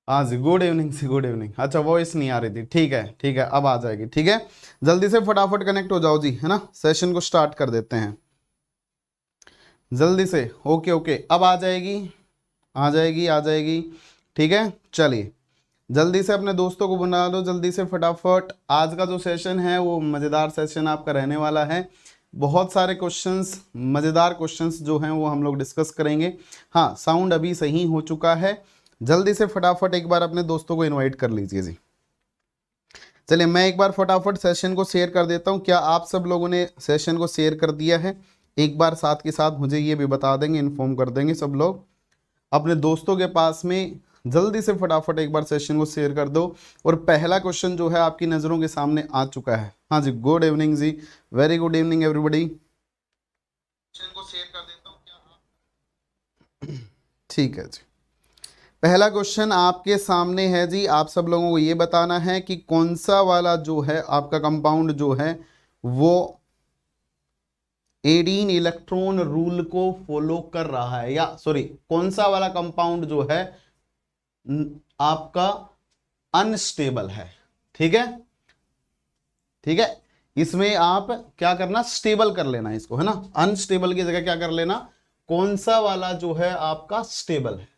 हाँ जी, good evening जी, good evening. अच्छा, वॉइस नहीं आ रही थी, ठीक है ठीक है, अब आ जाएगी। ठीक है, जल्दी से फटाफट कनेक्ट हो जाओ जी, है ना, सेशन को स्टार्ट कर देते हैं जल्दी से। ओके ओके, अब आ जाएगी, आ जाएगी, आ जाएगी। ठीक है, चलिए जल्दी से अपने दोस्तों को बना लो जल्दी से फटाफट। आज का जो सेशन है वो मज़ेदार सेशन आपका रहने वाला है। बहुत सारे क्वेश्चंस, मज़ेदार क्वेश्चंस जो हैं वो हम लोग डिस्कस करेंगे। हाँ, साउंड अभी सही हो चुका है। जल्दी से फटाफट एक बार अपने दोस्तों को इनवाइट कर लीजिए जी। चलिए मैं एक बार फटाफट सेशन को शेयर कर देता हूँ। क्या आप सब लोगों ने सेशन को शेयर कर दिया है? एक बार साथ के साथ मुझे ये भी बता देंगे, इन्फॉर्म कर देंगे सब लोग अपने दोस्तों के पास में। जल्दी से फटाफट एक बार सेशन को शेयर कर दो। और पहला क्वेश्चन जो है आपकी नज़रों के सामने आ चुका है। हाँ जी, गुड इवनिंग जी, very good evening everybody. Session को शेयर कर देता हूँ, क्या आप ठीक है जी। पहला क्वेश्चन आपके सामने है जी। आप सब लोगों को ये बताना है कि कौन सा वाला जो है आपका कंपाउंड जो है वो 18 इलेक्ट्रॉन रूल को फॉलो कर रहा है, या सॉरी, कौन सा वाला कंपाउंड जो है आपका अनस्टेबल है। ठीक है, ठीक है, इसमें आप क्या करना, स्टेबल कर लेना इसको, है ना। अनस्टेबल की जगह क्या कर लेना, कौन सा वाला जो है आपका स्टेबल है,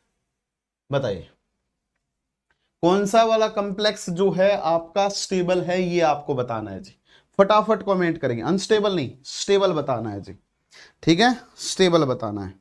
बताइए कौन सा वाला कॉम्प्लेक्स जो है आपका स्टेबल है, ये आपको बताना है जी। फटाफट कमेंट करेंगे, अनस्टेबल नहीं, स्टेबल बताना है जी। ठीक है, स्टेबल बताना है।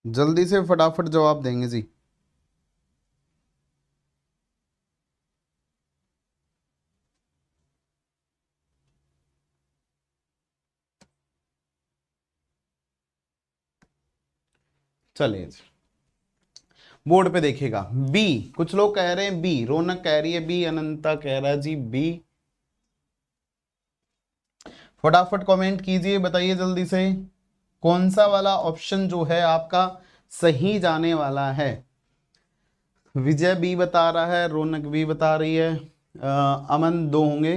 जल्दी से फटाफट जवाब देंगे जी। चलिए जी, बोर्ड पे देखिएगा, बी। कुछ लोग कह रहे हैं बी, रौनक कह रही है बी, अनंता कह रहा है जी बी। फटाफट कमेंट कीजिए, बताइए जल्दी से कौन सा वाला ऑप्शन जो है आपका सही जाने वाला है। विजय बी बता रहा है, रौनक बी बता रही है, अमन दो होंगे।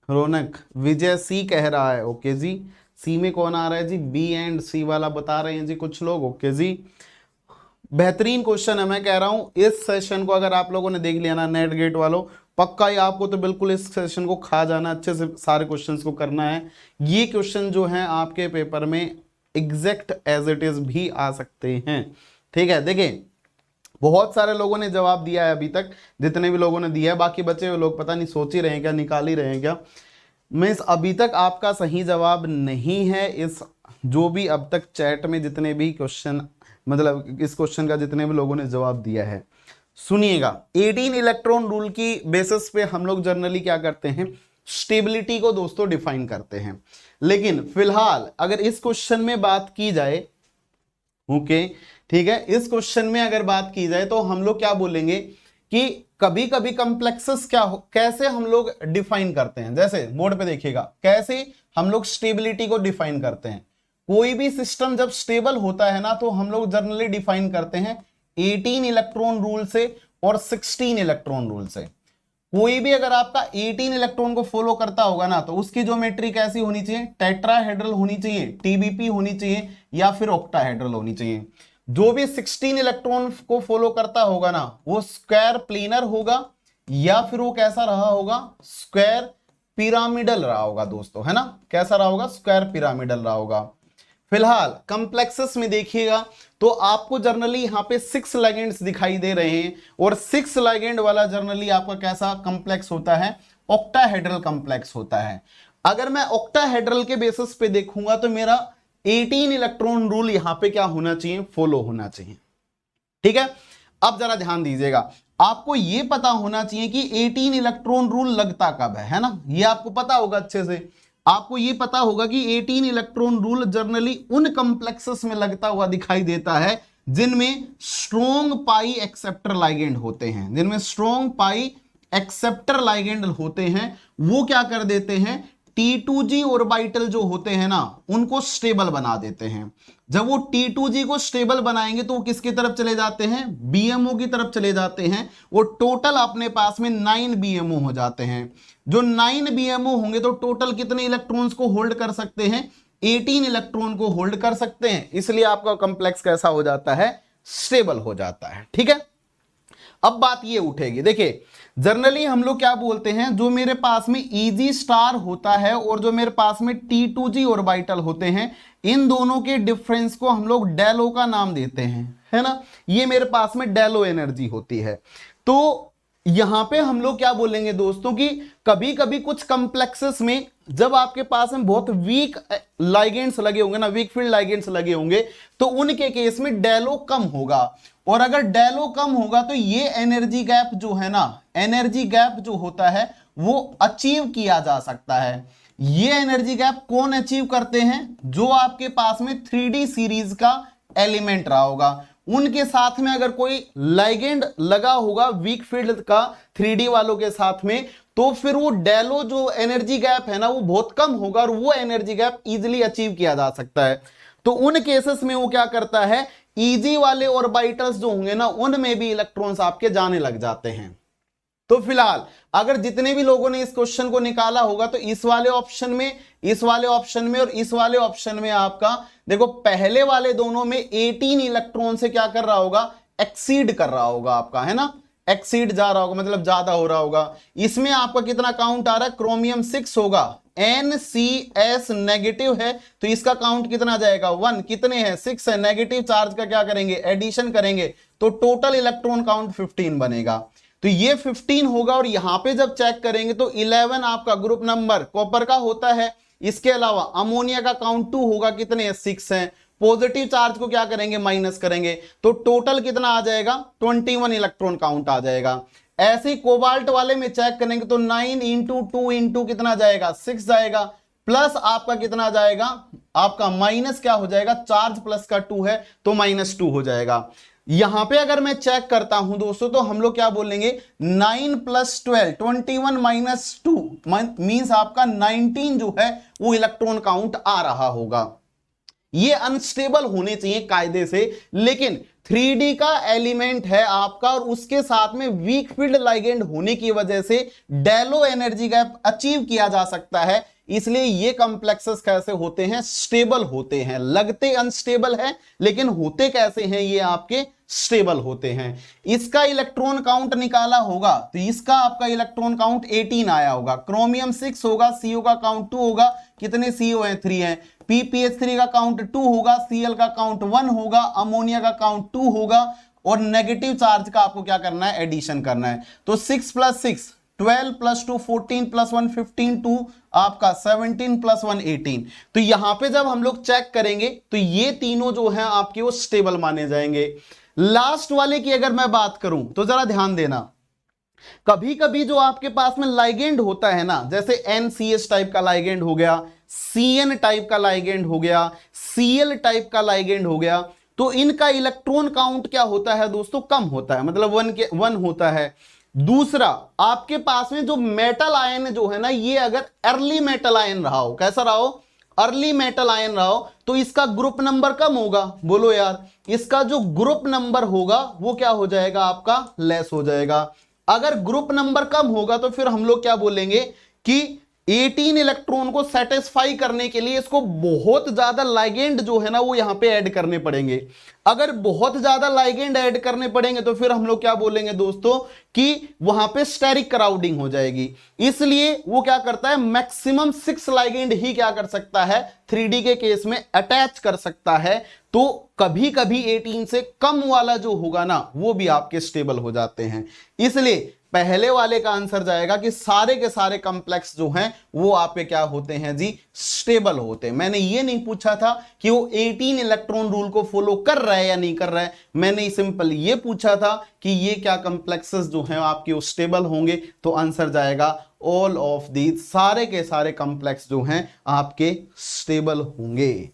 रौनक, विजय सी कह रहा है, ओके जी। सी में कौन आ रहा है जी, बी एंड सी वाला बता रहे हैं जी कुछ लोग, ओके जी। बेहतरीन क्वेश्चन है, मैं कह रहा हूं इस सेशन को अगर आप लोगों ने देख लिया ना नेट गेट वालों, पक्का ही आपको तो बिल्कुल इस सेशन को खा जाना, अच्छे से सारे क्वेश्चंस को करना है। ये क्वेश्चन जो है आपके पेपर में एग्जैक्ट एज इट इज भी आ सकते हैं। ठीक है, देखिए बहुत सारे लोगों ने जवाब दिया है अभी तक, जितने भी लोगों ने दिया है, बाकी बचे हुए लोग पता नहीं सोच ही रहे हैं क्या, निकाल ही रहे हैं क्या। मीन्स अभी तक आपका सही जवाब नहीं है। इस जो भी अब तक चैट में जितने भी क्वेश्चन, मतलब इस क्वेश्चन का जितने भी लोगों ने जवाब दिया है, सुनिएगा। 18 इलेक्ट्रॉन रूल की बेसिस पे हम लोग जनरली क्या करते हैं, स्टेबिलिटी को दोस्तों डिफाइन करते हैं। लेकिन फिलहाल अगर इस क्वेश्चन में बात की जाए, ओके ठीक है, इस क्वेश्चन में अगर बात की जाए तो हम लोग क्या बोलेंगे कि कभी कभी कॉम्प्लेक्सेस क्या कैसे हम लोग डिफाइन करते हैं। जैसे बोर्ड पे देखिएगा कैसे हम लोग स्टेबिलिटी को डिफाइन करते हैं। कोई भी सिस्टम जब स्टेबल होता है ना तो हम लोग जनरली डिफाइन करते हैं 18 इलेक्ट्रॉन रूल से और 16 इलेक्ट्रॉन रूल से। कोई भी अगर आपका 18 इलेक्ट्रॉन को फॉलो करता होगा ना तो उसकी ज्योमेट्री कैसी होनी चाहिए, टेट्राहेड्रल होनी चाहिए, टीबीपी होनी चाहिए, या फिर ऑक्टाहेड्रल होनी चाहिए। जो भी 16 इलेक्ट्रॉन को फॉलो करता होगा ना वो स्क्वायर प्लेनर होगा, या फिर वो कैसा रहा होगा, स्क्वायर पिरामिडल रहा होगा दोस्तों, है ना। कैसा रहा होगा, स्क्वायर पिरामिडल रहा होगा। फिलहाल कॉम्प्लेक्सेस में देखिएगा तो आपको जर्नली यहां पे 6 लिगेंड्स दिखाई दे रहे हैं, और 6 लिगेंड वाला जर्नली आपका कैसा कॉम्प्लेक्स होता है, ऑक्टाहेड्रल कॉम्प्लेक्स होता है। अगर मैं ऑक्टाहेड्रल के बेसिस पे देखूंगा तो मेरा 18 इलेक्ट्रॉन रूल यहां पे क्या होना चाहिए, फॉलो होना चाहिए। ठीक है, अब जरा ध्यान दीजिएगा, आपको यह पता होना चाहिए कि 18 इलेक्ट्रॉन रूल लगता कब है ना, यह आपको पता होगा अच्छे से। आपको ये पता होगा कि 18 इलेक्ट्रॉन रूल जनरली उन कॉम्प्लेक्सेस में लगता हुआ दिखाई देता है जिनमें स्ट्रॉन्ग पाई एक्सेप्टर लाइगेंड होते हैं। जिनमें स्ट्रॉन्ग पाई एक्सेप्टर लाइगेंड होते हैं वो क्या कर देते हैं, T2G ऑर्बिटल जो होते हैं ना उनको स्टेबल बना देते हैं। जब वो T2G को स्टेबल बनाएंगे तो वो किसकी तरफ चले जाते हैं, BMO की तरफ चले जाते हैं। वो टोटल अपने पास में 9 BMO हो जाते हैं। जो 9 BMO होंगे तो टोटल कितने इलेक्ट्रॉन्स को होल्ड कर सकते हैं, 18 इलेक्ट्रॉन को होल्ड कर सकते हैं। इसलिए आपका कॉम्प्लेक्स कैसा हो जाता है, स्टेबल हो जाता है। ठीक है, अब बात ये उठेगी, देखिए जनरली हम लोग क्या बोलते हैं, जो मेरे पास में Eg स्टार होता है और जो मेरे पास में T2G ऑर्बिटल होते हैं, इन दोनों के डिफरेंस को हम लोग डेलो का नाम देते हैं, है ना। ये मेरे पास में डेलो एनर्जी होती है। तो यहां पे हम लोग क्या बोलेंगे दोस्तों कि कभी कभी कुछ कॉम्प्लेक्सेस में जब आपके पास में बहुत वीक लाइगेंड्स लगे होंगे ना, वीक फील्ड लाइगेंड्स लगे होंगे, तो उनके केस में डेलो कम होगा। और अगर डेलो कम होगा तो ये एनर्जी गैप जो है ना, एनर्जी गैप जो होता है वो अचीव किया जा सकता है। ये एनर्जी गैप कौन अचीव करते हैं, जो आपके पास में 3D सीरीज का एलिमेंट रहा होगा, उनके साथ में अगर कोई लाइगेंड लगा होगा वीक फील्ड का 3D वालों के साथ में, तो फिर वो डेलो जो एनर्जी गैप है ना वो बहुत कम होगा और वो एनर्जी गैप इजीली अचीव किया जा सकता है। तो उन केसेस में वो क्या करता है, Eg वाले ऑर्बिटल्स जो होंगे ना उनमें भी इलेक्ट्रॉन्स आपके जाने लग जाते हैं। तो फिलहाल अगर जितने भी लोगों ने इस क्वेश्चन को निकाला होगा तो इस वाले ऑप्शन में, इस वाले ऑप्शन में और इस वाले ऑप्शन में आपका देखो पहले वाले दोनों में 18 इलेक्ट्रॉन से क्या कर रहा होगा, एक्सीड कर रहा होगा आपका, है ना, एक्सीड जा रहा होगा, मतलब ज्यादा हो रहा होगा। इसमें आपका कितना काउंट आ रहा है, क्रोमियम 6 होगा, NCS नेगेटिव है तो इसका काउंट कितना जाएगा, 1। कितने हैं, 6 है। नेगेटिव चार्ज का क्या करेंगे, एडिशन करेंगे तो टोटल इलेक्ट्रॉन काउंट 15 बनेगा। तो ये 15 होगा और यहां पे जब चेक करेंगे तो 11 आपका ग्रुप नंबर कॉपर का होता है। इसके अलावा अमोनिया का काउंट 2 होगा, कितने हैं, 6 हैं। पॉजिटिव चार्ज को क्या करेंगे, माइनस करेंगे तो टोटल कितना आ जाएगा, 21 इलेक्ट्रॉन काउंट आ जाएगा। ऐसे ही कोबाल्ट वाले में चेक करेंगे तो 9 इंटू 2 इंटू कितना जाएगा, 6 जाएगा, प्लस आपका कितना जाएगा, आपका माइनस क्या हो जाएगा, चार्ज प्लस का 2 है तो -2 हो जाएगा। यहां पे अगर मैं चेक करता हूं दोस्तों तो हम लोग क्या बोलेंगे, 9 + 12 21 - 2 मींस आपका 19 जो है वो इलेक्ट्रॉन काउंट आ रहा होगा। ये अनस्टेबल होने चाहिए कायदे से, लेकिन 3D का एलिमेंट है आपका और उसके साथ में वीक फील्ड लाइगेंड होने की वजह से डेलो एनर्जी गैप अचीव किया जा सकता है। इसलिए ये कॉम्प्लेक्सेस कैसे होते हैं, स्टेबल होते हैं। लगते अनस्टेबल है लेकिन होते कैसे हैं, ये आपके स्टेबल होते हैं। इसका इलेक्ट्रॉन काउंट निकाला होगा तो इसका आपका इलेक्ट्रॉन काउंट 18 आया होगा। क्रोमियम 6 होगा, CO का काउंट 2 होगा, कितने CO हैं, 3 हैं। PPH3 का काउंट 2 होगा, Cl का काउंट 1 होगा, अमोनिया का काउंट 2 होगा और नेगेटिव चार्ज का आपको क्या करना है, एडिशन करना है। तो 6 + 6 12 + 2 14 + 1 15 2 आपका 17 + 1 18। तो यहां पे जब हम लोग चेक करेंगे तो ये तीनों जो हैं आपके वो स्टेबल माने जाएंगे। लास्ट वाले की अगर मैं बात करूं तो जरा ध्यान देना, कभी कभी जो आपके पास में लाइगेंड होता है ना, जैसे NCS टाइप का लाइगेंड हो गया, CN टाइप का लाइगेंड हो गया, Cl टाइप का लाइगेंड हो गया, तो इनका इलेक्ट्रॉन काउंट क्या होता है दोस्तों, कम होता है, मतलब 1 होता है। दूसरा आपके पास में जो मेटल आयन जो है ना, ये अगर अर्ली मेटल आयन रहा हो, कैसा रहा हो, अर्ली मेटल आयन रहा हो, तो इसका ग्रुप नंबर कम होगा। बोलो यार, इसका जो ग्रुप नंबर होगा वो क्या हो जाएगा, आपका लेस हो जाएगा। अगर ग्रुप नंबर कम होगा तो फिर हम लोग क्या बोलेंगे कि 18 इलेक्ट्रॉन को सेटिस्फाई करने के लिए इसको बहुत ज्यादा लाइगेंड जो है ना वो यहां पे ऐड करने पड़ेंगे। अगर बहुत ज्यादा लाइगेंड ऐड करने पड़ेंगे तो फिर हम लोग क्या बोलेंगे दोस्तों कि वहां पे स्टेरिक क्राउडिंग हो जाएगी। इसलिए वो क्या करता है, मैक्सिमम 6 लाइगेंड ही क्या कर सकता है, 3D के केस में अटैच कर सकता है। तो कभी कभी 18 से कम वाला जो होगा ना वो भी आपके स्टेबल हो जाते हैं। इसलिए पहले वाले का आंसर जाएगा कि सारे के सारे कॉम्प्लेक्स जो हैं वो आपके क्या होते हैं जी, स्टेबल होते हैं। मैंने ये नहीं पूछा था कि वो 18 इलेक्ट्रॉन रूल को फॉलो कर रहा है या नहीं कर रहा है, मैंने सिंपल ये पूछा था कि ये क्या कॉम्प्लेक्सेस जो हैं आपके वो स्टेबल होंगे। तो आंसर जाएगा ऑल ऑफ दीज, सारे के सारे कॉम्प्लेक्स जो हैं आपके स्टेबल होंगे।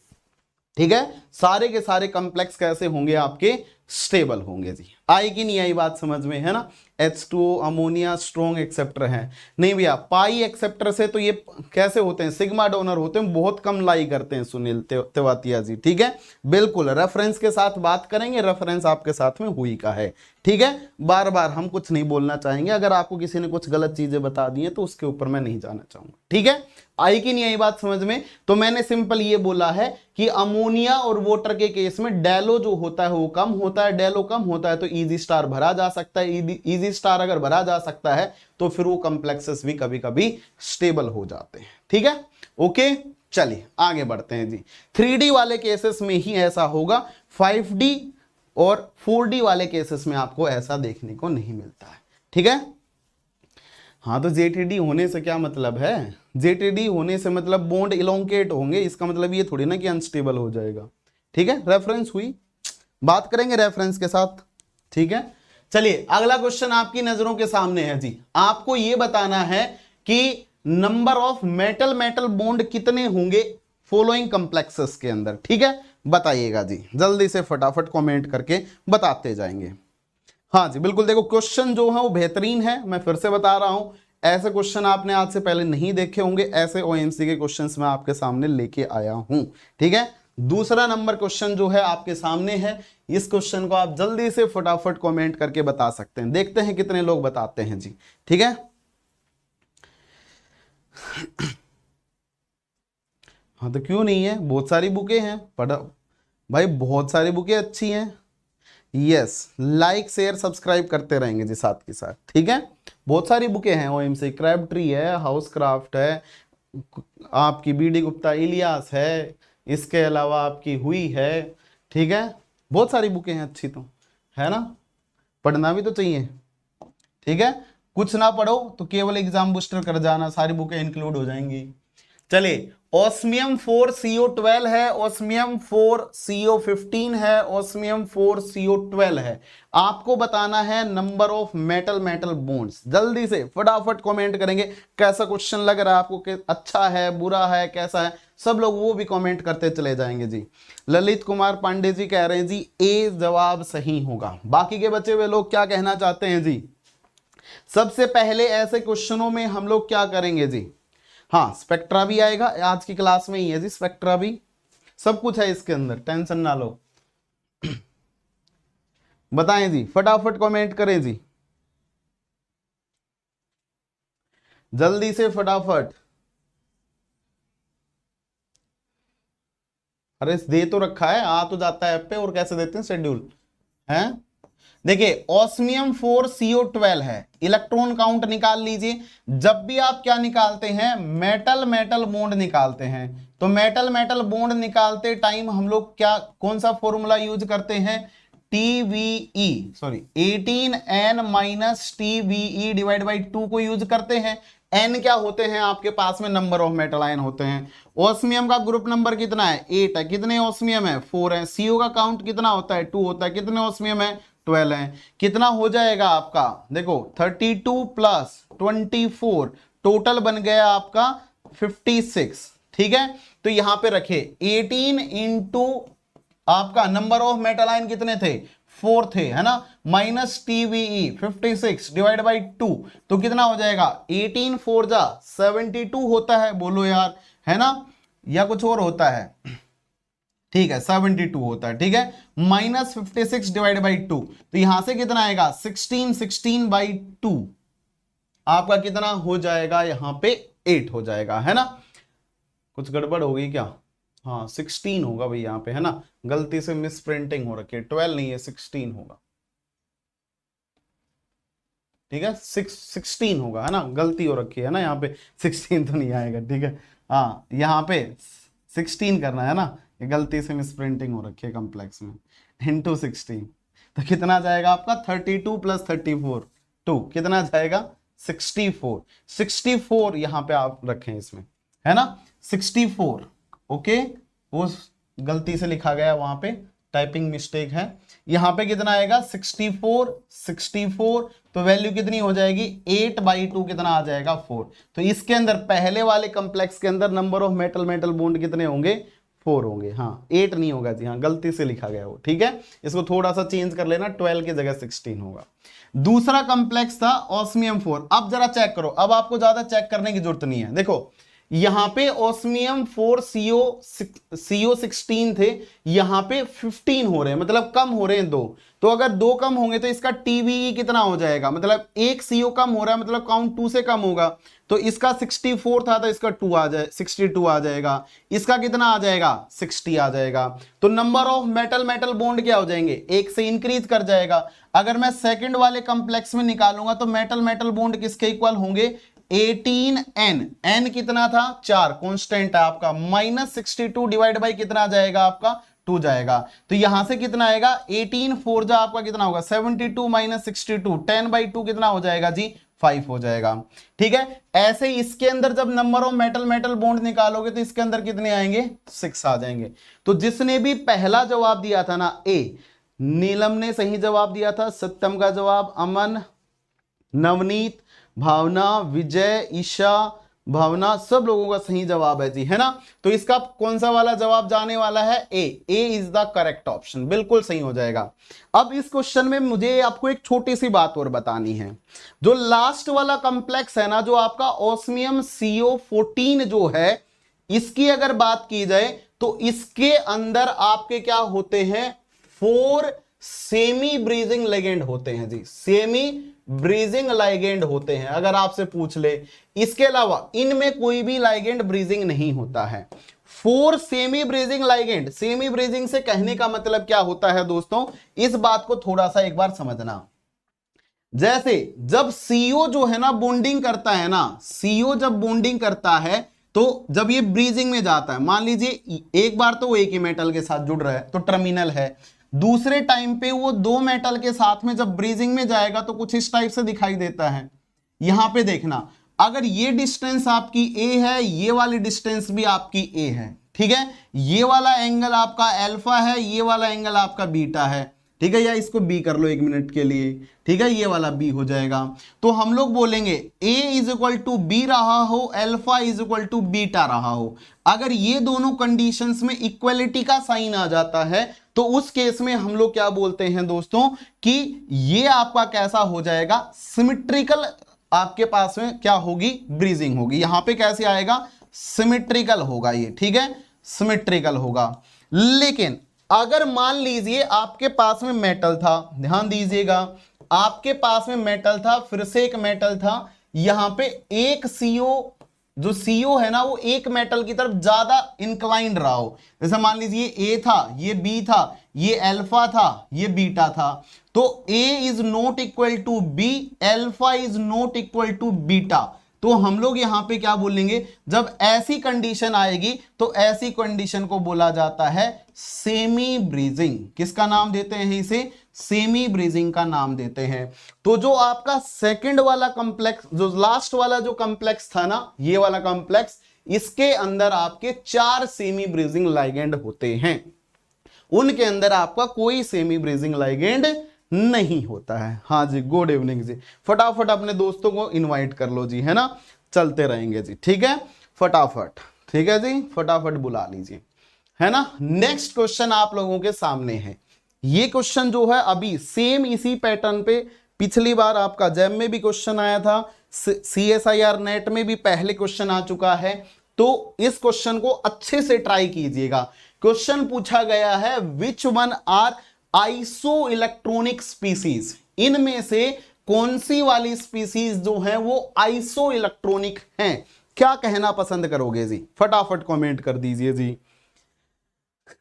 ठीक है, सारे के सारे कॉम्प्लेक्स कैसे होंगे आपके, स्टेबल होंगे जी। आई कि नहीं आई बात समझ में, है ना। H2O अमोनिया स्ट्रॉन्ग एक्सेप्टर है, नहीं भैया पाई एक्सेप्टर से तो ये कैसे होते हैं, सिग्मा डोनर होते हैं, बहुत कम लाई करते हैं सुनील तेवातिया जी। ठीक है, बिल्कुल रेफरेंस के साथ बात करेंगे, रेफरेंस आपके साथ में हुई का है। ठीक है, बार बार हम कुछ नहीं बोलना चाहेंगे, अगर आपको किसी ने कुछ गलत चीजें बता दी है तो उसके ऊपर मैं नहीं जाना चाहूंगा। ठीक है, आई कि नहीं आई बात समझ में। तो मैंने सिंपल ये बोला है कि अमोनिया और वाटर के केस में डेलो जो होता है वो कम होता है, डेलो कम होता है तो इजी स्टार भरा जा सकता है। इजी स्टार अगर भरा जा सकता है तो फिर वो कॉम्प्लेक्सेस भी कभी कभी स्टेबल हो जाते हैं। ठीक है, ओके चलिए आगे बढ़ते हैं जी। 3D वाले केसेस में ही ऐसा होगा, 5D और 4D वाले केसेस में आपको ऐसा देखने को नहीं मिलता है। ठीक है, हाँ तो जेटीडी होने से क्या मतलब है, जेटीडी होने से मतलब बॉन्ड इलोंकेट होंगे, इसका मतलब ये थोड़ी ना कि अनस्टेबल हो जाएगा। ठीक है, रेफरेंस हुई, बात करेंगे रेफरेंस के साथ। ठीक है, चलिए अगला क्वेश्चन आपकी नजरों के सामने है जी। आपको ये बताना है कि number of metal metal bond कितने होंगे फॉलोइंग कॉम्प्लेक्सेस के अंदर। ठीक है, बताइएगा जी, जल्दी से फटाफट कमेंट करके बताते जाएंगे। हाँ जी बिल्कुल, देखो क्वेश्चन जो है वो बेहतरीन है, मैं फिर से बता रहा हूं, ऐसे क्वेश्चन आपने आज से पहले नहीं देखे होंगे, ऐसे ओएमसी के क्वेश्चंस मैं आपके सामने लेके आया हूं। ठीक है, दूसरा नंबर क्वेश्चन जो है आपके सामने है, इस क्वेश्चन को आप जल्दी से फटाफट कमेंट करके बता सकते हैं, देखते हैं कितने लोग बताते हैं जी। ठीक है, हाँ तो क्यों नहीं है, बहुत सारी बुकें हैं, पढ़ा भाई, बहुत सारी बुकें अच्छी हैं। यस, लाइक शेयर सब्सक्राइब करते रहेंगे जी साथ के साथ। ठीक है, बहुत सारी बुकें हैं, ओएमसी क्रैब ट्री है, हाउस क्राफ्ट है, आपकी बीडी गुप्ता इलियास है, इसके अलावा आपकी हुई है। ठीक है, बहुत सारी बुकें हैं अच्छी, तो है ना, पढ़ना भी तो चाहिए। ठीक है, कुछ ना पढ़ो तो केवल एग्जाम बूस्टर कर जाना, सारी बुकें इंक्लूड हो जाएंगी। चलिए, ऑस्मियम 4CO12 है, ऑस्मियम 4CO15 है, ऑस्मियम 4CO12 है। आपको बताना है number of metal metal bonds. जल्दी से फटाफट कमेंट करेंगे, कैसा क्वेश्चन लग रहा है आपको, कि अच्छा है, बुरा है, कैसा है, सब लोग वो भी कमेंट करते चले जाएंगे जी। ललित कुमार पांडे जी कह रहे हैं जी ए जवाब सही होगा। बाकी के बचे हुए लोग क्या कहना चाहते हैं जी। सबसे पहले ऐसे क्वेश्चनों में हम लोग क्या करेंगे जी, हाँ स्पेक्ट्रा भी आएगा, आज की क्लास में ही है जी स्पेक्ट्रा भी, सब कुछ है इसके अंदर, टेंशन ना लो। बताएं जी, फटाफट कमेंट करें जी, जल्दी से फटाफट। अरे दे तो रखा है, आ तो जाता है ऐप पे, और कैसे देते हैं शेड्यूल है। देखिए ऑस्मियम 4CO12 है, इलेक्ट्रॉन काउंट निकाल लीजिए। जब भी आप क्या निकालते हैं, मेटल मेटल बॉन्ड निकालते हैं, तो मेटल मेटल बॉन्ड निकालते टाइम हम लोग क्या, कौन सा फॉर्मूला यूज करते हैं, TVE sorry 18N minus TVE divide by 2 को यूज करते हैं। N क्या होते हैं आपके पास में, नंबर ऑफ मेटल आयन होते हैं। ऑस्मियम का ग्रुप नंबर कितना है, 8 है, कितने ऑस्मियम है, 4 है। CO का काउंट कितना होता है, 2 होता है, कितने ऑस्मियम है, 12 है। कितना हो जाएगा आपका, देखो 32 प्लस 24 टोटल बन गया आपका 56। ठीक है, तो यहां पे रखे 18 इंटू आपका नंबर ऑफ मेटल आयन कितने थे, 4 थे, है ना, माइनस TVE 56 डिवाइड बाई 2, तो कितना हो जाएगा, 18 4 जा 72 होता है, बोलो यार, है ना, या कुछ और होता है। ठीक है 72 होता है। ठीक है, माइनस 56 डिवाइड बाई 2, तो यहां से कितना आएगा 16 बाई 2, आपका कितना हो जाएगा, यहां पे 8 हो जाएगा, है ना। कुछ गड़बड़ हो गई क्या, हाँ 16 होगा भाई यहाँ पे, है ना, गलती से मिस प्रिंटिंग हो रखी है, 12 नहीं है 16 होगा। ठीक है 16 होगा, है ना, गलती हो रखी है ना, यहाँ पे 16 तो नहीं आएगा। ठीक है, हाँ यहाँ पे 16 करना है ना, ये गलती से मिस प्रिंटिंग हो रखी है कॉम्प्लेक्स में, इंटू 16, तो कितना आ जाएगा आपका 32 प्लस 34 2, कितना जाएगा 64। 64 यहाँ पे आप रखें इसमें, है ना 64। ओके, वो गलती से लिखा गया वहां पे टाइपिंग मिस्टेक है। यहाँ पे कितना आएगा 64 तो वैल्यू कितनी हो जाएगी 8/2 कितना आ जाएगा 4। तो इसके अंदर पहले वाले कंप्लेक्स के अंदर number of metal metal bond कितने होंगे 4 होंगे। हाँ 8 नहीं होगा जी, हाँ गलती से लिखा गया वो, ठीक है, इसको थोड़ा सा चेंज कर लेना, 12 की जगह 16 होगा। दूसरा कंप्लेक्स था ऑस्मियम 4। अब जरा चेक करो, अब आपको ज्यादा चेक करने की जरूरत नहीं है। देखो यहां पे ऑस्मियम 4 CO16 थे, यहां पे 15 हो रहे हैं, मतलब कम हो रहे हैं 2। तो अगर 2 कम होंगे तो इसका TBE कितना हो जाएगा, मतलब एक CO कम हो रहा है, मतलब काउंट 2 से कम होगा। तो इसका 64 था तो इसका 62 आ जाएगा, इसका कितना आ जाएगा 60 आ जाएगा। तो number of metal metal bond क्या हो जाएंगे 1 से इंक्रीज कर जाएगा। अगर मैं सेकंड वाले कंप्लेक्स में निकालूंगा तो मेटल मेटल बॉन्ड किसके इक्वल होंगे 18N। N कितना था 4, कांस्टेंट है आपका, -62 डिवाइड बाई कितना आ जाएगा आपका 2 जाएगा। तो यहां से कितना आएगा 18 4 जा आपका कितना होगा 72 - 62, 10/2 कितना हो जाएगा जी 5 हो जाएगा। ठीक है, ऐसे ही इसके अंदर जब number of metal metal bond निकालोगे तो इसके अंदर कितने आएंगे 6 आ जाएंगे। तो जिसने भी पहला जवाब दिया था ना ए, नीलम ने सही जवाब दिया था, सत्यम का जवाब, अमन, नवनीत, भावना, विजय, ईशा, भावना, सब लोगों का सही जवाब है जी, है ना। तो इसका कौन सा वाला जवाब जाने वाला है ए इज द करेक्ट ऑप्शन, बिल्कुल सही हो जाएगा। अब इस क्वेश्चन में मुझे आपको एक छोटी सी बात और बतानी है। जो लास्ट वाला कॉम्प्लेक्स है ना, जो आपका ऑस्मियम CO14 जो है, इसकी अगर बात की जाए तो इसके अंदर आपके क्या होते हैं 4 सेमी ब्रीजिंग लिगेंड होते हैं जी, सेमी ब्रीजिंग लाइगेंड होते हैं अगर आपसे पूछ ले। इसके अलावा इनमें कोई भी लाइगेंड ब्रीजिंग नहीं होता है। 4 semi bridging ligand, semi bridging से कहने का मतलब क्या होता है दोस्तों, इस बात को थोड़ा सा एक बार समझना। जैसे जब CO जो है ना बॉन्डिंग करता है ना, CO जब बॉन्डिंग करता है तो जब ये ब्रीजिंग में जाता है, मान लीजिए एक बार तो वो एक ही मेटल के साथ जुड़ रहा है तो टर्मिनल है, दूसरे टाइम पे वो 2 मेटल के साथ में जब ब्रीजिंग में जाएगा तो कुछ इस टाइप से दिखाई देता है। यहां पे देखना, अगर ये डिस्टेंस आपकी A है, ये वाली डिस्टेंस भी आपकी A है, ठीक है, ये वाला एंगल आपका अल्फा है, ये वाला एंगल आपका बीटा है, ठीक है, या इसको B कर लो 1 मिनट के लिए, ठीक है, ये वाला B हो जाएगा। तो हम लोग बोलेंगे A = B रहा हो, अल्फा = बीटा रहा हो। अगर ये दोनों कंडीशंस में इक्वलिटी का साइन आ जाता है तो उस केस में हम लोग क्या बोलते हैं दोस्तों कि ये आपका कैसा हो जाएगा सिमेट्रिकल, आपके पास में क्या होगी ब्रीजिंग होगी। यहां पे कैसे आएगा सिमेट्रिकल होगा ये, ठीक है, सिमेट्रिकल होगा। लेकिन अगर मान लीजिए आपके पास में मेटल था, ध्यान दीजिएगा, आपके पास में मेटल था, फिर से एक मेटल था, यहां पे एक CO, जो CO है ना वो एक मेटल की तरफ ज्यादा इंक्लाइंड रहा हो। जैसे मान लीजिए A था, ये B था, ये अल्फा था, ये बीटा था, तो A is not equal to B, alpha is not equal to beta. तो हम लोग यहां पे क्या बोलेंगे, जब ऐसी कंडीशन आएगी तो ऐसी कंडीशन को बोला जाता है सेमी ब्रीजिंग। किसका नाम देते हैं इसे, सेमी ब्रीजिंग का नाम देते हैं। तो जो आपका सेकंड वाला कॉम्प्लेक्स, जो लास्ट वाला जो कॉम्प्लेक्स था ना, ये वाला कॉम्प्लेक्स, इसके अंदर आपके 4 सेमी ब्रीजिंग लाइगेंड होते हैं, उनके अंदर आपका कोई सेमी ब्रीजिंग लाइगेंड नहीं होता है। हाँ जी, गुड इवनिंग जी, फटाफट अपने दोस्तों को इनवाइट कर लो जी, है ना, चलते रहेंगे जी, ठीक है, फटाफट, ठीक है जी, फटाफट बुला लीजिए, है ना। नेक्स्ट क्वेश्चन आप लोगों के सामने है। ये क्वेश्चन जो है अभी सेम इसी पैटर्न पे पिछली बार आपका जैम में भी क्वेश्चन आया था, CSIR नेट में भी पहले क्वेश्चन आ चुका है। तो इस क्वेश्चन को अच्छे से ट्राई कीजिएगा। क्वेश्चन पूछा गया है which one are isoelectronic species, इनमें से कौन सी वाली स्पीसीज जो है वो आइसो इलेक्ट्रॉनिक हैं। क्या कहना पसंद करोगे जी, फटाफट कमेंट कर दीजिए जी।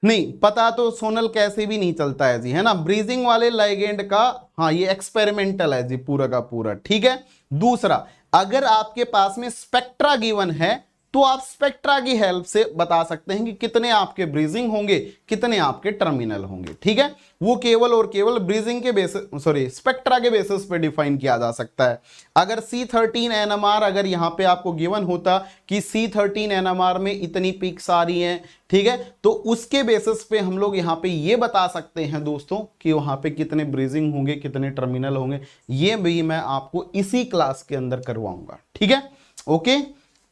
नहीं पता तो सोनल कैसे भी नहीं चलता है जी, है ना। ब्रीजिंग वाले लाइगेंड का, हाँ ये एक्सपेरिमेंटल है जी पूरा का पूरा, ठीक है। दूसरा, अगर आपके पास में स्पेक्ट्रा गिवन है तो आप स्पेक्ट्रा की हेल्प से बता सकते हैं कि कितने आपके ब्रीजिंग होंगे, कितने आपके टर्मिनल होंगे। ठीक है, वो केवल और केवल ब्रीजिंग के बेसिस, सॉरी, स्पेक्ट्रा के बेसिस पे डिफाइन किया जा सकता है। अगर C13 NMR अगर यहां पे आपको गिवन होता कि C13 NMR में इतनी पीक्स आ रही हैं, ठीक है, तो उसके बेसिस पे हम लोग यहां पे ये बता सकते हैं दोस्तों कि वहां पे कितने ब्रीजिंग होंगे, कितने टर्मिनल होंगे। ये भी मैं आपको इसी क्लास के अंदर करवाऊंगा। ठीक है, ओके।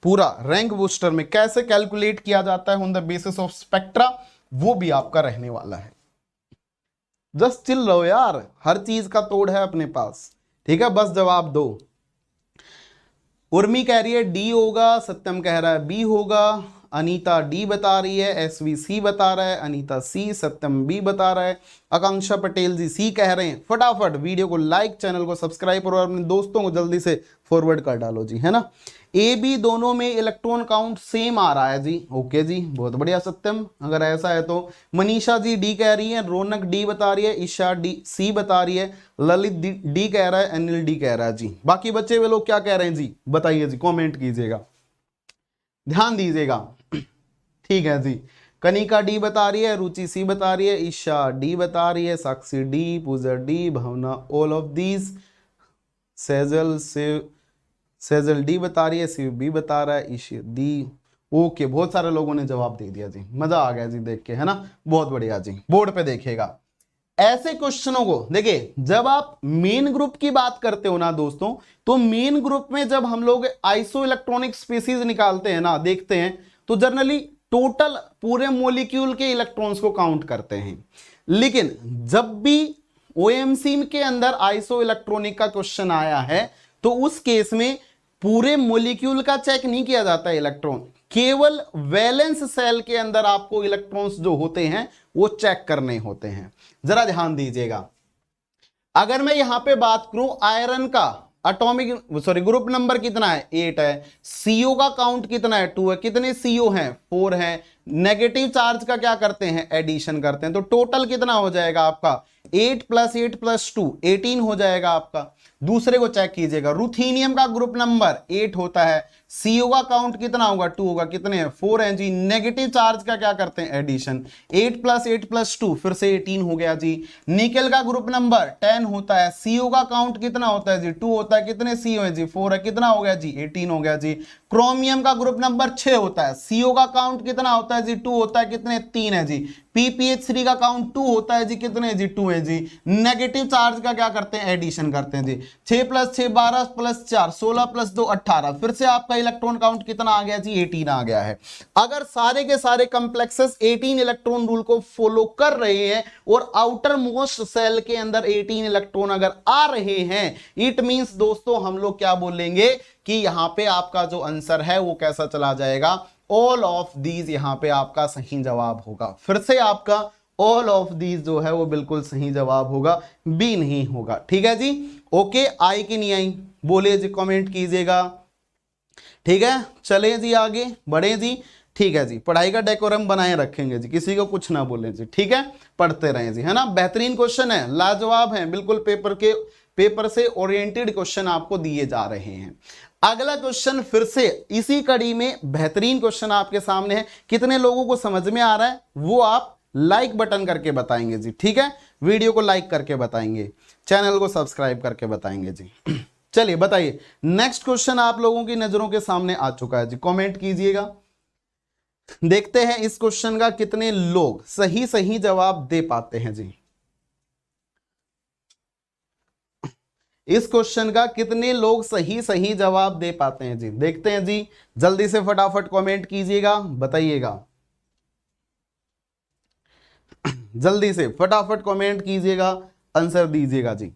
पूरा रैंक बूस्टर में कैसे कैलकुलेट किया जाता है on the basis of spectra, वो भी आपका रहने वाला है। जस्ट चिल रहो यार, हर चीज का तोड़ है अपने पास। ठीक है, बस जवाब दो। उर्मी कह रही है डी होगा, सत्यम कह रहा है बी होगा, अनीता डी बता रही है, एसवी सी बता रहा है, अनीता सी, सत्यम बी बता रहा है, आकांक्षा पटेल जी सी कह रहे हैं। फटाफट वीडियो को लाइक, चैनल को सब्सक्राइब और अपने दोस्तों को जल्दी से फॉरवर्ड कर डालो जी, है ना। ए बी दोनों में इलेक्ट्रॉन काउंट सेम आ रहा है जी, ओके जी, बहुत बढ़िया सत्यम, अगर ऐसा है तो। मनीषा जी डी कह रही है, रौनक डी बता रही है, ईशा डी सी बता रही है, ललित डी कह रहा है, अनिल डी कह रहा है जी। बाकी बच्चे वे लोग क्या कह रहे हैं जी, बताइए जी, कमेंट कीजिएगा, ध्यान दीजिएगा। ठीक है जी, कनिका डी बता रही है, रुचि सी बता रही है, ईशा डी बता रही है, साक्षी डी, पूजा डी, Bhavna all of these, Sejal डी बता रही है, शिव बी बता रहा है, ईशी डी। ओके, बहुत सारे लोगों ने जवाब दे दिया जी, मजा आ गया जी देख के, है ना, बहुत बढ़िया जी। बोर्ड पे देखिएगा ऐसे क्वेश्चनों को। देखिए, जब आप मेन ग्रुप की बात करते हो ना दोस्तों, तो मेन ग्रुप में जब हम लोग आइसो इलेक्ट्रॉनिक स्पीसीज निकालते हैं ना, देखते हैं, तो जनरली टोटल पूरे मोलिक्यूल के इलेक्ट्रॉन्स को काउंट करते हैं। लेकिन जब भी ओएमसी के अंदर आइसो इलेक्ट्रॉनिक का क्वेश्चन आया है, तो उस केस में पूरे मोलिक्यूल का चेक नहीं किया जाता है इलेक्ट्रॉन, केवल वैलेंस सेल के अंदर आपको इलेक्ट्रॉन्स जो होते हैं वो चेक करने होते हैं। जरा ध्यान दीजिएगा, अगर मैं यहां पे बात करूं आयरन का एटॉमिक, सॉरी, ग्रुप नंबर कितना है, 8 है, सीओ का काउंट कितना है, 2 है, कितने सीओ हैं, 4 है, नेगेटिव चार्ज का क्या करते हैं, एडिशन करते हैं, तो टोटल कितना हो जाएगा आपका, 8 + 8 + 2 18 हो जाएगा आपका। दूसरे को चेक कीजिएगा, रुथीनियम का ग्रुप नंबर 8 होता है, सीओ का काउंट कितना होगा, 2 होगा, कितने हैं, 4 हैं जी, नेगेटिव चार्ज का क्या करते हैं, एडिशन, 8 + 8 + 2 फिर से 18 हो गया जी। निकेल का ग्रुप नंबर 10 होता है, सीओ का काउंट कितना होता है जी, 2 होता है, कितने सीओ है जी, 4 है, कितना हो गया जी, 18 हो गया जी। क्रोमियम का ग्रुप नंबर 6 होता है, सीओ का काउंट कितना होता है जी, 2 होता है, कितने, 3 है जी। पीपीएच3 का काउंट 2 होता है जी, कितने जी, 2 है जी। नेगेटिव चार्ज का क्या करते हैं, एडिशन करते हैं जी। 6 + 6 12 + 4 16 + 2 18, फिर से आपका इलेक्ट्रॉन काउंट कितना आ गया जी, 18 आ गया है। अगर सारे के सारे कॉम्प्लेक्सेस 18 इलेक्ट्रॉन रूल को फॉलो कर रहे हैं और आउटर मोस्ट सेल के अंदर 18 इलेक्ट्रॉन अगर आ रहे हैं, इट मींस दोस्तों हम लोग क्या बोलेंगे कि यहां पे आपका जो आंसर है वो कैसा चला जाएगा, ऑल ऑफ दीज यहां पे आपका सही जवाब होगा। फिर से आपका ऑल ऑफ दीज जो है वो बिल्कुल सही जवाब होगा, बी नहीं होगा। ठीक है जी, ओके, आई कि नहीं आई, बोलिए जी, कमेंट कीजिएगा। ठीक है, चले जी आगे बढ़े जी। ठीक है जी, पढ़ाई का डेकोरम बनाए रखेंगे जी, किसी को कुछ ना बोले जी, ठीक है, पढ़ते रहें जी, है ना। बेहतरीन क्वेश्चन है, लाजवाब है, बिल्कुल पेपर से ओरिएंटेड क्वेश्चन आपको दिए जा रहे हैं। अगला क्वेश्चन फिर से इसी कड़ी में बेहतरीन क्वेश्चन आपके सामने है। कितने लोगों को समझ में आ रहा है वो आप लाइक बटन करके बताएंगे जी, ठीक है, वीडियो को लाइक करके बताएंगे, चैनल को सब्सक्राइब करके बताएंगे जी। चलिए बताइए, नेक्स्ट क्वेश्चन आप लोगों की नजरों के सामने आ चुका है जी, कमेंट कीजिएगा। देखते हैं इस क्वेश्चन का कितने लोग सही जवाब दे पाते हैं जी। इस क्वेश्चन का कितने लोग सही जवाब दे पाते हैं जी, देखते हैं जी, जल्दी से फटाफट कमेंट कीजिएगा, बताइएगा, जल्दी से फटाफट कमेंट कीजिएगा, आंसर दीजिएगा जी।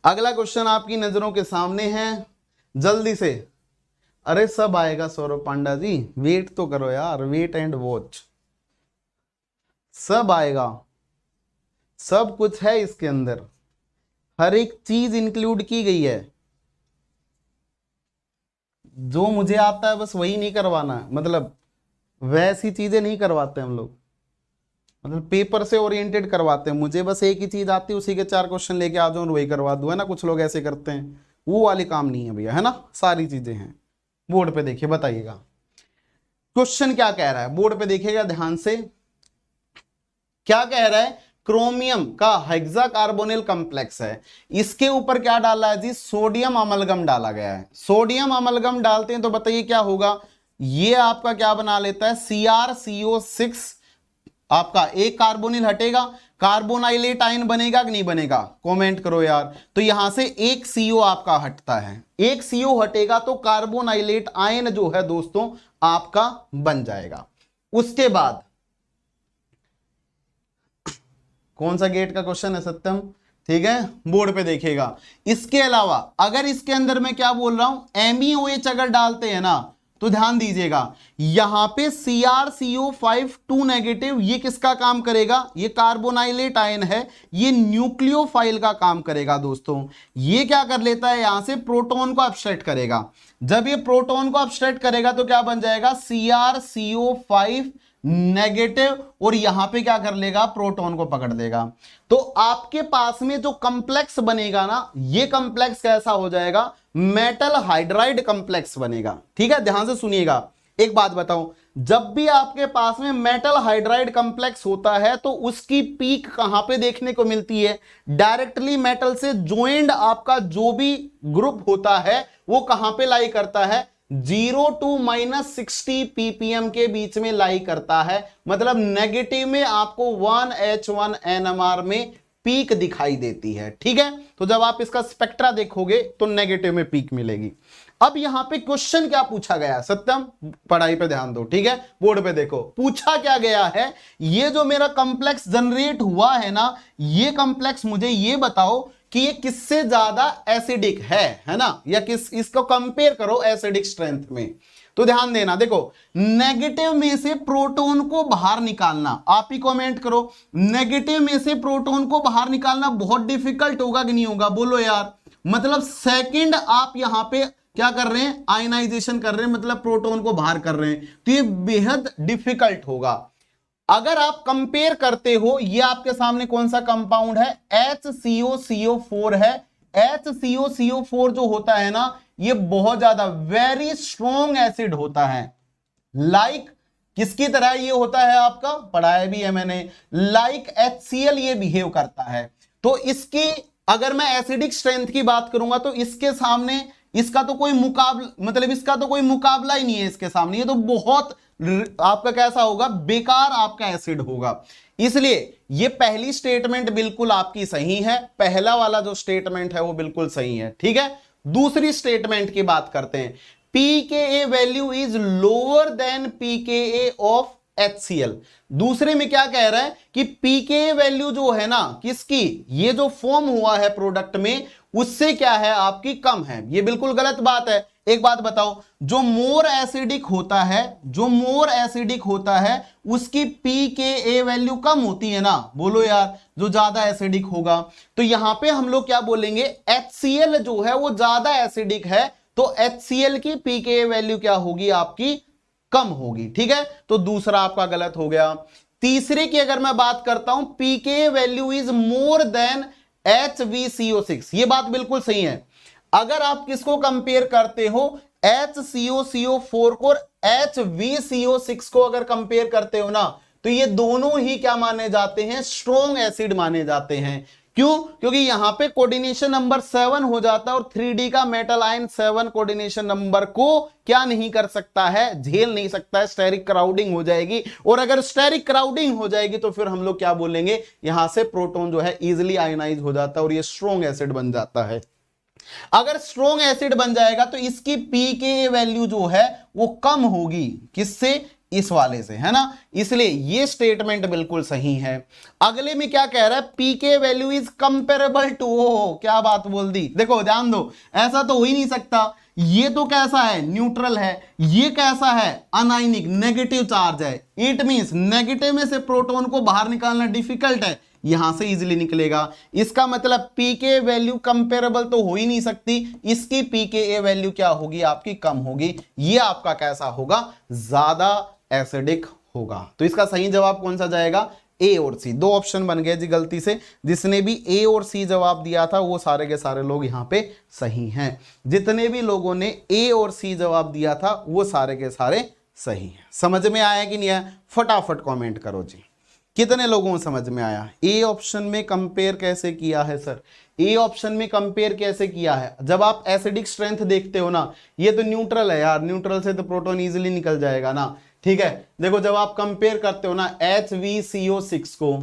अगला क्वेश्चन आपकी नजरों के सामने है, जल्दी से। अरे सब आएगा सौरभ पांडा जी, वेट तो करो यार, वेट एंड वॉच, सब आएगा, सब कुछ है इसके अंदर, हर एक चीज इंक्लूड की गई है। जो मुझे आता है बस वही नहीं करवाना है, मतलब वैसी चीजें नहीं करवाते हम लोग, मतलब पेपर से ओरिएंटेड करवाते हैं। मुझे बस एक ही चीज आती है, उसी के 4 क्वेश्चन लेके आ जाऊं और वही करवा दूं, है ना। कुछ लोग ऐसे करते हैं, वो वाले काम नहीं है भैया, है ना, सारी चीजें हैं। बोर्ड पे देखिए, बताइएगा क्वेश्चन क्या कह रहा है, बोर्ड पे देखिएगा ध्यान से। क्या कह रहा है, क्रोमियम का हेक्साकार्बोनिल कॉम्प्लेक्स है, इसके ऊपर क्या डाला है जी, सोडियम अमलगम डाला गया है। सोडियम अमलगम डालते हैं तो बताइए क्या होगा, ये आपका क्या बना लेता है, CrCO6, आपका एक कार्बोनिल हटेगा, कार्बोनाइलेट आयन बनेगा कि नहीं बनेगा, कमेंट करो यार। तो यहां से एक CO आपका हटता है, एक CO हटेगा तो कार्बोनाइलेट आयन जो है दोस्तों आपका बन जाएगा। उसके बाद कौन सा गेट का क्वेश्चन है सत्यम, ठीक है, बोर्ड पे देखिएगा। इसके अलावा अगर इसके अंदर मैं क्या बोल रहा हूं, MEOH अगर डालते हैं ना तो ध्यान दीजिएगा, यहां पे CrCO5 2 नेगेटिव, ये किसका काम करेगा, ये कार्बोनाइलेट आयन है, ये न्यूक्लियोफाइल का काम करेगा दोस्तों। ये क्या कर लेता है, यहां से प्रोटॉन को अपस्ट्रैक्ट करेगा। जब ये प्रोटॉन को अपस्ट्रैक्ट करेगा तो क्या बन जाएगा, CrCO5 नेगेटिव, और यहां पे क्या कर लेगा, प्रोटॉन को पकड़ लेगा। तो आपके पास में जो कॉम्प्लेक्स बनेगा ना, ये कॉम्प्लेक्स कैसा हो जाएगा, मेटल हाइड्राइड कॉम्प्लेक्स बनेगा। ठीक है, ध्यान से सुनिएगा। एक बात बताओ, जब भी आपके पास में मेटल हाइड्राइड कॉम्प्लेक्स होता है तो उसकी पीक कहां पे देखने को मिलती है, डायरेक्टली मेटल से ज्वाइंट आपका जो भी ग्रुप होता है वो कहां पे लाई करता है, 0 to -60 ppm के बीच में लाई करता है। मतलब नेगेटिव में आपको 1H1 NMR में पीक दिखाई देती है। ठीक है, तो जब आप इसका स्पेक्ट्रा देखोगे तो नेगेटिव में पीक मिलेगी। अब यहां पे क्वेश्चन क्या पूछा गया है, सत्यम पढ़ाई पे ध्यान दो, ठीक है, बोर्ड पे देखो, पूछा क्या गया है, ये जो मेरा कॉम्प्लेक्स जनरेट हुआ है ना, ये कॉम्प्लेक्स मुझे ये बताओ कि ये किससे ज्यादा एसिडिक है ना, या किस, इसको कंपेयर करो एसिडिक स्ट्रेंथ में। तो ध्यान देना, देखो नेगेटिव में से प्रोटॉन को बाहर निकालना, आप ही कमेंट करो, नेगेटिव में से प्रोटॉन को बाहर निकालना बहुत डिफिकल्ट होगा कि नहीं होगा, बोलो यार। मतलब सेकंड आप यहां पे क्या कर रहे हैं, आयनाइजेशन कर रहे हैं, मतलब प्रोटॉन को बाहर कर रहे हैं, तो ये बेहद डिफिकल्ट होगा। अगर आप कंपेयर करते हो, ये आपके सामने कौन सा कंपाउंड है, HCOCO4 है। HCOCO4 जो होता है ना, ये बहुत ज्यादा वेरी स्ट्रॉन्ग एसिड होता है। लाइक किसकी तरह ये होता है, आपका पढ़ाया भी है मैंने, लाइक HCl ये बिहेव करता है। तो इसकी अगर मैं एसिडिक स्ट्रेंथ की बात करूंगा तो इसके सामने इसका तो कोई मुकाबला, मतलब इसका तो कोई मुकाबला ही नहीं है इसके सामने। ये तो बहुत आपका कैसा होगा, बेकार आपका एसिड होगा। इसलिए ये पहली स्टेटमेंट बिल्कुल आपकी सही है, पहला वाला जो स्टेटमेंट है वो बिल्कुल सही है। ठीक है, दूसरी स्टेटमेंट की बात करते हैं, pKa value is lower than pKa of HCl। दूसरे में क्या कह रहा है कि pKa वैल्यू जो है ना, किसकी, ये जो फॉर्म हुआ है प्रोडक्ट में, उससे क्या है, आपकी कम है। ये बिल्कुल गलत बात है। एक बात बताओ, जो मोर एसिडिक होता है, जो मोर एसिडिक होता है उसकी pKa वैल्यू कम होती है ना, बोलो यार, जो ज्यादा एसिडिक होगा। तो यहां पे हम लोग क्या बोलेंगे, HCl जो है वो ज्यादा एसिडिक है, तो HCl की pKa वैल्यू क्या होगी, आपकी कम होगी। ठीक है, तो दूसरा आपका गलत हो गया। तीसरे की अगर मैं बात करता हूं, pKa value is more than HVCO6, ये बात बिल्कुल सही है। अगर आप किसको कंपेयर करते हो, HCOCO4 को HVCO6 को अगर कंपेयर करते हो ना, तो ये दोनों ही क्या माने जाते हैं, स्ट्रॉन्ग एसिड माने जाते हैं। क्यों, क्योंकि यहां पे कोऑर्डिनेशन नंबर 7 हो जाता है और 3D का मेटल आयन 7 कोऑर्डिनेशन नंबर को क्या नहीं कर सकता है, झेल नहीं सकता है, स्टेरिक क्राउडिंग हो जाएगी। और अगर स्टेरिक क्राउडिंग हो जाएगी तो फिर हम लोग क्या बोलेंगे, यहां से प्रोटॉन जो है इजिली आयनाइज हो जाता है और ये स्ट्रॉन्ग एसिड बन जाता है। अगर स्ट्रॉन्ग एसिड बन जाएगा तो इसकी pKa वैल्यू जो है वो कम होगी, किससे, इस वाले से, है ना। इसलिए ये स्टेटमेंट बिल्कुल सही है। अगले में क्या कह रहा है, pKa value is comparable to, क्या बात बोल दी, देखो ध्यान दो, ऐसा तो हो ही नहीं सकता। ये तो कैसा है, न्यूट्रल है, ये कैसा है, अनायनिक, नेगेटिव चार्ज है। इट मींस नेगेटिव में से प्रोटॉन को बाहर निकालना डिफिकल्ट है, यहां से इजीली निकलेगा। इसका मतलब pKa वैल्यू कंपेरेबल तो हो ही नहीं सकती, इसकी pKa वैल्यू क्या होगी, आपकी कम होगी। ये आपका कैसा होगा, ज्यादा एसिडिक होगा। तो इसका सही जवाब कौन सा जाएगा, ए और सी, दो ऑप्शन बन गए जी गलती से। जिसने भी ए और सी जवाब दिया था वो सारे के सारे लोग यहाँ पे सही हैं। जितने भी लोगों ने ए और सी जवाब दिया था वो सारे के सारे सही हैं। समझ में आया कि नहीं आया? फटाफट कमेंट करो जी, कितने लोगों को समझ में आया? ए ऑप्शन में कंपेयर कैसे किया है सर? ए ऑप्शन में कंपेयर कैसे किया है? जब आप एसिडिक स्ट्रेंथ देखते हो ना, ये तो न्यूट्रल है यार, न्यूट्रल से तो प्रोटॉन इजीली निकल जाएगा ना, ठीक है। देखो जब आप कंपेयर करते हो ना HVCO6 को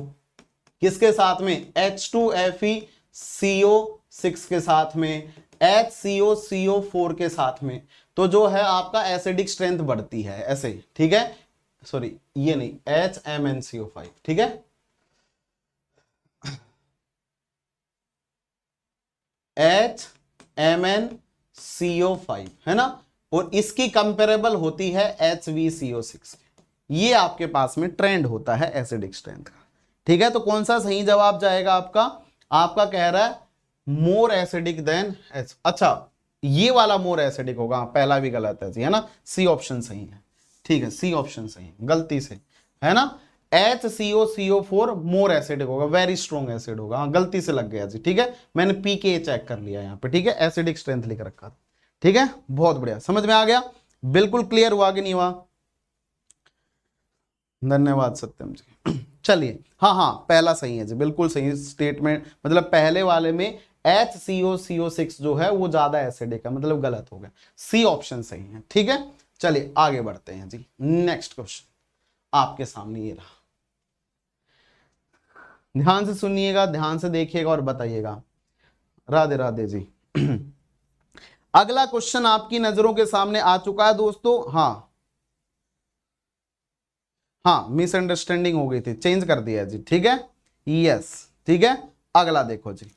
किसके साथ में, H2FeCO6 के साथ में, HCOCO4 के साथ में, तो जो है आपका एसिडिक स्ट्रेंथ बढ़ती है ऐसे, ठीक है। सॉरी ये नहीं, HMnCO5, ठीक है, HMnCO5 है ना, और इसकी कंपेरेबल होती है HVCO6। ये आपके पास में ट्रेंड होता है एसिडिक स्ट्रेंथ का, ठीक है। तो कौन सा सही जवाब जाएगा आपका? आपका कह रहा है मोर एसिडिक देन एच। अच्छा ये वाला मोर एसिडिक होगा, पहला भी गलत है जी, है ना, सी ऑप्शन सही है, ठीक है, सी ऑप्शन सही है, गलती से, है ना। HCOCO4 मोर एसिडिक होगा, वेरी स्ट्रॉन्ग एसिड होगा, हाँ गलती से लग गया जी, ठीक है। मैंने पीके चेक कर लिया यहाँ पे, ठीक है, एसिडिक स्ट्रेंथ लिख रखा था, ठीक है। बहुत बढ़िया, समझ में आ गया, बिल्कुल क्लियर हुआ कि नहीं हुआ? धन्यवाद सत्यम जी। चलिए हाँ हाँ पहला सही है जी, बिल्कुल सही स्टेटमेंट, मतलब पहले वाले में HCOCO6 जो है वो ज्यादा एसिडिक है, मतलब गलत हो गया, सी ऑप्शन सही है, ठीक है। चलिए आगे बढ़ते हैं जी, नेक्स्ट क्वेश्चन आपके सामने ये रहा, ध्यान से सुनिएगा, ध्यान से देखिएगा और बताइएगा। राधे राधे जी। अगला क्वेश्चन आपकी नजरों के सामने आ चुका है दोस्तों। हाँ हाँ मिसअंडरस्टैंडिंग हो गई थी, चेंज कर दिया जी, ठीक है, यस, ठीक है। अगला देखो जी,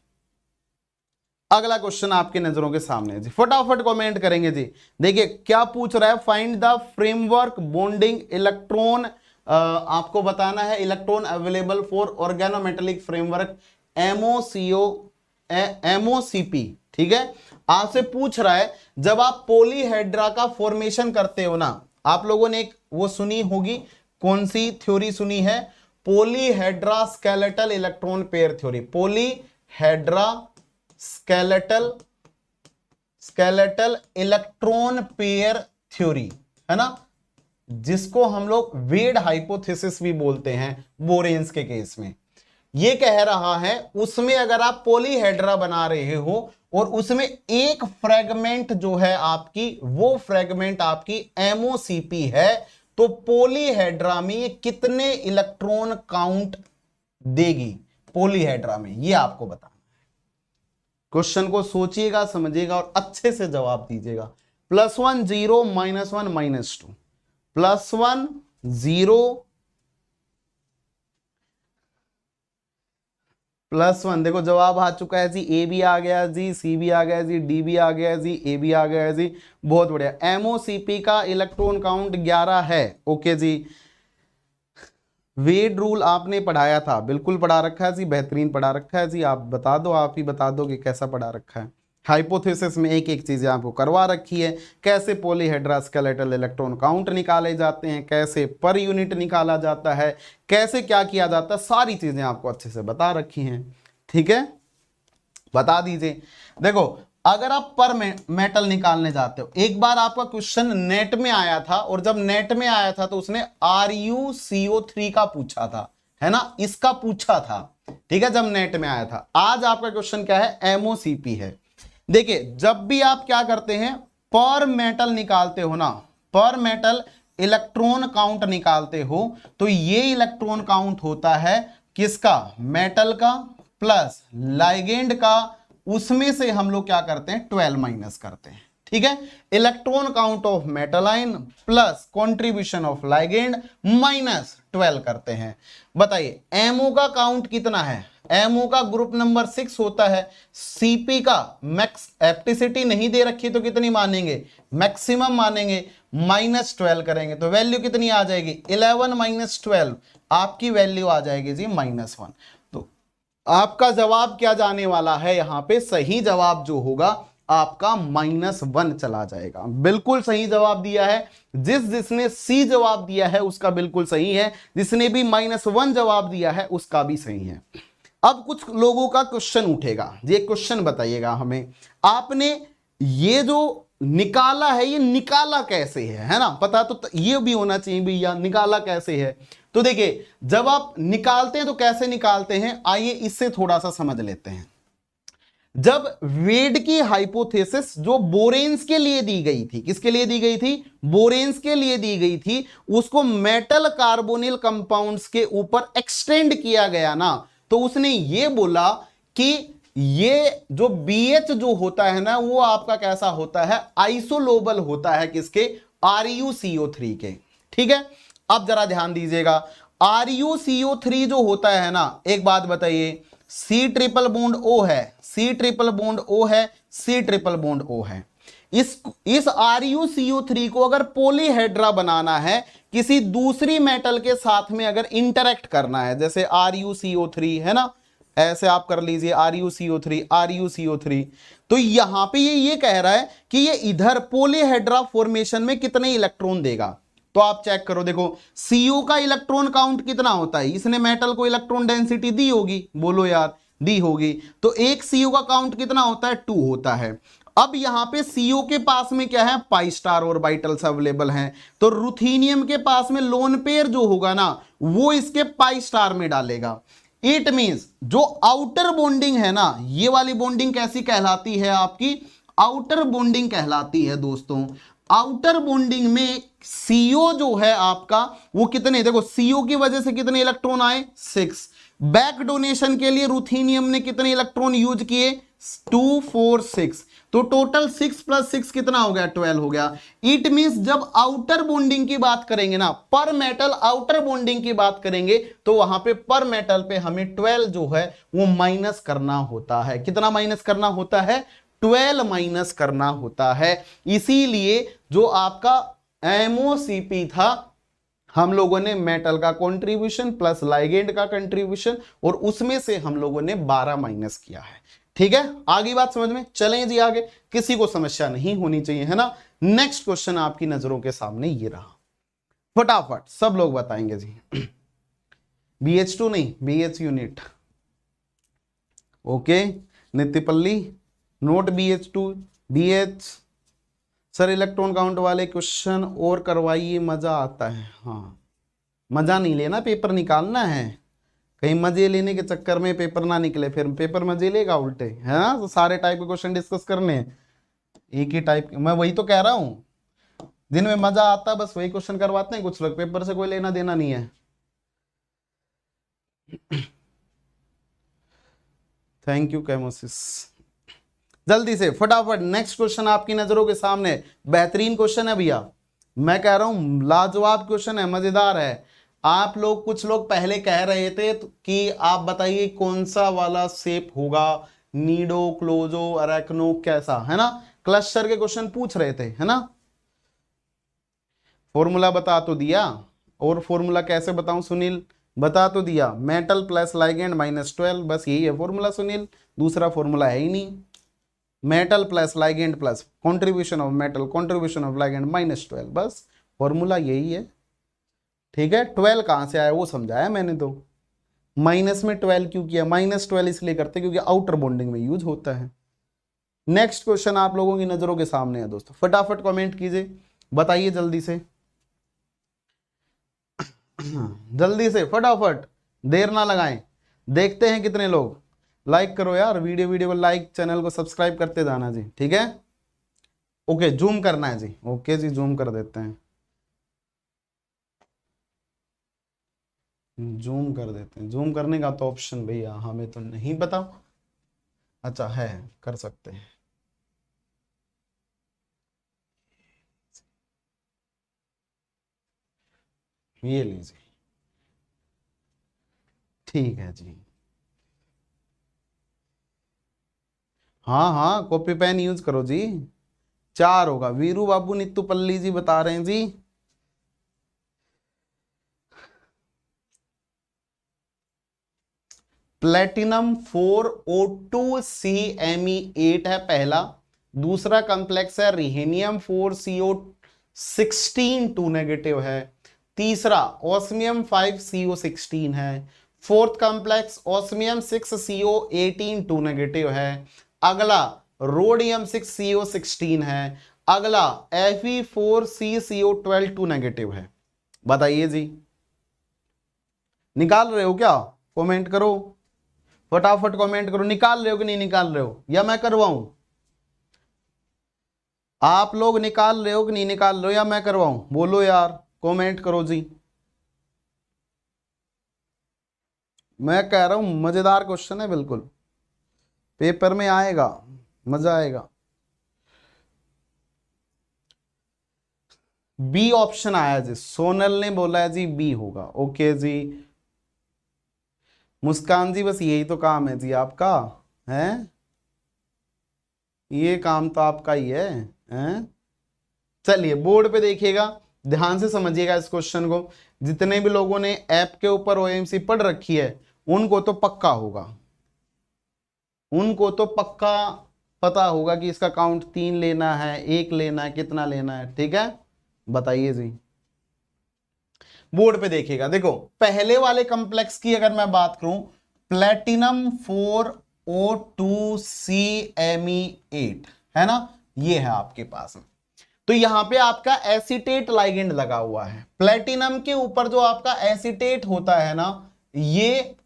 अगला क्वेश्चन आपके नजरों के सामने है जी, फटाफट कमेंट करेंगे जी। देखिए क्या पूछ रहा है, find the framework bonding electron, आपको बताना है electron available for organometallic framework MOCP, ठीक है। आपसे पूछ रहा है जब आप पॉलीहेड्रा का फॉर्मेशन करते हो ना, आप लोगों ने एक वो सुनी होगी, कौन सी थ्योरी सुनी है? Polyhedra skeletal electron pair theory, polyhedra skeletal electron pair theory, है ना, जिसको हम लोग वेड हाइपोथेसिस भी बोलते हैं बोरेन्स के केस में। ये कह रहा है उसमें अगर आप पॉलीहेड्रा बना रहे हो और उसमें एक फ्रेगमेंट जो है आपकी, वो फ्रेगमेंट आपकी MOCP है, तो पॉलीहेड्रा में ये कितने इलेक्ट्रॉन काउंट देगी पॉलीहेड्रा में, ये आपको बताना है। क्वेश्चन को सोचिएगा, समझिएगा और अच्छे से जवाब दीजिएगा। +1 0 -1 -2, +1 0 +1, देखो जवाब आ चुका है जी, ए भी आ गया जी, सी भी आ गया जी, डी भी आ गया जी, ए भी आ गया जी, बहुत बढ़िया। MOCP का इलेक्ट्रॉन काउंट 11 है, ओके जी। वेड रूल आपने पढ़ाया था, बिल्कुल पढ़ा रखा है जी, बेहतरीन पढ़ा रखा है जी, आप बता दो, आप ही बता दो कि कैसा पढ़ा रखा है। हाइपोथेसिस में एक एक चीजें आपको करवा रखी है, कैसे पॉलीहेड्रा स्केलेटल इलेक्ट्रॉन काउंट निकाले जाते हैं, कैसे पर यूनिट निकाला जाता है, कैसे क्या किया जाता है, सारी चीजें आपको अच्छे से बता रखी हैं, ठीक है, बता दीजिए। देखो अगर आप पर मेटल निकालने जाते हो, एक बार आपका क्वेश्चन नेट में आया था, और जब नेट में आया था तो उसने RuCO3 का पूछा था, है ना, इसका पूछा था, ठीक है, जब नेट में आया था। आज आपका क्वेश्चन क्या है, MOCP है। देखिए जब भी आप क्या करते हैं, पर मेटल निकालते हो ना, पर मेटल इलेक्ट्रॉन काउंट निकालते हो, तो ये इलेक्ट्रॉन काउंट होता है किसका, मेटल का प्लस लाइगेंड का, उसमें से हम लोग क्या करते हैं 12 माइनस करते हैं, ठीक है। Electron count of metal ion plus contribution of ligand -12 करते हैं। बताइए MO का काउंट कितना है, MO का ग्रुप नंबर 6 होता है, CP का मैक्स एप्टिसिटी नहीं दे रखी तो कितनी मानेंगे, मैक्सिमम मानेंगे, -12 करेंगे तो वैल्यू कितनी आ जाएगी, 11 - 12, आपकी वैल्यू आ जाएगी जी -1। तो आपका जवाब क्या जाने वाला है, यहां पे सही जवाब जो होगा आपका -1 चला जाएगा। बिल्कुल सही जवाब दिया है। जिसने सी जवाब दिया है उसका बिल्कुल सही है, जिसने भी -1 जवाब दिया है उसका भी सही है। अब कुछ लोगों का क्वेश्चन उठेगा, ये क्वेश्चन बताइएगा हमें, आपने ये जो निकाला है ये निकाला कैसे है ना? पता तो ये भी होना चाहिए भैया, निकाला कैसे है। तो देखिए, जब आप निकालते हैं तो कैसे निकालते हैं, आइए इससे थोड़ा सा समझ लेते हैं। जब वेड की हाइपोथेसिस जो बोरेन्स के लिए दी गई थी, किसके लिए दी गई थी? बोरेन्स के लिए दी गई थी, उसको मेटल कार्बोनिल कंपाउंड्स के ऊपर एक्सटेंड किया गया ना, तो उसने ये बोला कि ये जो BH जो होता है ना, वो आपका कैसा होता है? आइसोलोबल होता है किसके? RuCO3 के। ठीक है, अब जरा ध्यान दीजिएगा, RuCO3 जो होता है ना, एक बात बताइए, C ट्रिपल बॉन्ड O है, C ट्रिपल बॉन्ड O है, C ट्रिपल बॉन्ड O है। इस RuCO3 को अगर पॉलीहेड्रा बनाना है, किसी दूसरी मेटल के साथ में अगर इंटरेक्ट करना है, जैसे RuCO3 है ना, ऐसे आप कर लीजिए RuCO3, तो यहां पे ये कह रहा है कि ये इधर पॉलीहेड्रा फॉर्मेशन में कितने इलेक्ट्रॉन देगा। तो आप चेक करो, देखो CO का इलेक्ट्रॉन काउंट कितना होता है, इसने मेटल को इलेक्ट्रॉन डेंसिटी दी होगी, बोलो यार, दी होगी। तो एक CO का काउंट कितना होता है? 2 होता है। अब यहां पे CO के पास में क्या है? पाई स्टार ऑर्बिटल्स अवेलेबल हैं, तो रुथेनियम के पास में लोन पेयर जो होगा ना, वो इसके पाई स्टार में डालेगा। इट मींस जो आउटर बॉन्डिंग है ना, ये वाली बॉन्डिंग कैसी कहलाती है? आपकी आउटर बॉन्डिंग कहलाती है दोस्तों। आउटर बॉन्डिंग में CO जो है आपका, वो कितने, देखो CO की वजह से कितने इलेक्ट्रॉन आए? 6। बैक डोनेशन के लिए रुथेनियम ने कितने इलेक्ट्रॉन यूज किए? 2 4 6, तो टोटल 6 + 6 कितना हो गया? 12 हो गया। इट मींस जब आउटर बॉन्डिंग की बात करेंगे ना, पर मेटल आउटर बॉन्डिंग की बात करेंगे, तो वहां पे पर मेटल पे हमें 12 जो है वो माइनस करना होता है। कितना माइनस करना होता है? 12 माइनस करना होता है। इसीलिए जो आपका MOCP था, हम लोगों ने मेटल का कंट्रीब्यूशन प्लस लाइगेंड का कंट्रीब्यूशन, और उसमें से हम लोगों ने 12 माइनस किया है। ठीक है, आगे बात समझ में? चलें जी आगे, किसी को समस्या नहीं होनी चाहिए, है ना। नेक्स्ट क्वेश्चन आपकी नजरों के सामने ये रहा, फटाफट सब लोग बताएंगे जी। BH2 नहीं, BH unit. Okay Nityapalli, note BH2, BH। Sir electron count वाले क्वेश्चन और करवाइए, मजा आता है। हाँ, मजा नहीं लेना, पेपर निकालना है। कहीं मजे लेने के चक्कर में पेपर ना निकले, फिर पेपर मजे लेगा उल्टे, है ना। तो सारे टाइप के क्वेश्चन डिस्कस करने हैं, एक ही टाइप के। मैं वही तो कह रहा हूं, जिनमें मजा आता है बस वही क्वेश्चन करवाते हैं कुछ लोग, पेपर से कोई लेना देना नहीं है। थैंक यू कैमोसिस। जल्दी से फटाफट नेक्स्ट क्वेश्चन आपकी नजरों के सामने, बेहतरीन क्वेश्चन है भैया, मैं कह रहा हूं लाजवाब क्वेश्चन है, मजेदार है। आप लोग, कुछ लोग पहले कह रहे थे कि आप बताइए कौन सा वाला शेप होगा, नीडो, क्लोजो, अरेक्नो, कैसा, है ना। क्लस्टर के क्वेश्चन पूछ रहे थे, है ना। फॉर्मूला बता तो दिया, और फॉर्मूला कैसे बताऊं सुनील? बता तो दिया, मेटल प्लस लाइगेंड -12, बस यही है फॉर्मूला सुनील, दूसरा फॉर्मूला है ही नहीं। Metal plus ligand plus contribution of metal, contribution of ligand -12, बस फॉर्मूला यही है। ठीक है, 12 कहां से आया वो समझाया मैंने, तो माइनस में 12 क्यों किया? -12 इसलिए करते क्योंकि आउटर बॉन्डिंग में यूज होता है। नेक्स्ट क्वेश्चन आप लोगों की नजरों के सामने है दोस्तों, फटाफट कमेंट कीजिए, बताइए जल्दी से, जल्दी से फटाफट, देर ना लगाएं। देखते हैं कितने लोग। लाइक करो यार, वीडियो को लाइक, चैनल को सब्सक्राइब करते जाना जी, ठीक है। ओके, जूम करना है जी, ओके जी, जूम कर देते हैं, जूम कर देते हैं। जूम करने का तो ऑप्शन भैया हमें तो नहीं पता, अच्छा है, कर सकते हैं। ये लीजिए, ठीक है जी। हाँ हाँ, कॉपी पेन यूज करो जी। 4 होगा, वीरू बाबू नित्तुपल्ली जी बता रहे हैं जी। प्लेटिनम 4O2 CMe8 है पहला, दूसरा कॉम्प्लेक्स है रिहेनियम 4CO16 2 नेगेटिव है। तीसरा ऑस्मियम 5CO16 है। Fourth complex osmium 6CO18 2 negative है। अगला रोडियम 6CO16 है। अगला Fe4CCO12 2 नेगेटिव है। बताइए जी, निकाल रहे हो क्या? कमेंट करो, फटाफट कमेंट करो, निकाल रहे हो कि नहीं निकाल रहे हो, या मैं करवाऊं? आप लोग निकाल रहे हो कि नहीं निकाल रहे हो, या मैं करवाऊं? बोलो यार, कमेंट करो जी। मैं कह रहा हूं मजेदार क्वेश्चन है, बिल्कुल पेपर में आएगा, मजा आएगा। बी ऑप्शन आया जी, सोनल ने बोला है जी बी होगा। ओके जी, मुस्कान जी बस यही तो काम है जी आपका, है ये काम तो आपका ही है, हैं? चलिए बोर्ड पे देखिएगा, ध्यान से समझिएगा इस क्वेश्चन को। जितने भी लोगों ने ऐप के ऊपर ओएमसी पढ़ रखी है उनको तो पक्का होगा, उनको तो पक्का पता होगा कि इसका काउंट 3 लेना है, 1 लेना है, कितना लेना है। ठीक है, बताइए जी। बोर्ड पे देखिएगा, देखो पहले वाले कॉम्प्लेक्स की अगर मैं बात करूं, प्लेटिनम 4O2CMe8 है ना, ये है आपके पास में। तो यहां पे आपका एसीटेट लाइगेंड लगा हुआ है। प्लेटिनम के ऊपर जो आपका एसीटेट होता है ना, ये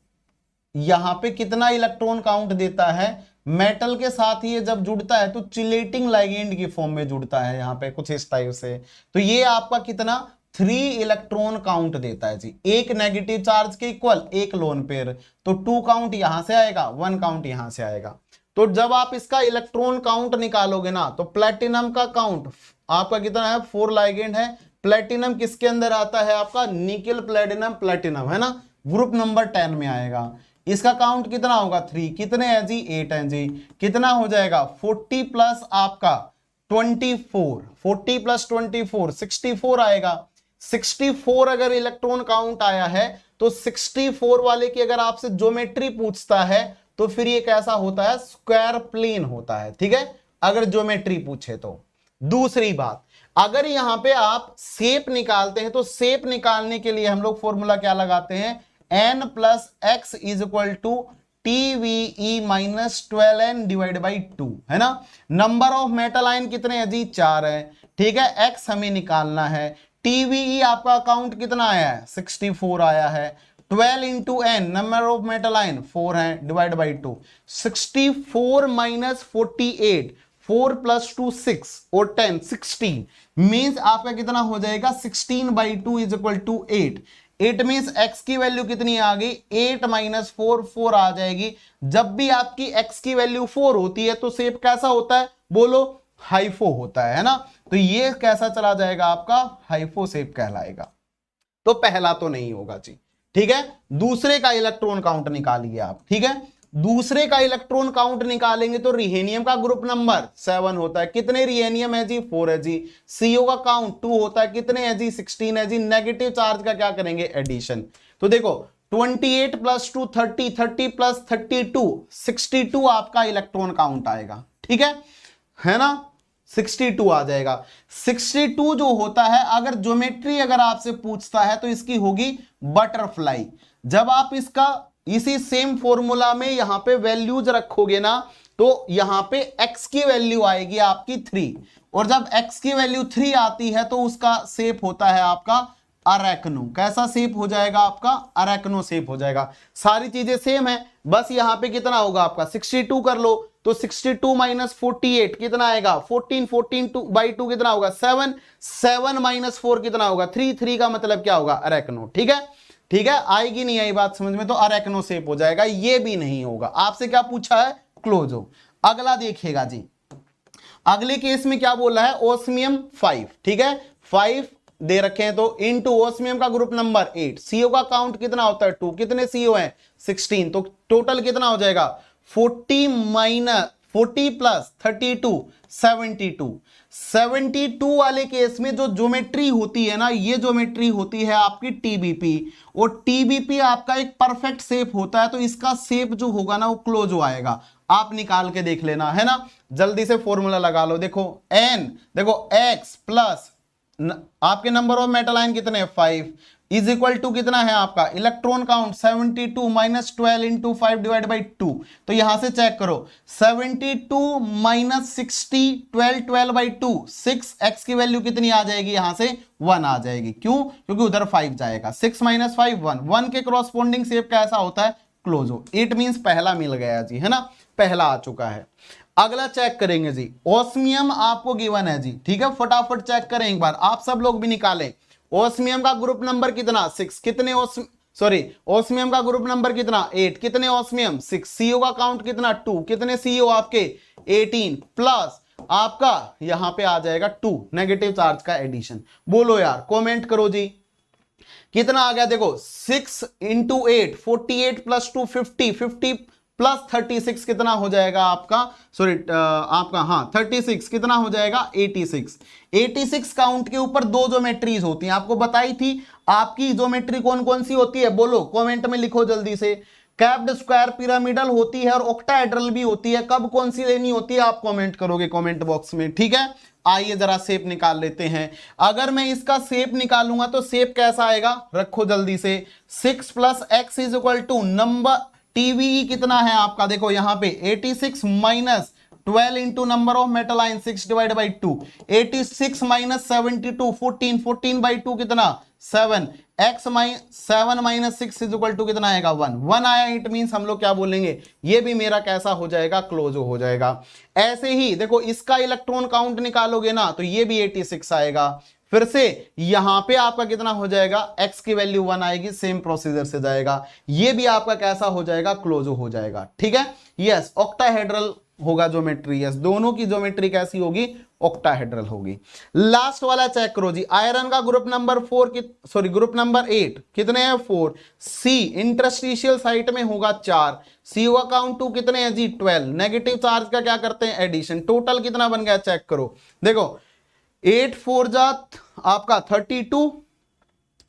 यहां पे कितना इलेक्ट्रॉन काउंट देता है? मेटल के साथ ही ये जब जुड़ता है तो चिलेटिंग लाइगेंड की फॉर्म में जुड़ता है, यहां पे कुछ इस टाइप से। तो ये आपका कितना 3 इलेक्ट्रॉन काउंट देता है जी, एक नेगेटिव चार्ज के इक्वल, एक लोन पेयर। तो 2 काउंट यहां से आएगा, 1 काउंट यहां से आएगा। तो जब आप इसका इलेक्ट्रॉन काउंट निकालोगे ना, तो प्लेटिनम का काउंट आपका कितना है? 4 लाइगेंड है। प्लेटिनम किसके अंदर आता है? आपका निकेल प्लेटिनम प्लेटिनम है ना, ग्रुप नंबर 10 में आएगा। इसका काउंट कितना होगा? 3। कितने है जी? 8 है जी। कितना हो जाएगा? 40 प्लस आपका 24, 40 प्लस 24 64 आएगा। 64 अगर इलेक्ट्रॉन काउंट आया है तो 64 वाले की अगर आपसे ज्योमेट्री पूछता है तो फिर ये कैसा होता है? स्क्वायर प्लेन होता है। ठीक है, अगर ज्योमेट्री पूछे तो। दूसरी बात, अगर यहां पे आप शेप निकालते हैं तो शेप निकालने के लिए हम लोग फॉर्मूला क्या लगाते हैं? n plus x is equal to TVE minus 12n divide by 2 है ना। नंबर ऑफ मेटल आयन कितने हैं जी? 4 है। ठीक है, x हमें निकालना है। TVE आपका काउंट कितना आया है? 64 आया है। 12 into n number of metal ion 4 है, डिवाइड बाई 2। 64 माइनस 48, 4 प्लस 2 6 और 10 16 मीन्स आपका कितना हो जाएगा? 16 by 2 is equal to 8। 8 means x की वैल्यू कितनी आ गई? 8 माइनस 4 4 आ जाएगी। जब भी आपकी x की वैल्यू 4 होती है तो शेप कैसा होता है? बोलो, हाइफो होता है ना। तो ये कैसा चला जाएगा? आपका हाइफो शेप कहलाएगा। तो पहला तो नहीं होगा जी। ठीक है, दूसरे का इलेक्ट्रॉन काउंट निकालिए आप। ठीक है, दूसरे का इलेक्ट्रॉन काउंट निकालेंगे तो रिहेनियम का ग्रुप नंबर 7 होता है। कितने रिहेनियम है जी? 4 है जी। सीओ का काउंट 2 होता है। कितने है जी? 16 है जी। नेगेटिव चार्ज का क्या करेंगे? एडिशन। तो देखो 28 प्लस 2 30, 30 प्लस 32 62 आपका इलेक्ट्रॉन काउंट आएगा। ठीक है ना, 62 आ जाएगा। 62 जो होता है, अगर ज्योमेट्री अगर आपसे पूछता है तो इसकी होगी बटरफ्लाई। जब आप इसका इसी सेम फॉर्मूला में यहां पे वैल्यूज रखोगे ना, तो यहां पे x की वैल्यू आएगी आपकी 3, और जब x की वैल्यू 3 आती है तो उसका शेप होता है आपका अरेक्नो। कैसा शेप हो जाएगा? आपका अरेक्नो शेप हो जाएगा। सारी चीजें सेम है, बस यहां पे कितना होगा आपका? 62 कर लो तो 62 माइनस 48 कितना आएगा? 14, 14 बाई 2 कितना होगा? 7, 7 माइनस 4 कितना होगा? 3, 3 का मतलब क्या होगा? अरेक्नो। ठीक है, ठीक है, आएगी नहीं आई बात समझ में? तो अरेक्नो शेप हो जाएगा। ये भी नहीं होगा। आपसे क्या पूछा है? क्लोजो। अगला देखिएगा जी, अगले केस में क्या बोला है? ओस्मियम 5। ठीक है, 5 दे रखे हैं तो इनटू ओस्मियम का ग्रुप नंबर 8। सीओ का काउंट कितना होता है? 2। कितने सीओ हैं? 16। तो टोटल कितना हो जाएगा? 40 माइनस 40 प्लस 32 72। 72 वाले केस में जो ज्योमेट्री होती है ना, ये ज्योमेट्री होती है आपकी टीबीपी, और टीबीपी आपका एक परफेक्ट शेप होता है। तो इसका शेप जो होगा ना वो क्लोजो आएगा। आप निकाल के देख लेना, है ना। जल्दी से फॉर्मूला लगा लो। देखो n, देखो x प्लस आपके नंबर ऑफ मेटल आयन कितने हैं 5 इज इक्वल टू कितना है आपका electron count 72 minus 12 into 5 divide by 2। तो यहां से चेक करो 72 माइनस 60 12 12 बाई 2 6x की वैल्यू कितनी आ जाएगी, यहां से 1 आ जाएगी। क्यों? क्योंकि उधर 5 जाएगा। 6 माइनस 5 1 के क्रॉसपोंडिंग शेप कैसा होता है क्लोजो। इट मींस पहला मिल गया जी, है ना, पहला आ चुका है। अगला चेक करेंगे जी, ऑस्मियम आपको गिवन है जी, ठीक है, फटाफट चेक करें एक बार, आप सब लोग भी निकालें। ऑस्मियम का ग्रुप नंबर कितना 6, कितने ऑस्मियम का ग्रुप नंबर कितना 8, कितने ऑस्मियम 6, सीओ का काउंट कितना 2, कितने सीओ आपके 18 प्लस आपका यहां पे आ जाएगा 2 नेगेटिव चार्ज का एडिशन। बोलो यार, कमेंट करो जी कितना आ गया। देखो 6 इंटू 8 48 प्लस 2 50 50 प्लस 36 कितना हो जाएगा आपका, आपका हाँ 36 कितना हो जाएगा 86। 86 काउंट के ऊपर दो ज्योमेट्रीज होती हैं, आपको बताई थी। आपकी ज्योमेट्री कौन कौन सी होती है बोलो, कमेंट में लिखो जल्दी से। कैप्ड स्क्वायर पिरामिडल होती है और ऑक्टाहेड्रल भी होती है। कब कौन सी लेनी होती है आप कमेंट करोगे कमेंट बॉक्स में, ठीक है। आइए जरा शेप निकाल लेते हैं। अगर मैं इसका शेप निकालूंगा तो शेप कैसा आएगा, रखो जल्दी से। 6 plus x is equal to number TVE कितना है आपका, देखो यहां पे 86 minus 12 into number of metal ion 6 divide by 2 86 minus 72 14 14 by 2 कितना 7 x 7 minus 6 is equal to कितना आएगा 1 1 आया। इट मींस हम लोग क्या बोलेंगे, ये भी मेरा कैसा हो जाएगा क्लोज हो जाएगा। ऐसे ही देखो इसका इलेक्ट्रॉन काउंट निकालोगे ना तो ये भी 86 आएगा। फिर से यहां पे आपका कितना हो जाएगा, x की वैल्यू 1 आएगी, सेम प्रोसीजर से जाएगा, ये भी आपका कैसा हो जाएगा क्लोज हो जाएगा, ठीक है। यस ऑक्टाहेड्रल होगा ज्योमेट्री, यस दोनों की ज्योमेट्री कैसी होगी ऑक्टाहेड्रल होगी। लास्ट वाला चेक करो जी, आयरन का ग्रुप नंबर 4 ग्रुप नंबर 8 कितने हैं 4, सी इंटरस्टिशियल साइट में होगा 4, सी का काउंट 2 कितने हैं जी 12, नेगेटिव चार्ज का क्या करते हैं एडिशन, टोटल कितना बन गया चेक करो। देखो 8 4 जात आपका 32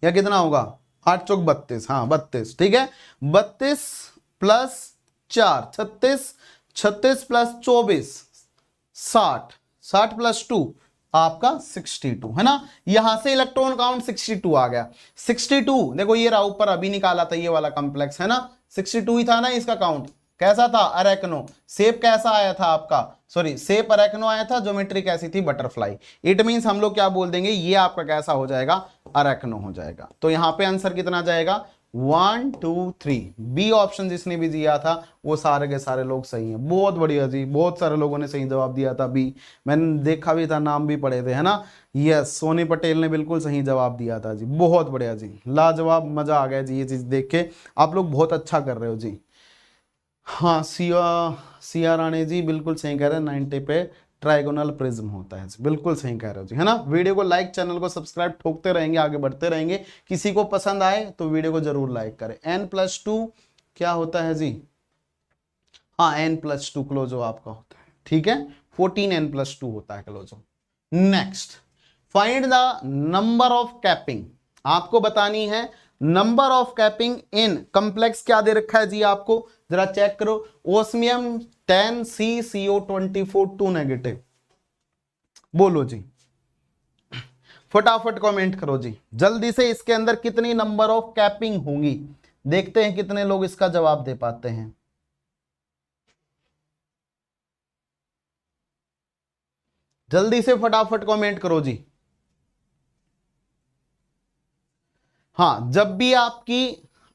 या कितना होगा 8 चौक 32, हाँ 32, ठीक है 32 प्लस 4 36 36 प्लस 24 60 60 प्लस 2 आपका 62, है ना। यहां से इलेक्ट्रॉन काउंट 62 आ गया। 62 देखो ये रहा ऊपर अभी निकाला था ये वाला कॉम्प्लेक्स, है ना 62 ही था ना इसका काउंट। कैसा था अरेक्नो, शेप कैसा आया था आपका, शेप अरेक्नो आया था, ज्योमेट्री कैसी थी बटरफ्लाई। इट मींस हम लोग क्या बोल देंगे ये आपका कैसा हो जाएगा अरेक्नो हो जाएगा। तो यहां पे आंसर कितना जाएगा 1 2 3, बी ऑप्शन जिसने भी दिया था वो सारे के सारे लोग सही हैं। बहुत बढ़िया जी, बहुत सारे लोगों ने सही जवाब दिया था बी, मैंने देखा भी था, नाम भी पढ़े थे, है ना। यस सोनी पटेल ने बिल्कुल सही जवाब दिया था जी, बहुत बढ़िया जी, लाजवाब, मजा आ गया जी ये चीज देख के, आप लोग बहुत अच्छा कर रहे हो जी। हाँ सिया राणे जी बिल्कुल सही कह रहे हैं, 90 पे ट्राइगोनल प्रिज्म होता है, बिल्कुल सही कह रहे हो जी, है ना। वीडियो को लाइक, चैनल को सब्सक्राइब ठोकते रहेंगे, आगे बढ़ते रहेंगे। किसी को पसंद आए तो वीडियो को जरूर लाइक करें। n+2 क्या होता है जी, हाँ n+2 क्लोजो आपका होता है, ठीक है 14 n+2 होता है closo. Next find the number of capping, आपको बतानी है number of capping in complex, क्या दे रखा है जी आपको जरा चेक करो। ओस्मियम 10 CCO24 2 नेगेटिव, बोलो जी फटाफट कमेंट करो जी जल्दी से, इसके अंदर कितनी नंबर ऑफ कैपिंग होंगी, देखते हैं कितने लोग इसका जवाब दे पाते हैं। जल्दी से फटाफट कमेंट करो जी। हाँ जब भी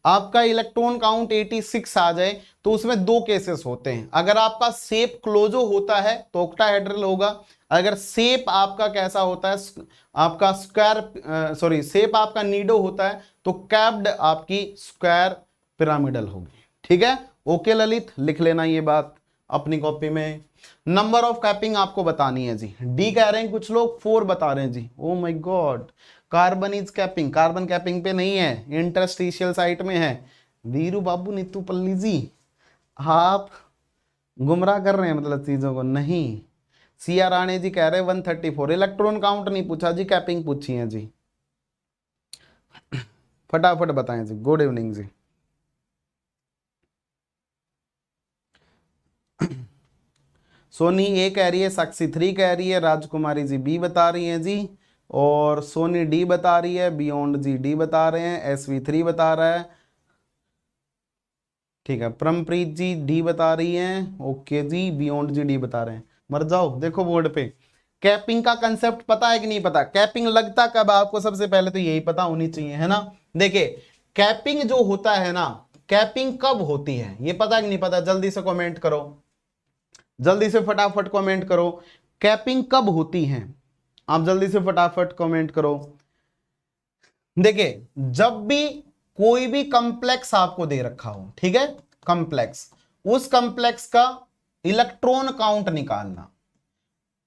आपका इलेक्ट्रॉन काउंट 86 आ जाए तो उसमें दो केसेस होते हैं। अगर आपका शेप क्लोजो होता है तो ऑक्टाहेड्रल होगा, अगर शेप आपका कैसा होता है आपका स्क्वायर शेप आपका नीडो होता है तो कैप्ड आपकी स्क्वायर पिरामिडल होगी, ठीक है। ओके ललित लिख लेना ये बात अपनी कॉपी में। नंबर ऑफ कैपिंग आपको बतानी है जी, डी कह रहे हैं कुछ लोग, 4 बता रहे हैं जी। Oh my God, carbon is capping, carbon capping पे नहीं है, इंटरस्टिशियल साइट में है। वीरू बाबू नीतू पल्ली जी आप गुमराह कर रहे हैं मतलब चीजों को, नहीं। सिया राणे जी कह रहे हैं 134, इलेक्ट्रॉन काउंट नहीं पूछा जी, कैपिंग पूछी है जी। फटाफट बताएं जी, गुड इवनिंग जी। सोनी ए कह रही है, साक्षी 3 कह रही है, राजकुमारी जी बी बता रही हैं जी, और सोनी डी बता रही है, बियॉन्ड जी डी बता रहे हैं, SV3 बता रहा है, ठीक है, परमप्रीत जी डी बता रही हैं, ओके जी, बियॉन्ड जी डी बता रहे हैं। मर जाओ, देखो बोर्ड पे कैपिंग का कंसेप्ट पता है कि नहीं पता? कैपिंग लगता कब आपको? सबसे पहले तो यही पता होनी चाहिए, है ना। देखिए कैपिंग जो होता है ना, कैपिंग कब होती है ये पता कि नहीं पता? जल्दी से कमेंट करो, जल्दी से फटाफट कमेंट करो, कैपिंग कब होती है? आप जल्दी से फटाफट कमेंट करो। देखिए जब भी कोई भी कंप्लेक्स आपको दे रखा हो, ठीक है, कंप्लेक्स, उस कंप्लेक्स का इलेक्ट्रॉन काउंट निकालना।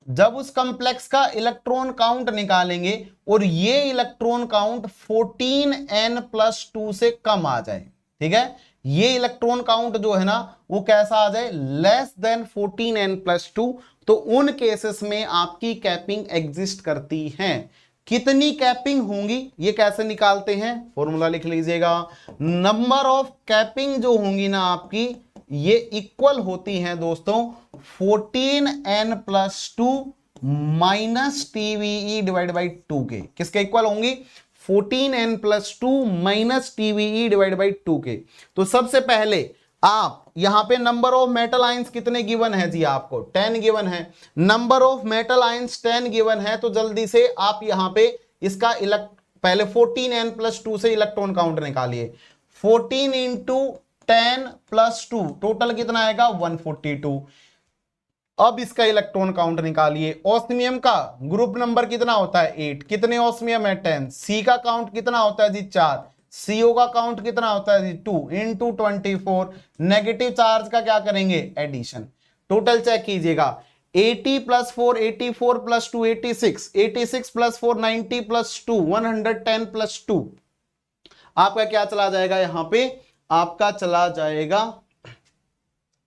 जब उस कंप्लेक्स का इलेक्ट्रॉन काउंट निकालेंगे और ये इलेक्ट्रॉन काउंट 14n+2 से कम आ जाए, ठीक है, ये इलेक्ट्रॉन काउंट जो है ना वो कैसा आ जाए? लेस देन 14n+2, तो उन केसेस में आपकी कैपिंग एग्जिस्ट करती है। कितनी कैपिंग होंगी ये कैसे निकालते हैं? फॉर्मूला लिख लीजिएगा। नंबर ऑफ कैपिंग जो होंगी ना आपकी, ये इक्वल होती हैं दोस्तों 14n+2 minus TVE divide by 2 के। किसके इक्वल होंगी? 14n+2 minus TVE divide by 2 के। तो सबसे पहले आप यहां पे नंबर ऑफ मेटल आयंस कितने गिवन है जी? आपको 10 गिवन है। Number of metal ions 10 given है, तो जल्दी से आप यहां पे इसका पहले 14n+2 से इलेक्ट्रॉन काउंट निकालिए। 14 इंटू 10+2 टोटल कितना आएगा? 142। अब इसका इलेक्ट्रॉन काउंट निकालिए। ऑस्मियम का ग्रुप नंबर कितना होता है? 8। कितने ऑस्मियम है? 10। सी का काउंट कितना होता है जी? 4। CO का काउंट कितना होता है जी? 2 इंटू 24। नेगेटिव चार्ज का क्या करेंगे? एडिशन। टोटल चेक कीजिएगा। 80+4 84+2 86 86+4 90+2 110+2 आपका क्या चला जाएगा यहां पे? आपका चला जाएगा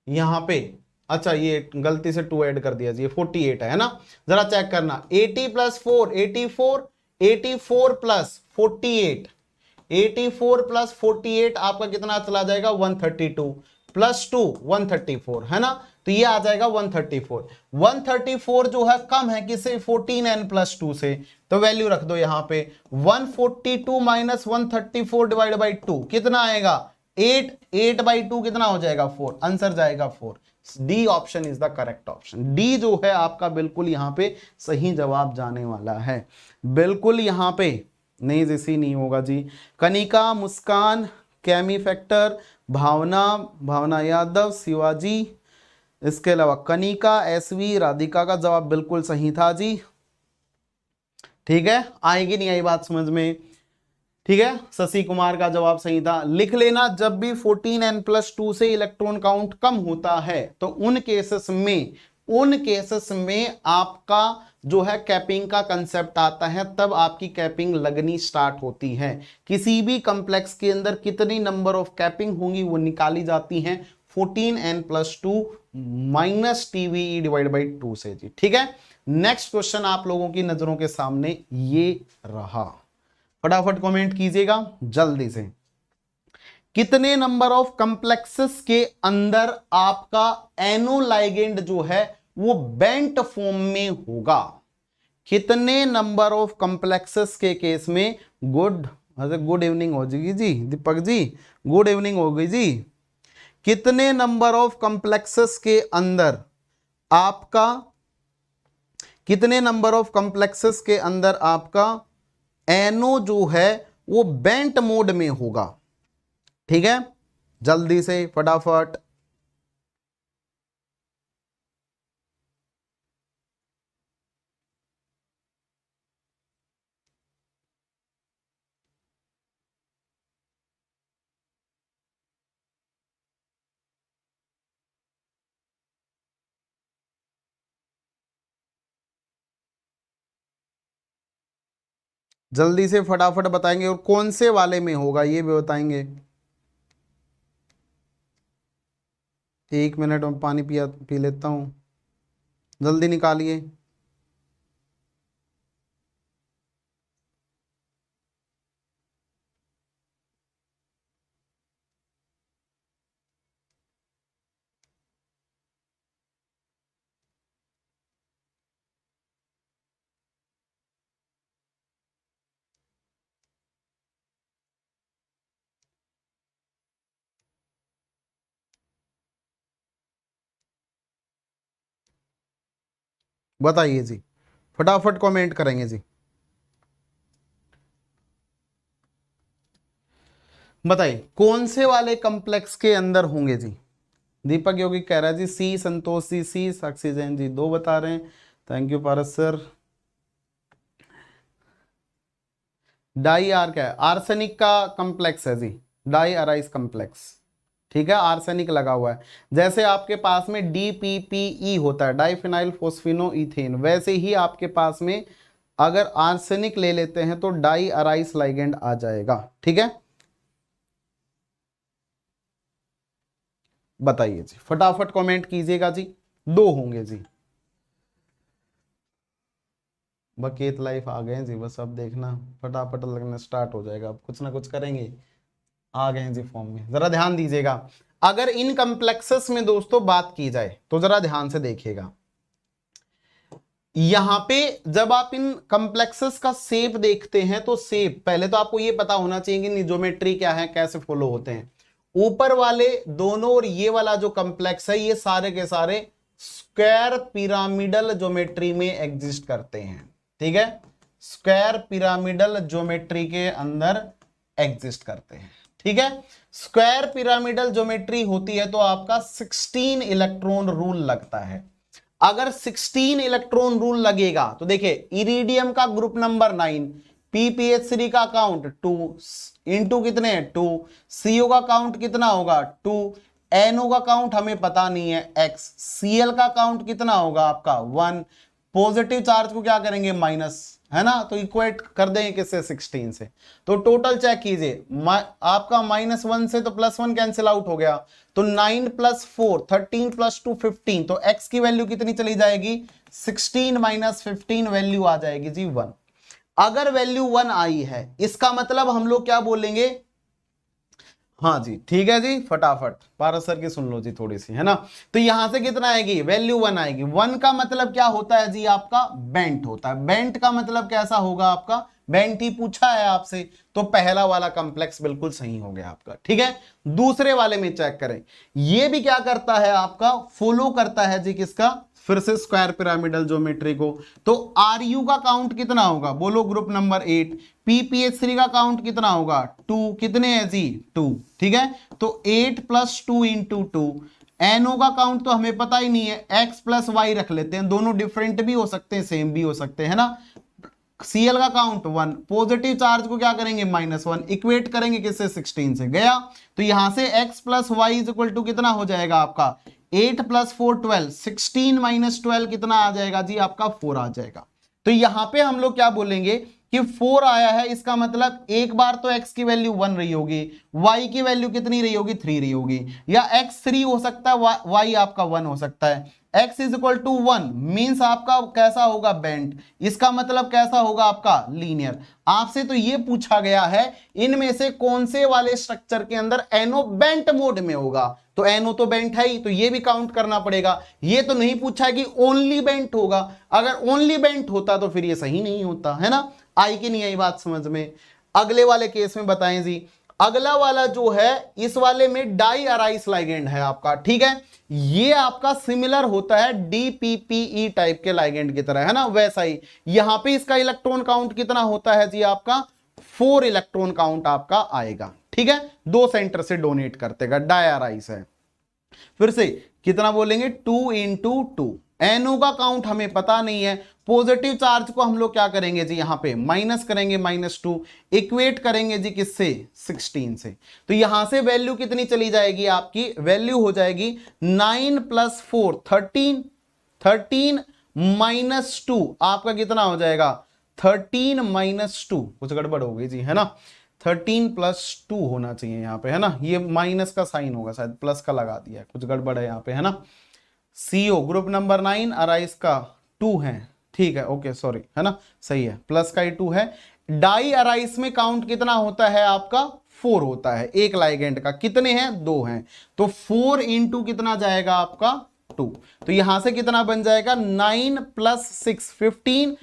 यहां पे, अच्छा ये गलती से 2 ऐड कर दिया जी, 48 है ना। जरा चेक करना, 80+4 84 84+48 84+48 आपका कितना चला जाएगा? 132 +2 134 है ना। तो ये आ जाएगा 134। 134 जो है कम है किससे? 14n+2 से, तो वैल्यू रख दो यहां पे। 142 माइनस 134 डिवाइड बाई 2 कितना आएगा? 8। 8/2 कितना हो जाएगा? 4। आंसर जाएगा 4। D option is the correct option. D जो है आपका बिल्कुल यहां पे सही जवाब जाने वाला है। बिल्कुल यहां पे नहीं, जैसी नहीं होगा जी। कनिका, मुस्कान, कैमी फैक्टर, भावना, भावना यादव, शिवाजी, इसके अलावा कनिका, SV, राधिका का जवाब बिल्कुल सही था जी। ठीक है, आएगी नहीं आई बात समझ में? ठीक है, शशि कुमार का जवाब सही था। लिख लेना, जब भी 14n+2 से इलेक्ट्रॉन काउंट कम होता है तो उन केसेस में आपका जो है कैपिंग का कंसेप्ट आता है, तब आपकी कैपिंग लगनी स्टार्ट होती है। किसी भी कंप्लेक्स के अंदर कितनी नंबर ऑफ कैपिंग होंगी वो निकाली जाती हैं 14n+2 minus TVE divide by 2 से जी। ठीक है, नेक्स्ट क्वेश्चन आप लोगों की नजरों के सामने ये रहा, फटाफट कमेंट कीजिएगा जल्दी से। कितने नंबर ऑफ कंप्लेक्सेस के अंदर आपका एनो लाइगेंड जो है वो बेंट फॉर्म में होगा? कितने नंबर ऑफ कंप्लेक्सेस के केस में गुड इवनिंग हो जाएगी जी दीपक जी, गुड इवनिंग हो गई जी। कितने नंबर ऑफ कंप्लेक्सेस के अंदर आपका, कितने नंबर ऑफ कंप्लेक्सेस के अंदर आपका एनो जो है वो बेंट मोड में होगा? ठीक है, जल्दी से फटाफट। जल्दी से फटाफट बताएंगे, और कौन से वाले में होगा ये भी बताएंगे। 1 मिनट में पानी पी लेता हूं, जल्दी निकालिए। बताइए जी, फटाफट कमेंट करेंगे जी। बताइए कौन से वाले कॉम्प्लेक्स के अंदर होंगे जी। दीपक योगी कह रहा है जी सी, संतोष जी सी, साक्षी जैन जी 2 बता रहे हैं। Thank you Paras sir. डाई आर क्या है? आर्सेनिक का कॉम्प्लेक्स है जी, डाई अराइस कॉम्प्लेक्स। ठीक है, आर्सेनिक लगा हुआ है। जैसे आपके पास में DPPE होता है, डाइफिनाइल फोस्फिनो इथेन, वैसे ही आपके पास में अगर आर्सेनिक ले लेते हैं तो डाई अराइस लाइगेंड आ जाएगा। ठीक है, बताइए जी, फटाफट कमेंट कीजिएगा जी। 2 होंगे जी। बकेत लाइफ आ गए जी, बस अब देखना फटाफट लगना स्टार्ट हो जाएगा, अब कुछ ना कुछ करेंगे। आ गए जी फॉर्म में, जरा ध्यान दीजिएगा। अगर इन कॉम्प्लेक्सेस में दोस्तों बात की जाए तो जरा ध्यान से देखिएगा। यहां पे जब आप इन कॉम्प्लेक्सेस का शेप देखते हैं तो शेप पहले तो आपको ये पता होना चाहिए कि ज्योमेट्री क्या है, कैसे फॉलो होते हैं। ऊपर वाले दोनों और ये वाला जो कॉम्प्लेक्स है, ये सारे के सारे स्क्वायर पिरामिडल ज्योमेट्री में एग्जिस्ट करते हैं। ठीक है, स्क्वायर पिरामिडल ज्योमेट्री के अंदर एग्जिस्ट करते हैं। ठीक है, स्क्वायर पिरामिडल ज्योमेट्री होती है तो आपका 16 इलेक्ट्रॉन रूल लगता है। अगर 16 इलेक्ट्रॉन रूल लगेगा तो देखिए इरिडियम का ग्रुप नंबर 9, PPH3 का काउंट 2 इंटू कितने 2, CO का काउंट कितना होगा 2, NO का काउंट हमें पता नहीं है x, Cl का काउंट कितना होगा आपका 1, पॉजिटिव चार्ज को क्या करेंगे माइनस, है ना, तो इक्वेट कर देंगे किससे 16 से। तो टोटल चेक कीजिए, आपका -1 से तो +1 कैंसिल आउट हो गया, तो 9 + 4 13 + 2 15, तो x की वैल्यू कितनी चली जाएगी 16 - 15, वैल्यू आ जाएगी जी 1। अगर वैल्यू 1 आई है इसका मतलब हम लोग क्या बोलेंगे, हाँ जी ठीक है जी, फटाफट पारस सर की सुन लो जी थोड़ी सी, है ना। तो यहां से कितना आएगी वैल्यू 1 आएगी। 1 का मतलब क्या होता है जी आपका बेंट होता है। बेंट का मतलब कैसा होगा आपका, बेंट ही पूछा है आपसे, तो पहला वाला कॉम्प्लेक्स बिल्कुल सही हो गया आपका। ठीक है, दूसरे वाले में चेक करें, ये भी क्या करता है आपका फॉलो करता है जी किसका, फिर से स्क्वायर पिरामिडल ज्योमेट्री को। तो RU का काउंट कितना होगा बोलो, ग्रुप नंबर 8। PPH3 का काउंट कितना होगा 2, कितने है जी 2। ठीक है, तो 8 + 2 × 2। NO का काउंट तो हमें पता ही नहीं है, x + y रख लेते हैं, दोनों डिफरेंट भी हो सकते हैं सेम भी हो सकते हैं ना। Cl का काउंट 1, पॉजिटिव चार्ज को क्या करेंगे -1, इक्वेट करेंगे किससे 16 से, गया। तो यहां से x + y = कितना हो जाएगा आपका 8 + 4 12, 16 - 12 कितना आ जाएगा जी आपका 4 आ जाएगा। तो यहां पे हम लोग क्या बोलेंगे कि 4 आया है, इसका मतलब एक बार तो x की वैल्यू 1 रही होगी, y की वैल्यू कितनी रही होगी 3 रही होगी, या x 3 हो सकता है, y आपका 1 हो सकता है। x = 1 मीन्स आपका कैसा होगा बेंट, इसका मतलब कैसा होगा आपका लीनियर। आपसे तो ये पूछा गया है इनमें से कौन से वाले स्ट्रक्चर के अंदर NO बेंट मोड में होगा, तो NO तो बेंट है ही, तो ये भी काउंट करना पड़ेगा। ये तो नहीं पूछा है कि ओनली बेंट होगा, अगर ओनली बेंट होता तो फिर ये सही नहीं होता, है ना। आई कि नहीं आई बात समझ में। अगले वाले केस में बताएं जी, अगला वाला जो है इस वाले में डाई अराइस लाइगेंड है आपका। ठीक है, ये आपका सिमिलर होता है DPPE टाइप के लाइगेंड की तरह, है ना, वैसा ही। यहां पे इसका इलेक्ट्रॉन काउंट कितना होता है जी आपका 4 इलेक्ट्रॉन काउंट आपका आएगा। ठीक है, 2 सेंटर से डोनेट करतेगा, डाई अराइस है। फिर से कितना बोलेंगे 2 × 2। NO का काउंट हमें पता नहीं है, पॉजिटिव चार्ज को हम लोग क्या करेंगे जी यहां पे माइनस करेंगे -2, इक्वेट करेंगे जी किससे 16 से। तो यहां से वैल्यू कितनी चली जाएगी आपकी, वैल्यू हो जाएगी 9 + 4 13, 13 - 2 आपका कितना हो जाएगा 13 - 2, कुछ गड़बड़ हो गई जी, है ना। 13 + 2 होना चाहिए यहाँ पे, है ना, ये माइनस का साइन होगा शायद, प्लस का लगा दिया, कुछ गड़बड़ है यहाँ पे, है ना। CO ग्रुप नंबर 9 अराइस का 2 है, ठीक है, ओके सॉरी, है ना, सही है, प्लस का ही 2 है। डाई अराइस में काउंट कितना होता है आपका 4 होता है, एक लाइगेंड का कितने हैं 2 हैं, तो 4 × कितना जाएगा आपका 2। तो यहां से कितना बन जाएगा 9 + 6 15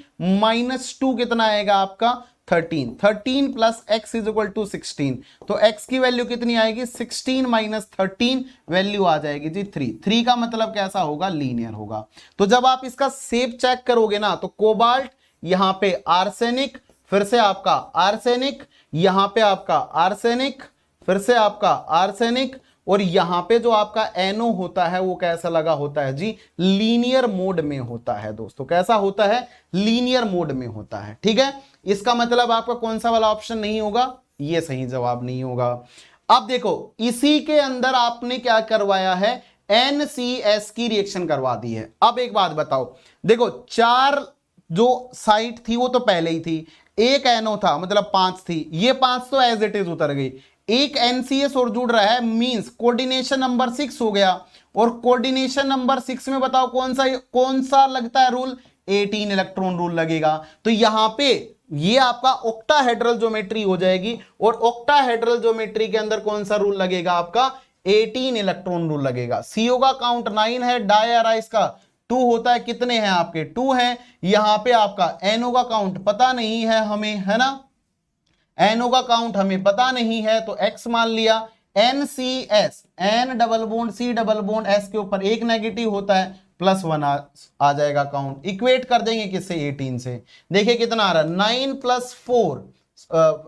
- 2 कितना आएगा आपका 13, 13 plus x is equal to 16, तो x की वैल्यू कितनी आएगी 16 माइनस 13, वैल्यू आ जाएगी जी 3। 3 का मतलब कैसा होगा, लीनियर होगा। तो जब आप इसका शेप चेक करोगे ना, तो कोबाल्ट, यहां पे आर्सेनिक, फिर से आपका आर्सेनिक, यहां पे आपका आर्सेनिक, फिर से आपका आर्सेनिक, और यहां पे जो आपका एनो होता है वो कैसा लगा होता है जी, लीनियर मोड में होता है दोस्तों। कैसा होता है, लीनियर मोड में होता है। ठीक है, इसका मतलब आपका कौन सा वाला ऑप्शन नहीं होगा, ये सही जवाब नहीं होगा। अब देखो इसी के अंदर आपने क्या करवाया है, NCS की रिएक्शन करवा दी है। अब एक बात बताओ, देखो 4 जो साइट थी वो तो पहले ही थी, एक एनो था मतलब 5 थी, ये 5 तो एज इट इज उतर गई, एक NCS और जुड़ रहा है, मींस कोऑर्डिनेशन नंबर 6 हो गया। और कोऑर्डिनेशन नंबर 6 में बताओ कौन सा लगता है रूल, 18 इलेक्ट्रॉन रूल लगेगा। तो यहां पे ये आपका ऑक्टाहेड्रल ज्योमेट्री हो जाएगी, और ऑक्टाहेड्रल ज्योमेट्री के अंदर कौन सा रूल लगेगा, आपका 18 इलेक्ट्रॉन रूल लगेगा। CO का काउंट 9 है, डायआराइस का 2 होता है, कितने हैं आपके 2 हैं। यहां पे आपका NO का काउंट पता नहीं है हमें, है ना, NO का काउंट हमें पता नहीं है, तो X मान लिया। NCS, N double bond C double bond S के ऊपर एक नेगेटिव होता है, +1 आ जाएगा काउंट। इक्वेट कर देंगे किससे, 18 से। देखिए कितना आ रहा है, 9 + 4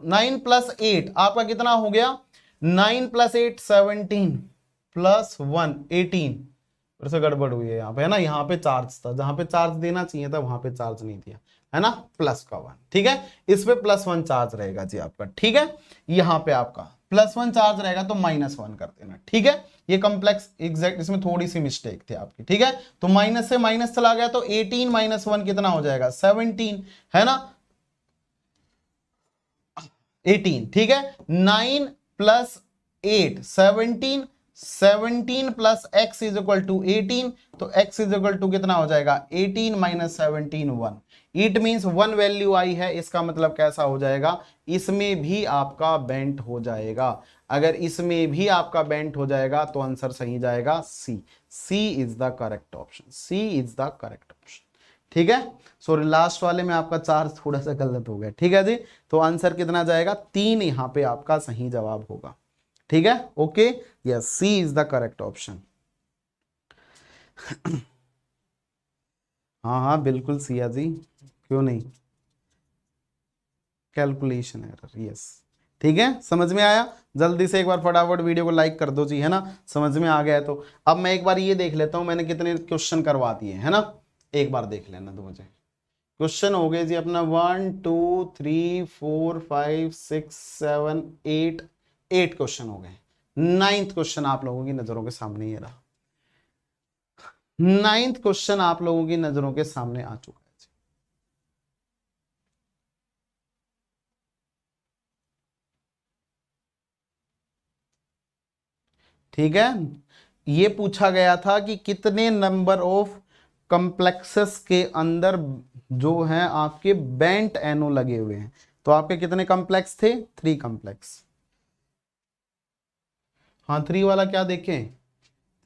9 + 8 आपका कितना हो गया, 9 + 8 17 +1 18। फिर से गड़बड़ हुई है यहाँ पे, है ना, यहाँ पे चार्ज था, जहां पे चार्ज देना चाहिए था वहां पे चार्ज नहीं दिया, है ना, +1। ठीक है, इस पे +1 चार्ज रहेगा जी आपका। ठीक है, यहां पे आपका +1 चार्ज रहेगा तो -1 कर देना। ठीक है, ये कॉम्प्लेक्स एग्जैक्ट, इसमें थोड़ी सी मिस्टेक थी आपकी। ठीक है, तो माइनस से माइनस चला गया, तो 18 - 1 कितना हो जाएगा, 17, है ना, 18। ठीक है, 9 + 8 17, 17 + x इज इक्वल टू 18, तो x इज इक्वल टू कितना हो जाएगा, 18 - 17 1। इट मींस 1 वैल्यू आई है, इसका मतलब कैसा हो जाएगा, इसमें भी आपका बेंट हो जाएगा। अगर इसमें भी आपका बेंट हो जाएगा तो आंसर सही जाएगा C. C is the correct option, C is the correct option. ठीक है, सॉरी लास्ट वाले में आपका चार्ज थोड़ा सा गलत हो गया। ठीक है जी, तो आंसर कितना जाएगा, 3 यहां पे आपका सही जवाब होगा। ठीक है, okay, yes, C is the correct option. हाँ हाँ बिल्कुल सिया जी, क्यों नहीं, कैलकुलेशन एरर, यस। ठीक है, समझ में आया, जल्दी से एक बार फटाफट वीडियो को लाइक कर दो जी, है ना, समझ में आ गया है तो। अब मैं एक बार ये देख लेता हूं मैंने कितने क्वेश्चन करवा दिए, है ना, एक बार देख लेना तो मुझे। क्वेश्चन हो गए जी अपना 1 2 3 4 5 6 7 8, 8 क्वेश्चन हो गए। 9th क्वेश्चन आप लोगों की नजरों के सामने ये रहा, 9th क्वेश्चन आप लोगों की नजरों के सामने आ चुका है। ठीक है, ये पूछा गया था कि कितने नंबर ऑफ कॉम्प्लेक्सेस के अंदर जो है आपके बेंट एनो लगे हुए हैं। तो आपके कितने कॉम्प्लेक्स थे, 3 कॉम्प्लेक्स। हाँ 3 वाला क्या देखें,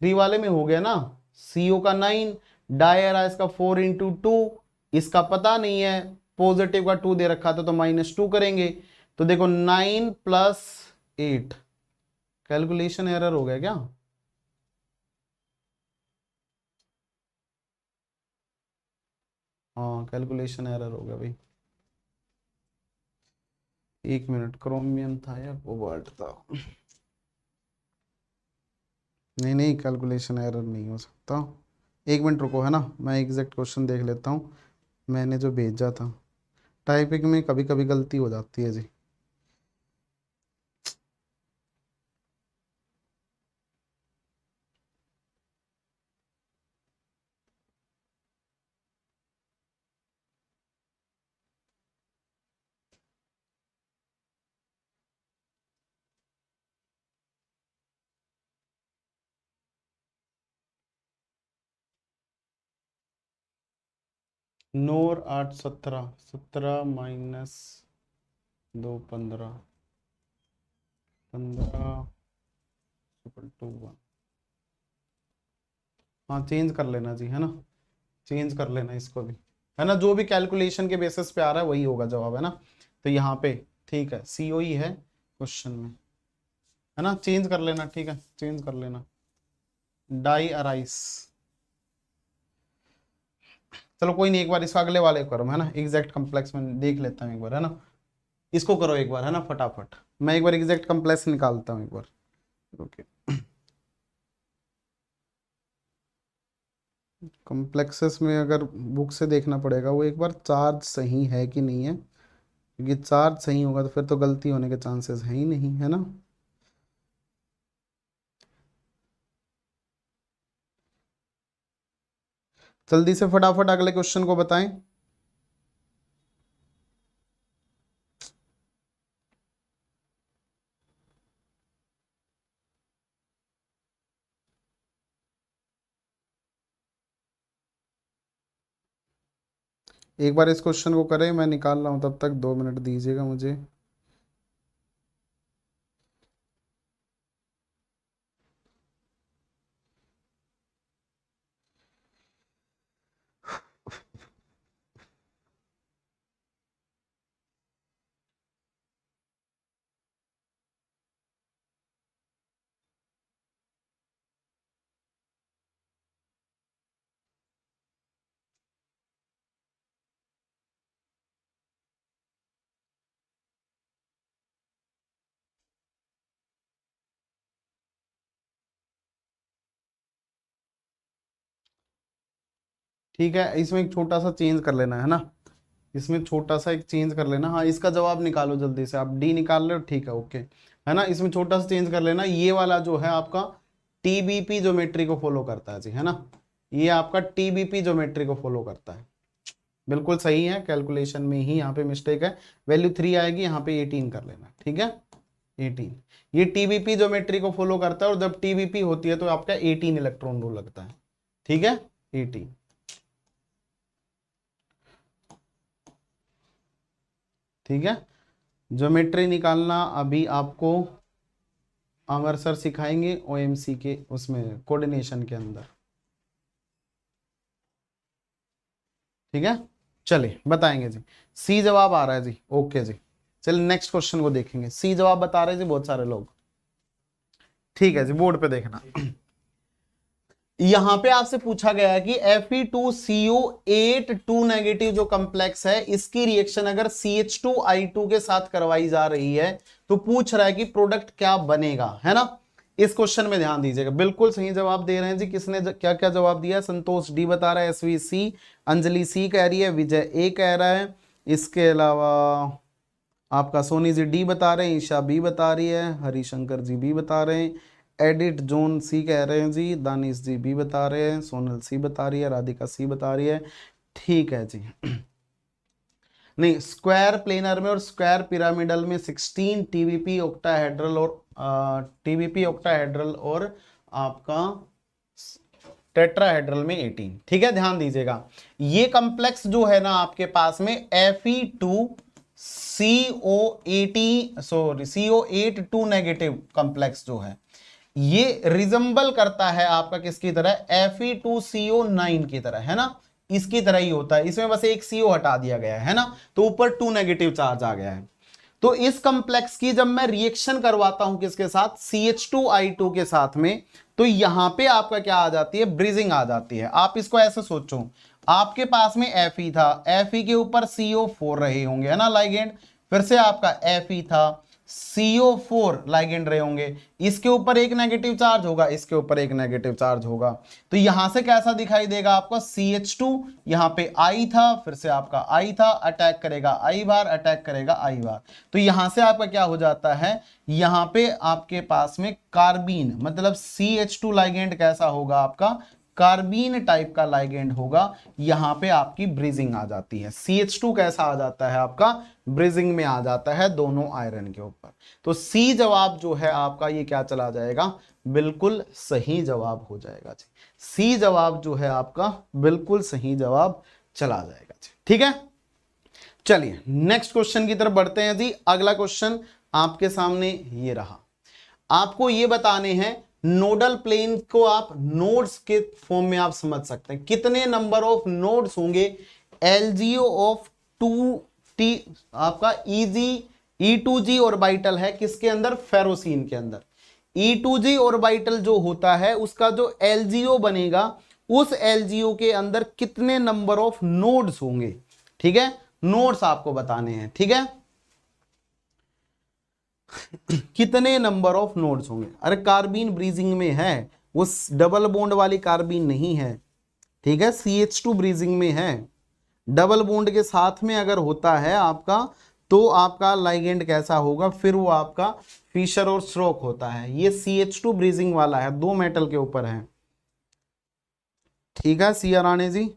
3 वाले में हो गया ना, CO का 9, डायरा इसका 4 × 2, इसका पता नहीं है, पॉजिटिव का 2 दे रखा था तो -2 करेंगे। तो देखो 9 + 8, कैलकुलेशन एरर हो गया क्या, हाँ कैलकुलेशन एरर हो गया भाई, 1 मिनट, क्रोमियम था या कोबाल्ट था, नहीं नहीं कैलकुलेशन एरर नहीं हो सकता। 1 मिनट रुको, है ना, मैं एग्जैक्ट क्वेश्चन देख लेता हूँ, मैंने जो भेजा था। टाइपिंग में कभी कभी गलती हो जाती है जी। नोर 8 17, 17 - 2 15, 15 = 1। हाँ चेंज कर लेना जी, है ना, चेंज कर लेना इसको भी, है ना, जो भी कैलकुलेशन के बेसिस पे आ रहा है वही होगा जवाब, है ना। तो यहाँ पे ठीक है CO ही है क्वेश्चन में, है ना, चेंज कर लेना, ठीक है चेंज कर लेना, डाई अराइस। चलो कोई नहीं, एक बार इसका अगले वाले करो, है ना, एग्जैक्ट कॉम्प्लेक्स में देख लेता हूँ एक बार, है ना, इसको करो एक बार, है ना, फटाफट मैं एक बार एग्जैक्ट कॉम्प्लेक्स निकालता हूँ एक बार। ओके, कॉम्प्लेक्सेस में अगर बुक से देखना पड़ेगा वो एक बार, चार्ज सही है कि नहीं है, क्योंकि चार्ज सही होगा तो फिर तो गलती होने के चांसेस है ही नहीं, है ना। जल्दी से फटाफट अगले क्वेश्चन को बताएं। एक बार इस क्वेश्चन को करें, मैं निकाल रहा हूं, तब तक 2 मिनट दीजिएगा मुझे। ठीक है, इसमें एक छोटा सा चेंज कर लेना, है ना, इसमें छोटा सा एक चेंज कर लेना। हाँ, इसका जवाब निकालो जल्दी से, आप डी निकाल रहे हो, ठीक है ओके, है ना, इसमें छोटा सा चेंज कर लेना। ये वाला जो है आपका TBP ज्योमेट्री को फॉलो करता है जी, है ना, ये आपका TBP ज्योमेट्री को फॉलो करता है, बिल्कुल सही है, कैलकुलेशन में ही यहाँ पे मिस्टेक है, वैल्यू 3 आएगी, यहाँ पे 18 कर लेना, ठीक है 18। ये TBP ज्योमेट्री को फॉलो करता है, और जब TBP होती है तो आपका 18 इलेक्ट्रॉन रूल लगता है, ठीक है 18। ठीक है, ज्योमेट्री निकालना अभी आपको अमर सर सिखाएंगे OMC के उसमें कोऑर्डिनेशन के अंदर, ठीक है, चलिए बताएंगे जी। सी जवाब आ रहा है जी, ओके जी, चलिए नेक्स्ट क्वेश्चन को देखेंगे। सी जवाब बता रहे जी बहुत सारे लोग, ठीक है जी, बोर्ड पे देखना। यहां पे आपसे पूछा गया है कि Fe2CO8 2 नेगेटिव जो कॉम्प्लेक्स है, इसकी रिएक्शन अगर CH2I2 के साथ करवाई जा रही है तो पूछ रहा है कि प्रोडक्ट क्या बनेगा, है ना। इस क्वेश्चन में ध्यान दीजिएगा, बिल्कुल सही जवाब दे रहे हैं जी। किसने क्या क्या जवाब दिया है? संतोष डी बता रहा है, SV C, अंजलि C कह रही है, विजय A कह रहा है, इसके अलावा आपका सोनी जी D बता रहे हैं, ईशा B बता रही है, हरिशंकर जी B बता रहे हैं, एडिट जोन C कह रहे हैं जी, दानिश जी B बता रहे हैं, सोनल C बता रही है, राधिका C बता रही है, ठीक है जी। नहीं, स्क्वायर प्लेनर में और स्क्वायर पिरामिडल में 16, TBP ऑक्टाहेड्रल और TBP ऑक्टाहेड्रल और आपका टेट्राहेड्रल में 18, ठीक है, ध्यान दीजिएगा। ये कॉम्प्लेक्स जो है ना आपके पास में CO8 2 नेगेटिव कॉम्प्लेक्स जो है, ये रिजम्बल करता है आपका किसकी तरह? Fe2CO9 की तरह, है ना, इसकी तरह ही होता है, इसमें बस एक CO हटा दिया गया है ना, तो ऊपर 2 नेगेटिव चार्ज आ गया है। तो इस कॉम्प्लेक्स की जब मैं रिएक्शन करवाता हूं किसके साथ? CH2I2 के साथ में, तो यहां पे आपका क्या आ जाती है? ब्रिजिंग आ जाती है। आप इसको ऐसे सोचो, आपके पास में Fe था, Fe के ऊपर CO4 रहे होंगे, है ना लाइगेंड, फिर से आपका Fe था, CO4 लाइगेंड रहे होंगे, इसके ऊपर एक नेगेटिव चार्ज होगा, इसके ऊपर एक नेगेटिव चार्ज होगा, तो यहां से कैसा दिखाई देगा आपका? CH2, यहां पे I था, फिर से आपका I था, अटैक करेगा I बार, अटैक करेगा I बार, तो यहां से आपका क्या हो जाता है? यहां पे आपके पास में कार्बीन, मतलब CH2 लाइगेंड कैसा होगा आपका? कार्बीन टाइप का लाइगेंड होगा, यहां पे आपकी ब्रिजिंग आ जाती है। CH2 कैसा आ जाता है आपका? ब्रिजिंग में आ जाता है दोनों आयरन के ऊपर। तो सी जवाब जो है आपका ये क्या चला जाएगा? बिल्कुल सही जवाब हो जाएगा जी। सी जवाब जो है आपका बिल्कुल सही जवाब चला जाएगा जी, ठीक है। चलिए नेक्स्ट क्वेश्चन की तरफ बढ़ते हैं जी। अगला क्वेश्चन आपके सामने ये रहा, आपको ये बताने हैं नोडल प्लेन को आप नोड्स के फॉर्म में आप समझ सकते हैं, कितने नंबर ऑफ नोड्स होंगे LGO ऑफ 2 टी आपका E2G ऑर्बिटल है किसके अंदर, फेरोसीन के अंदर। E2G ऑर्बिटल जो होता है उसका जो LGO बनेगा, उस LGO के अंदर कितने नंबर ऑफ नोड्स होंगे, ठीक है, नोड्स आपको बताने हैं, ठीक है, कितने नंबर ऑफ नोड्स होंगे। अरे कार्बीन ब्रीजिंग में है, वो डबल बॉन्ड वाली कार्बीन नहीं है, ठीक है, CH2 ब्रीजिंग में है। डबल बॉन्ड के साथ में अगर होता है आपका तो आपका लाइगेंड कैसा होगा, फिर वो आपका फिशर और स्ट्रोक होता है। ये CH2 ब्रीजिंग वाला है, 2 मेटल के ऊपर है, ठीक है सिया राणे जी।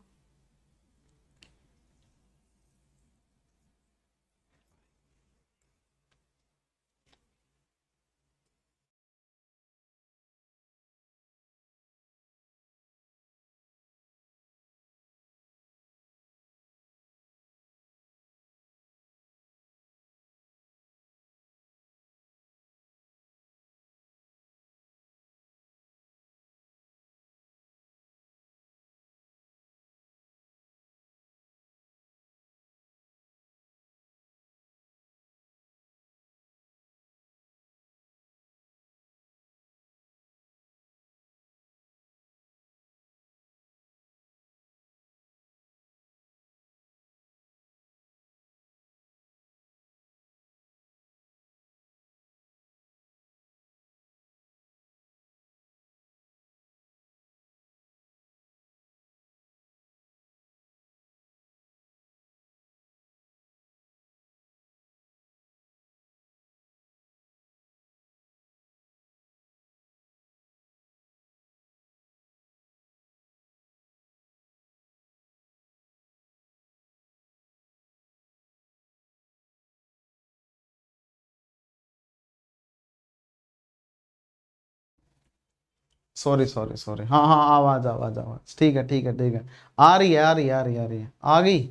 सॉरी सॉरी सॉरी, हाँ हाँ, आवाज आवाज आवाज, ठीक है ठीक है ठीक है, आ रही है आ रही है आ रही है आ रही है, आ गई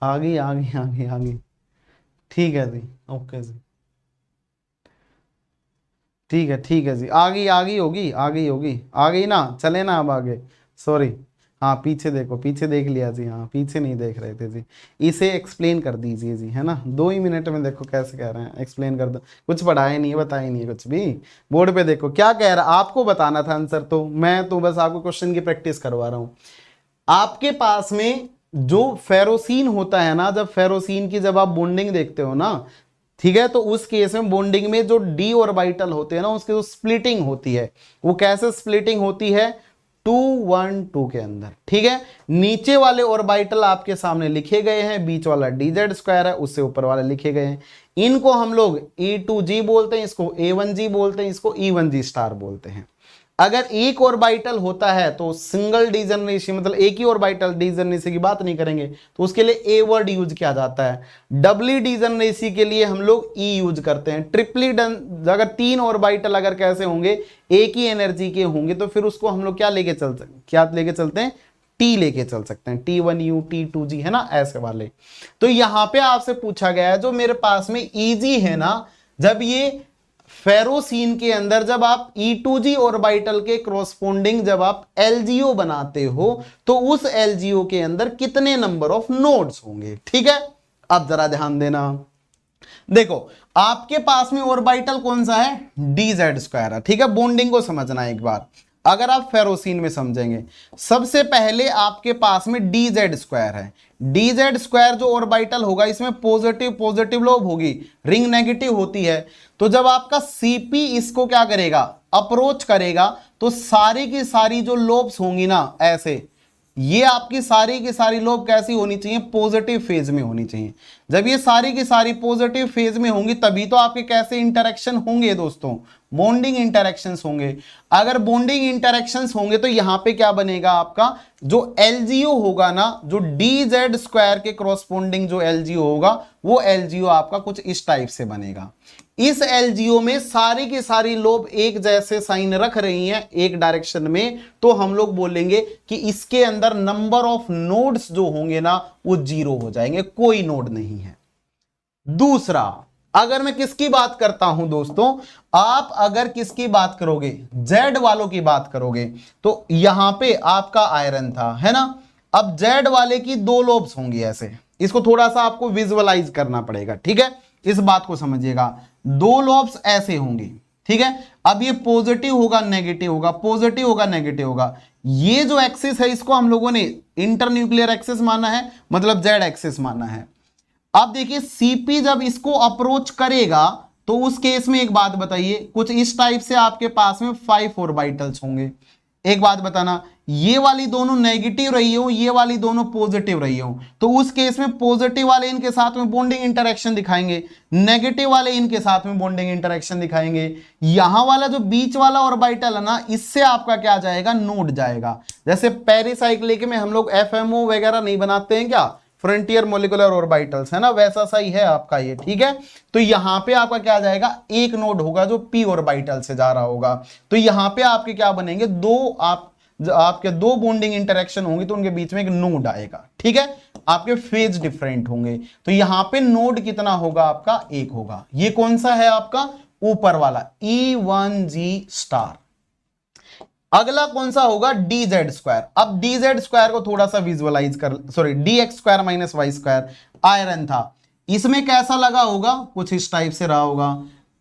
आ गई आ गई आ गई आ गई, ठीक है जी, ओके जी, ठीक है ठीक है जी, आ गई आ गई होगी, आ गई होगी, आ गई ना, चले ना अब आगे, सॉरी। हाँ पीछे देखो, पीछे देख लिया जी, हाँ पीछे नहीं देख रहे थे जी। इसे एक्सप्लेन कर दीजिए जी, है ना, 2 ही मिनट में देखो कैसे कह रहे हैं, एक्सप्लेन कर दो, कुछ पढ़ाया नहीं है, बताया नहीं है कुछ भी। बोर्ड पे देखो क्या कह रहा है, आपको बताना था आंसर, तो मैं तो बस आपको क्वेश्चन की प्रैक्टिस करवा रहा हूँ। आपके पास में जो फेरोसीन होता है ना, जब फेरोसीन की जब आप बॉन्डिंग देखते हो ना, ठीक है, तो उस केस में बॉन्डिंग में जो डी ऑर्बिटल होते हैं ना, उसकी जो स्प्लिटिंग होती है, वो कैसे स्प्लिटिंग होती है, 2 1 2 के अंदर, ठीक है। नीचे वाले ऑर्बिटल आपके सामने लिखे गए हैं, बीच वाला DZ² है, उससे ऊपर वाले लिखे गए हैं। इनको हम लोग E2G बोलते हैं, इसको A1G बोलते हैं, इसको E1G* बोलते हैं। अगर एक ऑर्बिटल होता है तो सिंगल डीजनरेसी, मतलब एक ही ऑर्बिटल, डीजनरेसी की बात नहीं करेंगे, तो उसके लिए ए वर्ड यूज किया जाता है। डबली डीजनरेसी के लिए हम लोग ई यूज करते हैं। ट्रिपली अगर 3 ऑर्बिटल अगर कैसे होंगे, एक ही एनर्जी के होंगे, तो फिर उसको हम लोग क्या लेके चलते हैं, टी लेके चल सकते हैं, T1U T2G, है ना, ऐसे वाले। तो यहां पे आपसे पूछा गया है, जो मेरे पास में EG है ना, जब ये फेरोसीन के अंदर जब आप E2G ऑर्बिटल के कॉरस्पॉन्डिंग जब आप LGO बनाते हो, तो उस LGO के अंदर कितने नंबर ऑफ नोड्स होंगे, ठीक है। अब जरा ध्यान देना, देखो आपके पास में ऑर्बिटल कौन सा है, DZ² है, ठीक है। बॉन्डिंग को समझना एक बार, अगर आप फेरोसीन में समझेंगे, सबसे पहले आपके पास में DZ² है। DZ² जो ऑर्बिटल होगा, इसमें पॉजिटिव पॉजिटिव लोब होगी, रिंग नेगेटिव होती है। तो जब आपका CP इसको क्या करेगा, अप्रोच करेगा, तो सारी की सारी जो लोब्स होंगी ना, ऐसे ये आपकी सारी की सारी लोब कैसी होनी चाहिए, पॉजिटिव फेज में होनी चाहिए। जब ये सारी की सारी पॉजिटिव फेज में होंगी, तभी तो आपके कैसे इंटरेक्शन होंगे दोस्तों, बॉन्डिंग इंटरेक्शंस होंगे। अगर बॉन्डिंग इंटरेक्शंस होंगे तो यहां पे क्या बनेगा, आपका जो LGO होगा ना, जो DZ² के कॉरस्पॉन्डिंग जो LGO होगा, वो LGO आपका कुछ इस टाइप से बनेगा। इस LGO में सारी की सारी लोब एक जैसे साइन रख रही हैं एक डायरेक्शन में, तो हम लोग बोलेंगे कि इसके अंदर नंबर ऑफ नोड्स जो होंगे ना, वो 0 हो जाएंगे, कोई नोड नहीं है। दूसरा, अगर मैं किसकी बात करता हूं दोस्तों, आप अगर किसकी बात करोगे, Z वालों की बात करोगे, तो यहां पे आपका आयरन था, है ना। अब Z वाले की 2 लोब्स होंगी ऐसे, इसको थोड़ा सा आपको विजुअलाइज करना पड़ेगा, ठीक है, इस बात को समझिएगा। दो लोब्स ऐसे होंगे, ठीक है। अब ये पॉजिटिव होगा नेगेटिव होगा, पॉजिटिव होगा नेगेटिव होगा। ये जो एक्सिस है इसको हम लोगों ने इंटरन्यूक्लियर एक्सिस माना है, मतलब जेड एक्सिस माना है। अब देखिए सीपी जब इसको अप्रोच करेगा तो उस केस में एक बात बताइए, कुछ इस टाइप से आपके पास में 5 ऑर्बिटल्स होंगे। एक बात बताना, ये वाली दोनों नेगेटिव रही हो, ये वाली दोनों पॉजिटिव रही हो, तो उस केस में पॉजिटिव वाले इनके साथ में बॉन्डिंग इंटरेक्शन दिखाएंगे, नेगेटिव वाले इनके साथ में बॉन्डिंग इंटरेक्शन दिखाएंगे। यहां वाला जो बीच वाला ऑर्बिटल है ना, इससे आपका क्या जाएगा, नोड जाएगा। जैसे पेरिसाइक्लिक में हम लोग एफएमओ वगैरह नहीं बनाते हैं क्या, फ्रंटियर मोलिकुलर ऑर्बिटल्स है ना, वैसा सही है आपका ये, ठीक है। तो यहां पे आपका क्या जाएगा, एक नोड होगा जो पी ऑर्बिटल से जा रहा होगा। तो यहां पे आपके क्या बनेंगे, आपके दो बॉन्डिंग इंटरेक्शन होंगे, तो उनके बीच में एक नोड आएगा, ठीक है। आपके फेज डिफरेंट होंगे, तो यहां पे नोड कितना होगा आपका, एक होगा। ये कौन सा है आपका, ऊपर वाला E1G स्टार। अगला कौन सा होगा, डी जेड स्क्वायर। अब डी जेड स्क्वायर को थोड़ा सा विजुअलाइज कर, sorry d x square minus y square iron था, इसमें कैसा लगा होगा, कुछ इस टाइप से रहा होगा।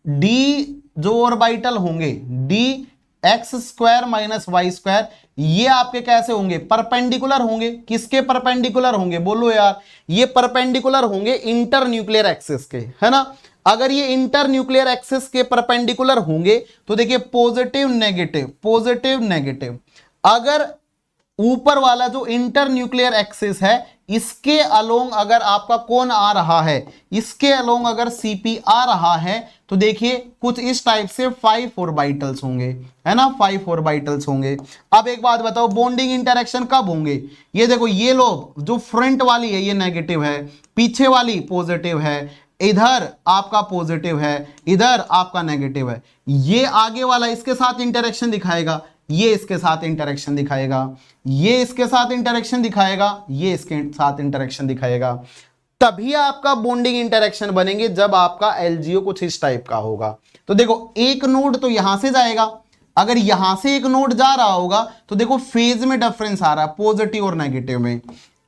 डी जो ऑर्बिटल होंगे, d x square minus y square, ये आपके कैसे होंगे, परपेंडिकुलर होंगे। किसके परपेंडिकुलर होंगे, बोलो यार, ये परपेंडिकुलर होंगे इंटर न्यूक्लियर एक्सिस के, है ना। अगर ये इंटर न्यूक्लियर एक्सिस के परपेंडिकुलर होंगे तो देखिए पॉजिटिव नेगेटिव, पॉजिटिव नेगेटिव। अगर ऊपर वाला जो इंटर न्यूक्लियर एक्सिस है, इसके अलोंग अगर आपका कौन आ रहा है, इसके अलोंग अगर सीपी आ रहा है, तो देखिए कुछ इस टाइप से 5 ऑर्बिटल्स होंगे, है ना, 5 ऑर्बिटल्स होंगे। अब एक बात बताओ, बॉन्डिंग इंटरेक्शन कब होंगे, ये देखो, ये लोग जो फ्रंट वाली है ये नेगेटिव है, पीछे वाली पॉजिटिव है, इधर आपका पॉजिटिव है, इधर आपका नेगेटिव है। ये आगे वाला इसके साथ इंटरेक्शन दिखाएगा, ये इसके साथ इंटरेक्शन दिखाएगा, ये इसके साथ इंटरेक्शन दिखाएगा, ये इसके साथ इंटरेक्शन दिखाएगा। तभी आपका बॉन्डिंग इंटरेक्शन बनेंगे जब आपका एलजीओ कुछ इस टाइप का होगा। तो देखो एक नोड तो यहां से जाएगा, अगर यहां से एक नोड जा रहा होगा तो देखो फेज में डिफरेंस आ रहा है, पॉजिटिव और नेगेटिव में।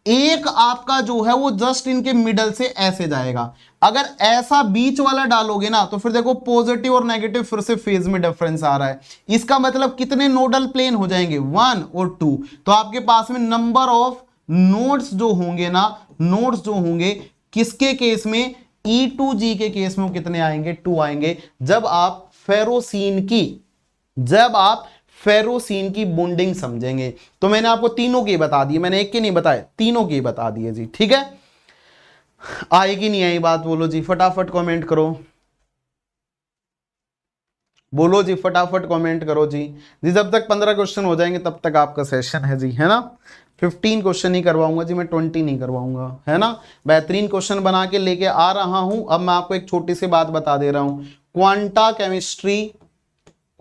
एक आपका जो है वो जस्ट इनके मिडल से ऐसे जाएगा। अगर ऐसा बीच वाला डालोगे ना तो फिर देखो पॉजिटिव और नेगेटिव फिर से फेज में डिफरेंस आ रहा है। इसका मतलब कितने नोडल प्लेन हो जाएंगे, 1 और 2। तो आपके पास में नंबर ऑफ नोड्स जो होंगे ना, नोड्स जो होंगे किसके केस में, E2G के केस में वो कितने आएंगे, 2 आएंगे। जब आप फेरोसीन की बॉन्डिंग समझेंगे। तो मैंने आपको तीनों की बता दी, मैंने एक की नहीं बताया, तीनों की बता दिए जी, ठीक है। आएगी नहीं आई बात, बोलो जी, फटाफट कमेंट करो, बोलो जी, फटाफट कमेंट करो जी। जी जब तक 15 क्वेश्चन हो जाएंगे तब तक आपका सेशन है जी, है ना। 15 क्वेश्चन ही करवाऊंगा जी, मैं 20 नहीं करवाऊंगा, है ना। बेहतरीन क्वेश्चन बना के लेके आ रहा हूं। अब मैं आपको एक छोटी सी बात बता दे रहा हूं, क्वांटा केमिस्ट्री,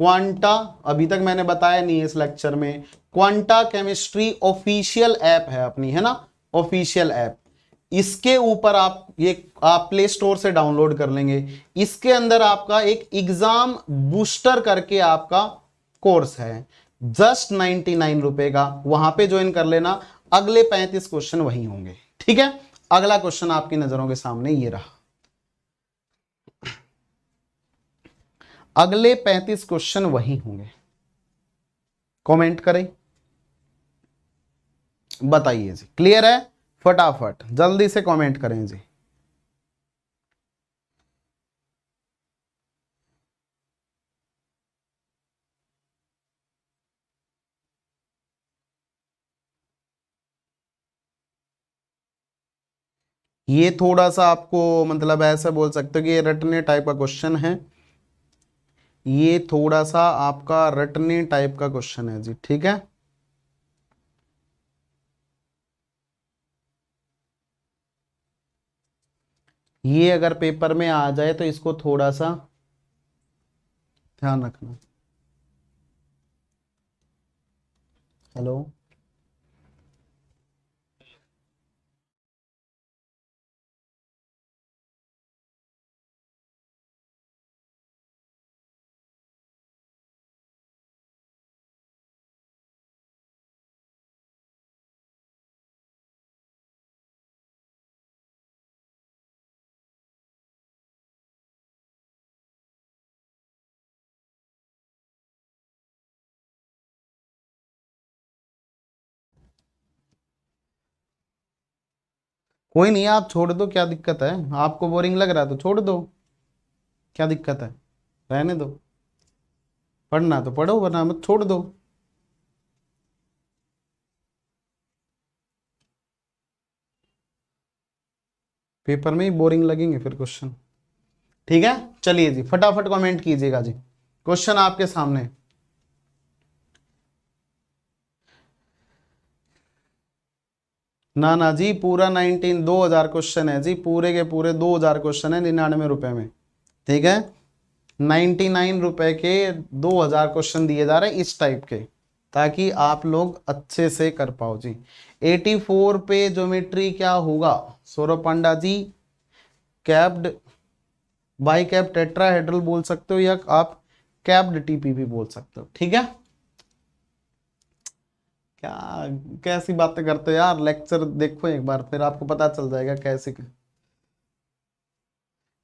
क्वांटा अभी तक मैंने बताया नहीं है इस लेक्चर में। क्वांटा केमिस्ट्री ऑफिशियल ऐप है अपनी, है ना, ऑफिशियल ऐप। इसके ऊपर आप प्ले स्टोर से डाउनलोड कर लेंगे। इसके अंदर आपका एक एग्जाम बूस्टर करके आपका कोर्स है, जस्ट 99 रुपए का, वहां पे ज्वाइन कर लेना। अगले 35 क्वेश्चन वही होंगे, ठीक है। अगला क्वेश्चन आपकी नजरों के सामने ये रहा, अगले 35 क्वेश्चन वही होंगे। कमेंट करें, बताइए जी, क्लियर है, फटाफट जल्दी से कमेंट करें जी। ये थोड़ा सा आपको मतलब ऐसा बोल सकते हो कि ये रटने टाइप का क्वेश्चन है, ये थोड़ा सा आपका रटने टाइप का क्वेश्चन है जी, ठीक है। ये अगर पेपर में आ जाए तो इसको थोड़ा सा ध्यान रखना। हेलो। कोई नहीं, आप छोड़ दो, क्या दिक्कत है? आपको बोरिंग लग रहा है तो छोड़ दो, क्या दिक्कत है? रहने दो, पढ़ना तो पढ़ो वरना मत छोड़ दो। पेपर में ही बोरिंग लगेंगे फिर क्वेश्चन। ठीक है, चलिए जी फटाफट कमेंट कीजिएगा जी, क्वेश्चन आपके सामने। ना जी, पूरा 2000 क्वेश्चन है जी, पूरे के पूरे 2000 क्वेश्चन है 99 रुपए में। ठीक है, 99 रुपए के 2000 क्वेश्चन दिए जा रहे हैं इस टाइप के, ताकि आप लोग अच्छे से कर पाओ जी। 84 पे ज्योमेट्री क्या होगा सौरभ पांडा जी? कैप्ड बाई कैप टेट्राहेड्रल बोल सकते हो, या आप कैप्ड टीपी भी बोल सकते हो। ठीक है, क्या कैसी बातें करते हो यार, लेक्चर देखो एक बार फिर आपको पता चल जाएगा कैसे।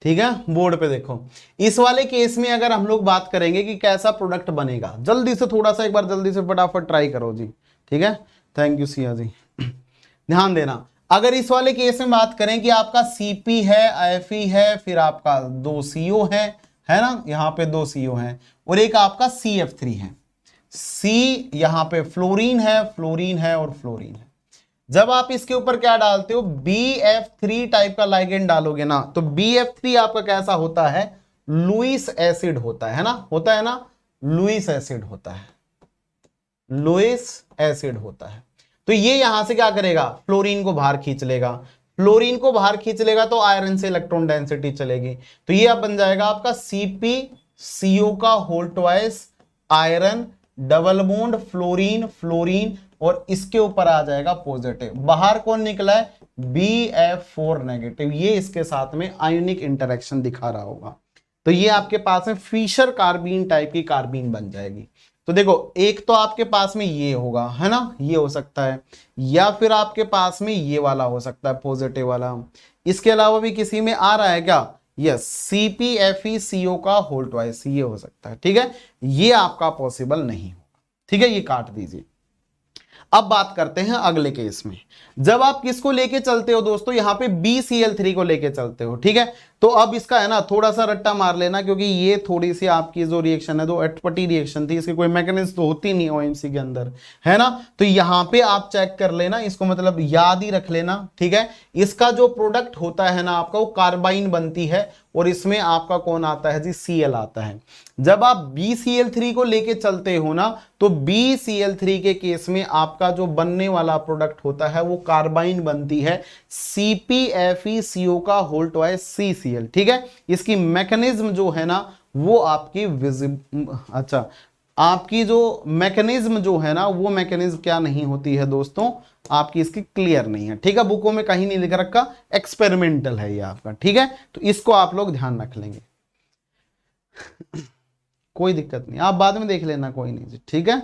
ठीक है, बोर्ड पे देखो। इस वाले केस में अगर हम लोग बात करेंगे कि कैसा प्रोडक्ट बनेगा, जल्दी से थोड़ा सा एक बार जल्दी से फटाफट ट्राई करो जी। ठीक है, थैंक यू सिया जी। ध्यान देना, अगर इस वाले केस में बात करें कि आपका सीपी है, एफई है, फिर आपका 2 सीओ है ना, यहां पे 2 सीओ हैं, और एक आपका CF3 है। सी यहां पे फ्लोरीन है और फ्लोरीन है। जब आप इसके ऊपर क्या डालते हो, BF3 टाइप का लाइगेंड डालोगे ना, तो BF3 आपका कैसा होता है, लुईस एसिड होता है ना, लुईस एसिड होता है, लुईस एसिड होता है। तो ये यहां से क्या करेगा, फ्लोरीन को बाहर खींच लेगा, फ्लोरीन को बाहर खींच लेगा तो आयरन से इलेक्ट्रॉन डेंसिटी चलेगी, तो ये अब बन जाएगा आपका CpCO का whole twice iron, double bond fluorine fluorine, और इसके ऊपर आ जाएगा पॉजिटिव। बाहर कौन निकला है, BF4 नेगेटिव। ये इसके साथ में आयोनिक इंटरेक्शन दिखा रहा होगा, तो ये आपके पास में फिशर कार्बीन टाइप की कार्बीन बन जाएगी। तो देखो, एक तो आपके पास में ये होगा, है ना, ये हो सकता है, या फिर आपके पास में ये वाला हो सकता है पॉजिटिव वाला। इसके अलावा भी किसी में आ रहा है क्या, यस, CpFeCO का होल ट्वाइस, ये हो सकता है। ठीक है, ये आपका पॉसिबल नहीं होगा। ठीक है, ये काट दीजिए। अब बात करते हैं अगले केस में, जब आप किसको लेके चलते हो दोस्तों, यहां पे BCl3 को लेके चलते हो। ठीक है, तो अब इसका है ना थोड़ा सा रट्टा मार लेना, क्योंकि ये थोड़ी सी आपकी जो रिएक्शन है, तो अटपटी रिएक्शन थी, इसकी कोई मैकेनिज्म तो होती नहीं OMC के अंदर, है ना। तो यहां पे आप चेक कर लेना इसको, मतलब याद ही रख लेना। ठीक है, इसका जो प्रोडक्ट होता है ना आपका, वो कार्बाइन बनती है, और इसमें आपका कौन आता है जी, Cl आता है। जब आप BCl3 को लेके चलते हो ना, तो BCl3 के केस में आपका जो बनने वाला प्रोडक्ट होता है वो कार्बाइन बनती है, CpFeCO का होल ट्वाइस CCl। ठीक है, इसकी मैकेनिज्म जो है ना वो आपकी आपकी जो मैकेनिज्म जो है ना, वो मैकेनिज्म क्या नहीं होती है दोस्तों, आपकी इसकी क्लियर नहीं है। ठीक है, बुकों में कहीं नहीं लिख रखा, एक्सपेरिमेंटल है ये आपका। ठीक है, तो इसको आप लोग ध्यान रख लेंगे, कोई दिक्कत नहीं, आप बाद में देख लेना, कोई नहीं। ठीक है,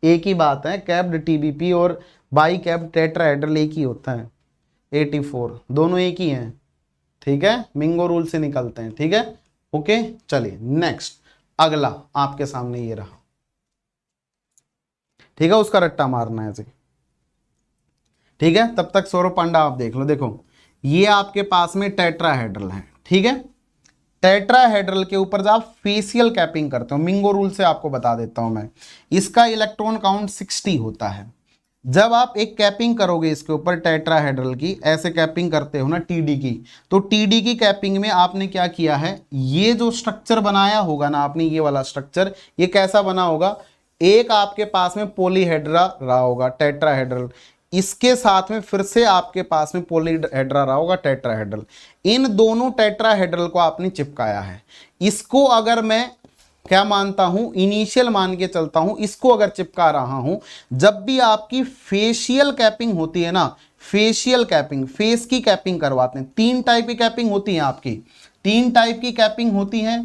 एक ही बात है, कैप्ड TBP और बाई कैप्ड टेट्राहेड्रल एक ही होता है, 84 दोनों एक ही हैं। ठीक है, मिंगो रूल से निकलते हैं। ठीक है, ओके, चलिए नेक्स्ट, अगला आपके सामने ये रहा। ठीक है, उसका रट्टा मारना है जी। ठीक है, तब तक सौरभ पांडा आप देख लो। देखो, ये आपके पास में टेट्राहेड्रल है। ठीक है, टेट्राहेड्रल के ऊपर जब आप फेशियल कैपिंग करते हो, मिंगो रूल से आपको बता देता हूं मैं, इसका इलेक्ट्रॉन काउंट 60 होता है। जब आप एक कैपिंग करोगे इसके ऊपर टेट्राहेड्रल की, ऐसे कैपिंग करते हो ना TD की, तो TD की कैपिंग में आपने क्या किया है, ये जो स्ट्रक्चर बनाया होगा ना आपने, ये वाला स्ट्रक्चर, ये कैसा बना होगा, एक आपके पास में पॉलीहेड्रा रहा होगा टेट्राहेड्रल, इसके साथ में फिर से आपके पास में पॉलीहेड्रा रहा होगा टेट्राहेड्रल, इन दोनों टेट्राहेड्रल को आपने चिपकाया है। इसको अगर मैं क्या मानता हूं, इनिशियल मान के चलता हूं, इसको अगर चिपका रहा हूं, जब भी आपकी फेशियल कैपिंग होती है ना, फेशियल कैपिंग, फेस की कैपिंग करवाते हैं, 3 टाइप की कैपिंग होती है आपकी, 3 टाइप की कैपिंग होती है।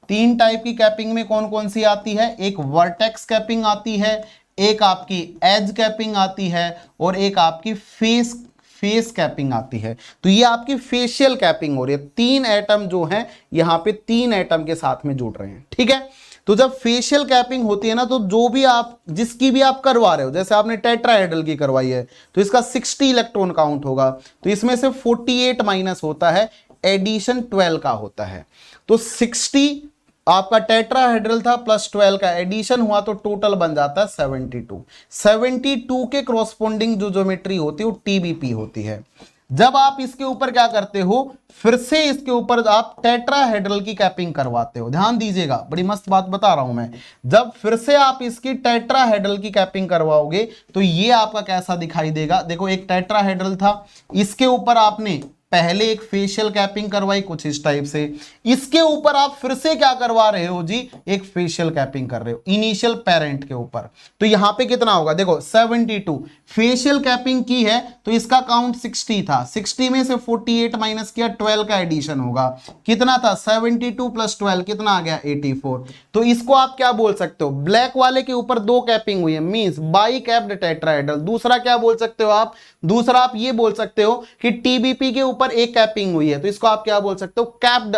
3 टाइप की कैपिंग में कौन कौन सी आती है, एक वर्टेक्स कैपिंग आती है, एक आपकी एज कैपिंग आती है, और एक आपकी फेस कैपिंग आती है। तो ये आपकी फेशियल कैपिंग हो रही है, 3 एटम जो हैं यहां पे 3 एटम के साथ में जुड़ रहे हैं। ठीक है, तो जब फेशियल कैपिंग होती है ना, तो जो भी आप जिसकी भी आप करवा रहे हो, जैसे आपने टेट्राहेड्रल की करवाई है तो इसका 60 इलेक्ट्रॉन काउंट होगा, तो इसमें से 48 माइनस होता है, एडिशन 12 का होता है। तो 60 आपका टेट्राहेड्रल था प्लस 12 का एडिशन हुआ तो टोटल बन जाता है 72। 72 के कॉरस्पॉन्डिंग जो ज्योमेट्री होती है वो टीबीपी होती है। जब आप इसके ऊपर क्या करते हो, फिर से इसके ऊपर आप टेट्राहेड्रल की कैपिंग करवाते हो। ध्यान दीजिएगा, बड़ी मस्त बात बता रहा हूं मैं। जब फिर से आप इसकी टेट्राहेड्रल की कैपिंग करवाओगे तो ये आपका कैसा दिखाई देगा, देखो एक टेट्राहेड्रल था, इसके ऊपर आपने पहले एक फेशियल कैपिंग करवाई कुछ इस टाइप से, इसके ऊपर आप फिर से क्या करवा रहे हो जी, एक फेशियल कैपिंग कर रहे हो इनिशियल पेरेंट के ऊपर। तो यहां पे कितना होगा, देखो 72 फेशियल कैपिंग की है तो इसका काउंट 60 था, 60 में से 48 माइनस किया, 12 का एडिशन होगा, कितना था 72 प्लस 12 कितना आ गया 84। तो इसको आप क्या बोल सकते हो, ब्लैक वाले के ऊपर 2 कैपिंग हुई है, मींस बाई कैप्ड टेट्राहेड्रल। दूसरा क्या बोल सकते हो आप, दूसरा आप ये बोल सकते हो कि टीबीपी के ऊपर एक कैपिंग हुई है, तो इसको आप क्या बोल सकते हो, कैप्ड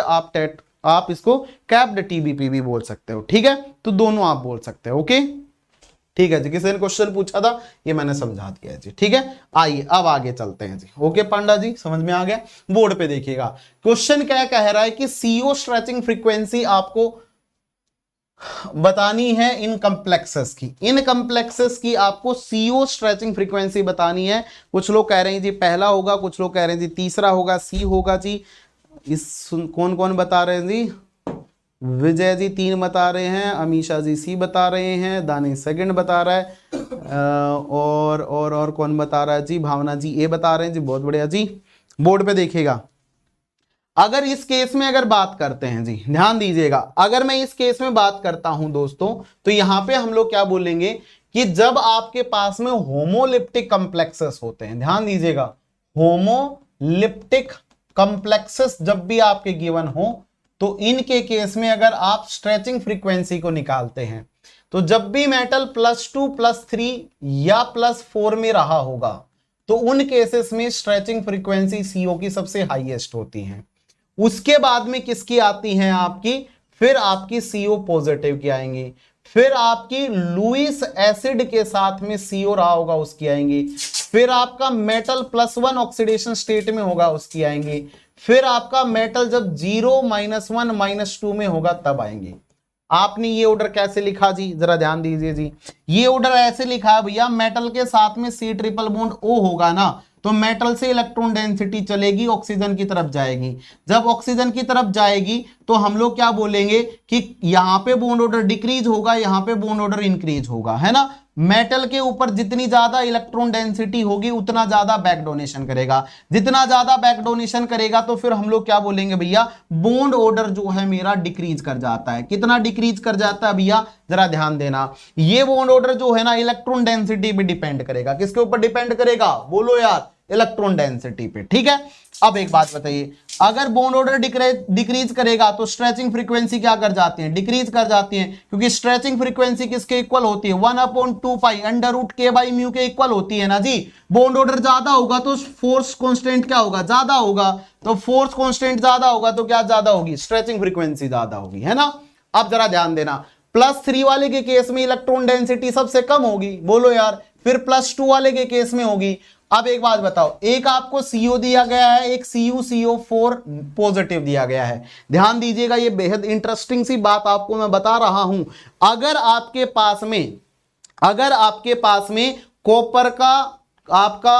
आप इसको कैप्ड टीबीपी भी बोल सकते हो। ठीक है, तो दोनों आप बोल सकते हो। ओके ठीक है जी, किसी ने क्वेश्चन पूछा था, ये मैंने समझा दिया है जी। ठीक है, आइए अब आगे चलते हैं जी। ओके पांडा जी, समझ में आ गया। बोर्ड पे देखिएगा क्वेश्चन क्या कह रहा है कि सीओ स्ट्रेचिंग फ्रीक्वेंसी आपको बतानी है इन कॉम्प्लेक्सेस की, इन कॉम्प्लेक्सेस की आपको सीओ स्ट्रेचिंग फ्रीक्वेंसी बतानी है। कुछ लोग कह रहे हैं जी पहला होगा, कुछ लोग कह रहे हैं जी तीसरा होगा, सी होगा जी। इस कौन कौन बता रहे हैं जी, विजय जी 3 बता रहे हैं, अमीशा जी सी बता रहे हैं, दानिश सेकंड बता रहा है, और कौन बता रहा है जी, भावना जी ए बता रहे हैं जी, बहुत बढ़िया जी। बोर्ड पे देखिएगा, अगर इस केस में अगर बात करते हैं जी, ध्यान दीजिएगा, अगर मैं इस केस में बात करता हूं दोस्तों, तो यहां पे हम लोग क्या बोलेंगे कि जब आपके पास में होमोलिप्टिक कॉम्प्लेक्सेस होते हैं, ध्यान दीजिएगा, होमोलिप्टिक कॉम्प्लेक्सेस जब भी आपके गिवन हो, तो इनके केस में अगर आप स्ट्रेचिंग फ्रीक्वेंसी को निकालते हैं, तो जब भी मेटल +2 +3 या +4 में रहा होगा, तो उन केसेस में स्ट्रेचिंग फ्रीक्वेंसी सीओ की सबसे हाईएस्ट होती है। उसके बाद में किसकी आती हैं आपकी, फिर आपकी सीओ पॉजिटिव की आएंगी, फिर आपकी लुईस एसिड के साथ में सीओ रहा होगा उसकी आएंगी, फिर आपका मेटल +1 ऑक्सीडेशन स्टेट में होगा उसकी आएंगी, फिर आपका मेटल जब 0 -1 -2 में होगा तब आएंगे। आपने ये ऑर्डर कैसे लिखा जी, जरा ध्यान दीजिए जी। ये ऑर्डर ऐसे लिखा है भैया, मेटल के साथ में C ट्रिपल बॉन्ड O होगा ना, तो मेटल से इलेक्ट्रॉन डेंसिटी चलेगी, ऑक्सीजन की तरफ जाएगी। जब ऑक्सीजन की तरफ जाएगी तो हम लोग क्या बोलेंगे कि यहां पे बॉन्ड ऑर्डर डिक्रीज होगा, यहां पे बॉन्ड ऑर्डर इंक्रीज होगा, है ना। मेटल के ऊपर जितनी ज्यादा इलेक्ट्रॉन डेंसिटी होगी उतना ज्यादा बैक डोनेशन करेगा, जितना ज्यादा बैक डोनेशन करेगा तो फिर हम लोग क्या बोलेंगे भैया, बॉन्ड ऑर्डर जो है मेरा डिक्रीज कर जाता है। कितना डिक्रीज कर जाता है भैया, जरा ध्यान देना, ये बॉन्ड ऑर्डर जो है ना इलेक्ट्रॉन डेंसिटी पे डिपेंड करेगा। किसके ऊपर डिपेंड करेगा, बोलो यार, इलेक्ट्रॉन डेंसिटी पे। ठीक है, अब एक बात बताइए, अगर बॉन्ड ऑर्डर डिक्रीज करेगा तो स्ट्रेचिंग फ्रीक्वेंसी क्या कर जाती है, डिक्रीज कर जाती है, क्योंकि स्ट्रेचिंग फ्रीक्वेंसी किसके इक्वल होती है, 1/2 पाई √k/μ के इक्वल होती है ना जी। बॉन्ड ऑर्डर ज्यादा होगा तो फोर्स कांस्टेंट क्या होगा, ज्यादा होगा, तो फोर्स कांस्टेंट ज्यादा होगा तो क्या ज्यादा होगी, स्ट्रेचिंग फ्रीक्वेंसी ज्यादा होगी, है ना। अब जरा ध्यान देना, +3 वाले के केस में इलेक्ट्रॉन डेंसिटी सबसे कम होगी, बोलो यार, फिर +2 वाले के केस में होगी। अब एक बात बताओ, एक आपको CO दिया गया है, एक CuCO4 पॉजिटिव दिया गया है। ध्यान दीजिएगा, ये बेहद इंटरेस्टिंग सी बात आपको मैं बता रहा हूं। अगर आपके पास में कॉपर का आपका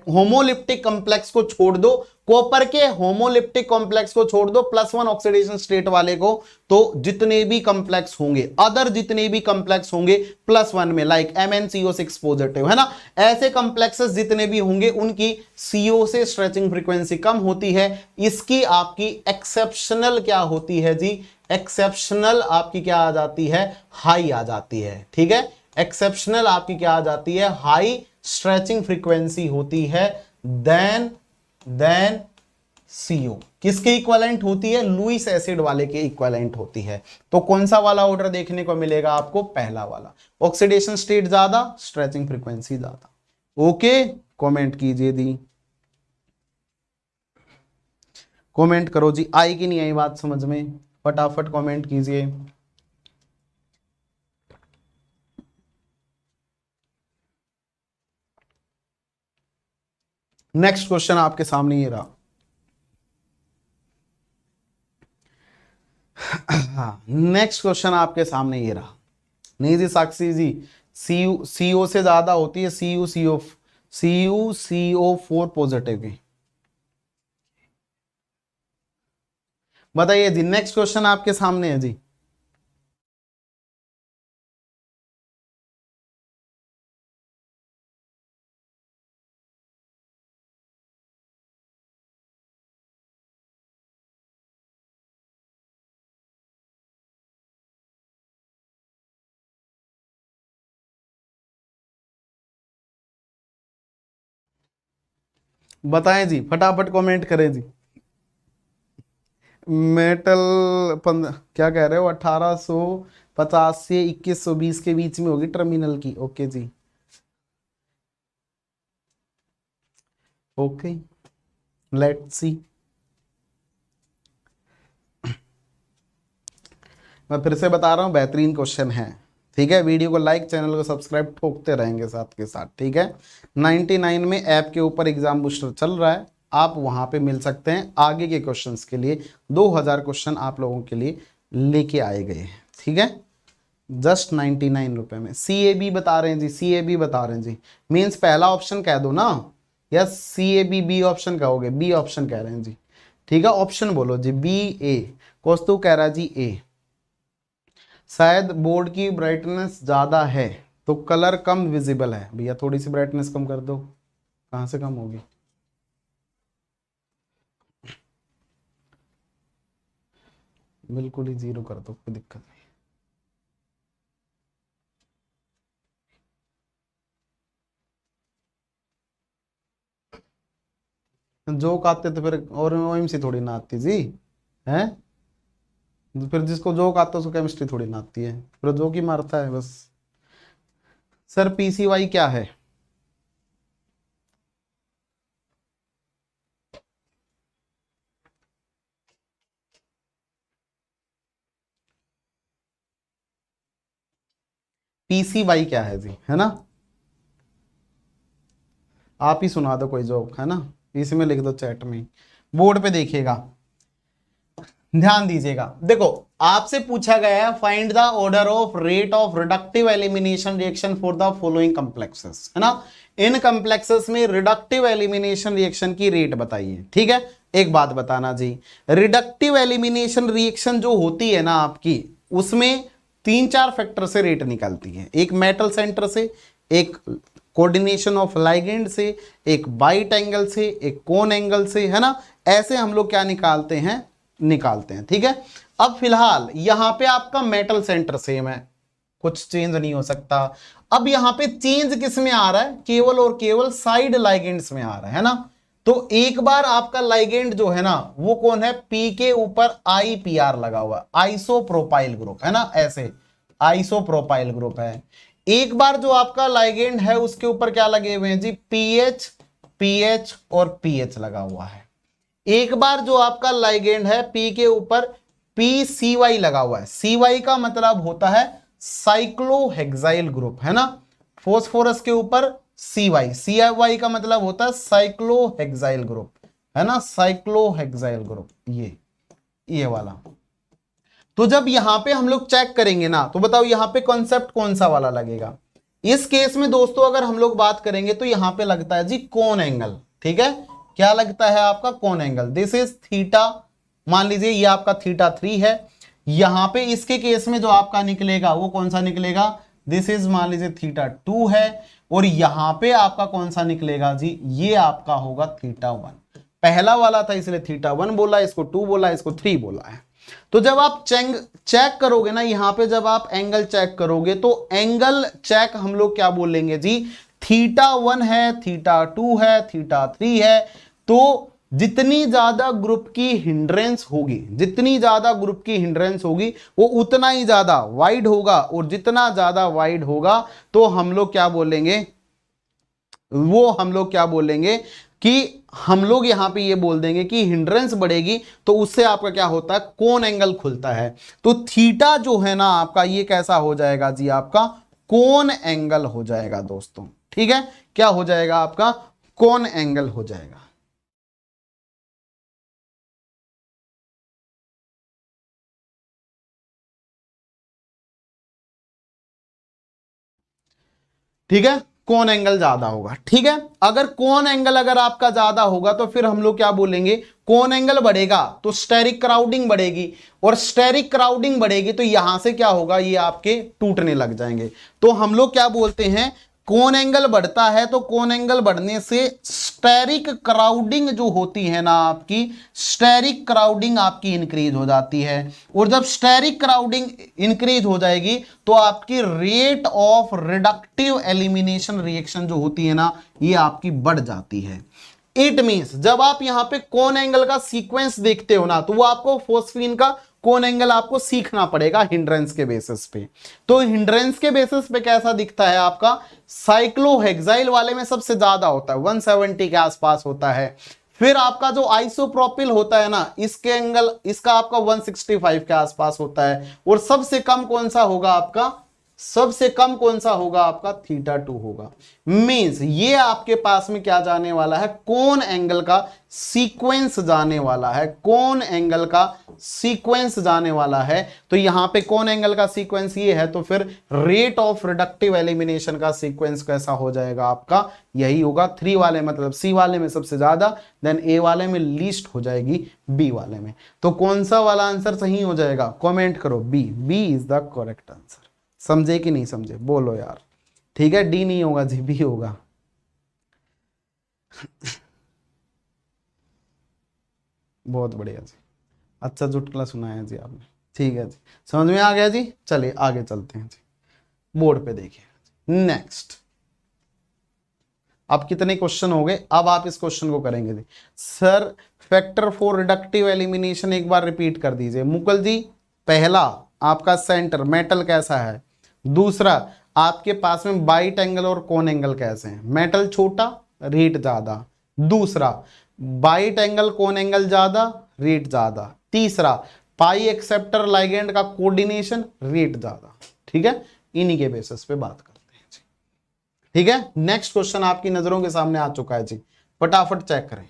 होमोलिप्टिक कॉम्प्लेक्स को छोड़ दो, कॉपर के होमोलिप्टिक कॉम्प्लेक्स को छोड़ दो, +1 ऑक्सीडेशन स्टेट वाले को, तो जितने भी कॉम्प्लेक्स होंगे, अदर जितने भी कॉम्प्लेक्स होंगे +1 में, लाइक MnCO6 पॉजिटिव, है ना, ऐसे कॉम्प्लेक्सेस जितने भी होंगे उनकी CO से स्ट्रेचिंग फ्रीक्वेंसी कम होती है। इसकी आपकी एक्सेप्शनल क्या होती है जी, एक्सेप्शनल आपकी क्या आ जाती है, हाई आ जाती है। ठीक है, एक्सेप्शनल आपकी क्या आ जाती है, हाई स्ट्रेचिंग फ्रीक्वेंसी होती है देन CO। किसके इक्विवेलेंट होती है, लुईस एसिड वाले के इक्विवेलेंट होती है। तो कौन सा वाला ऑर्डर देखने को मिलेगा आपको, पहला वाला, ऑक्सीडेशन स्टेट ज्यादा, स्ट्रेचिंग फ्रीक्वेंसी ज्यादा। ओके, कमेंट कीजिए दी, कमेंट करो जी, आई कि नहीं आई बात समझ में, फटाफट कमेंट कीजिए। नेक्स्ट क्वेश्चन आपके सामने ये रहा। नेक्स्ट क्वेश्चन आपके सामने ये रहा। नहीं जी साक्षी जी, सीओ से ज्यादा होती है CuCO4 पॉजिटिव की। बताइए जी, नेक्स्ट क्वेश्चन आपके सामने है जी। बताएं जी, फटाफट कमेंट करें जी। मेटल क्या कह रहे हो, 1850 से 2120 के बीच में होगी टर्मिनल की। ओके जी, ओके, लेट्स सी। मैं फिर से बता रहा हूँ, बेहतरीन क्वेश्चन है। ठीक है, वीडियो को लाइक, चैनल को सब्सक्राइब ठोकते रहेंगे साथ के साथ। ठीक है, 99 में ऐप के ऊपर एग्जाम बूस्टर चल रहा है, आप वहां पे मिल सकते हैं। आगे के क्वेश्चंस के लिए 2000 क्वेश्चन आप लोगों के लिए लेके आए गए हैं। ठीक है, जस्ट 99 रुपए में। CAB बता रहे हैं जी, CAB बता रहे हैं जी। मीन्स पहला ऑप्शन कह दो ना, या CAB बी ऑप्शन कहोगे? बी ऑप्शन कह रहे हैं जी। ठीक है, ऑप्शन बोलो जी, BA। कौस्तु कह रहा है जी A। शायद बोर्ड की ब्राइटनेस ज़्यादा है तो कलर कम विजिबल है। भैया थोड़ी सी ब्राइटनेस कम कर दो। कहाँ से कम होगी? बिल्कुल ही जीरो कर दो, कोई दिक्कत नहीं। जोक आते तो फिर और OMC थोड़ी ना आती जी, हैं? तो फिर जिसको जोक आता है उसको केमिस्ट्री थोड़ी ना आती है, फिर जोक ही मारता है बस। सर PCY क्या है? PCY क्या है जी, है ना? आप ही सुना दो कोई जोक, है ना? इसमें लिख दो चैट में, बोर्ड पे देखिएगा, ध्यान दीजिएगा। देखो, आपसे पूछा गया है find the order of rate of reductive elimination reaction for the following complexes, है ना? इन कॉम्प्लेक्सेस में रिडक्टिव एलिमिनेशन रिएक्शन की रेट बताइए। ठीक है, एक बात बताना जी, रिडक्टिव एलिमिनेशन रिएक्शन जो होती है ना आपकी, उसमें 3-4 फैक्टर से रेट निकलती है। एक मेटल सेंटर से, एक कोऑर्डिनेशन ऑफ लाइगेंड से, एक बाइट एंगल से, एक कोन एंगल से, है ना? ऐसे हम लोग क्या निकालते हैं? ठीक है। अब फिलहाल यहां पे आपका मेटल सेंटर सेम है, कुछ चेंज नहीं हो सकता। अब यहां पे चेंज किस में आ रहा है? केवल और केवल साइड लाइगेंड्स में आ रहा है ना? तो एक बार आपका लाइगेंड जो है ना, वो कौन है? P के ऊपर IPR लगा हुआ, आइसोप्रोपाइल ग्रुप, है ना? ऐसे आइसोप्रोपाइल ग्रुप है। एक बार जो आपका लाइगेंड है उसके ऊपर क्या लगे हुए हैं जी? PH और PH लगा हुआ है। एक बार जो आपका लाइगेंड है P के ऊपर PCY लगा हुआ है। CY का मतलब होता है साइक्लोहेक्साइल ग्रुप, है ना? फोस्फोरस के ऊपर CY का मतलब होता है साइक्लोहेक्साइल ग्रुप, है ना? साइक्लोहेक्साइल ग्रुप, ये वाला। तो जब यहां पे हम लोग चेक करेंगे ना, तो बताओ यहां पे कॉन्सेप्ट कौन सा वाला लगेगा? इस केस में दोस्तों अगर हम लोग बात करेंगे तो यहां पे लगता है जी कोन एंगल। ठीक है, क्या लगता है आपका? कोन एंगल। दिस इज थीटा, मान लीजिए ये आपका θ3 है। यहां पे इसके केस में जो आपका निकलेगा वो कौन सा निकलेगा? दिस इज मान लीजिए θ2 है। और यहां पे आपका कौन सा निकलेगा जी? ये आपका होगा θ1। पहला वाला था इसलिए θ1 बोला, इसको 2 बोला, इसको 3 बोला है। तो जब आप चेक करोगे ना, यहां पे जब आप एंगल चेक करोगे तो एंगल चेक हम लोग क्या बोलेंगे जी? θ1 है, θ2 है, θ3 है। तो जितनी ज्यादा ग्रुप की हिंड्रेंस होगी, जितनी ज्यादा ग्रुप की हिंड्रेंस होगी वो उतना ही ज्यादा वाइड होगा, और जितना ज्यादा वाइड होगा तो हम लोग क्या बोलेंगे? वो हम लोग क्या बोलेंगे कि हम लोग यहां पे ये बोल देंगे कि हिंड्रेंस बढ़ेगी तो उससे आपका क्या होता है? कोन एंगल खुलता है। तो थीटा जो है ना आपका, ये कैसा हो जाएगा जी? आपका कोन एंगल हो जाएगा दोस्तों। ठीक है, क्या हो जाएगा आपका? कौन एंगल हो जाएगा? ठीक है, कौन एंगल ज्यादा होगा। ठीक है, अगर कौन एंगल अगर आपका ज्यादा होगा तो फिर हम लोग क्या बोलेंगे, कौन एंगल बढ़ेगा तो स्टेरिक क्राउडिंग बढ़ेगी, और स्टेरिक क्राउडिंग बढ़ेगी तो यहां से क्या होगा, ये आपके टूटने लग जाएंगे। तो हम लोग क्या बोलते हैं, कौन एंगल बढ़ता है तो कौन एंगल बढ़ने से स्टेरिक क्राउडिंग जो होती है ना आपकी, स्टेरिक क्राउडिंग आपकी इंक्रीज हो जाती है, और जब स्टेरिक क्राउडिंग इंक्रीज हो जाएगी तो आपकी rate of reductive elimination reaction जो होती है ना, ये आपकी बढ़ जाती है। इट मींस जब आप यहां पे कौन एंगल का सीक्वेंस देखते हो ना, तो वो आपको फोस्फीन का कौन एंगल आपको सीखना पड़ेगा हिंड्रेंस के बेसिस पे। तो हिंड्रेंस के बेसिस पे कैसा दिखता है आपका, साइक्लोहेक्साइल वाले में सबसे ज्यादा होता है, 170 के आसपास होता है। फिर आपका जो आइसोप्रोपिल होता है ना, इसके एंगल इसका आपका 165 के आसपास होता है, और सबसे कम कौन सा होगा आपका, सबसे कम कौन सा होगा आपका, θ2 होगा। मींस ये आपके पास में क्या जाने वाला है, कौन एंगल का सीक्वेंस जाने वाला है, कौन एंगल का सीक्वेंस जाने वाला है। तो यहां पे कौन एंगल का सीक्वेंस ये है, तो फिर रेट ऑफ रिडक्टिव एलिमिनेशन का सीक्वेंस कैसा हो जाएगा आपका, यही होगा 3 वाले, मतलब सी वाले में सबसे ज्यादा, देन ए वाले में लीस्ट हो जाएगी बी वाले में। तो कौन सा वाला आंसर सही हो जाएगा, कमेंट करो, B, B is the correct answer. समझे कि नहीं समझे, बोलो यार। ठीक है, डी नहीं होगा जी, बी होगा। बहुत बढ़िया जी, अच्छा चुटकुला सुनाया जी आपने। ठीक है जी, समझ में आ गया जी। चलिए आगे चलते हैं जी, बोर्ड पे देखिए। नेक्स्ट, अब कितने क्वेश्चन हो गए, अब आप इस क्वेश्चन को करेंगे जी। Sir factor for reductive elimination एक बार रिपीट कर दीजिए। मुकुल जी, पहला आपका सेंटर मेटल कैसा है, दूसरा आपके पास में बाइट एंगल और कोन एंगल कैसे हैं, मेटल छोटा रेट ज्यादा, दूसरा बाइट एंगल कोन एंगल ज्यादा रेट ज्यादा, तीसरा पाई एक्सेप्टर लाइगेंड का कोऑर्डिनेशन रेट ज्यादा। ठीक है, इन्हीं के बेसिस पे बात करते हैं जी। ठीक है, नेक्स्ट क्वेश्चन आपकी नजरों के सामने आ चुका है जी, फटाफट चेक करें।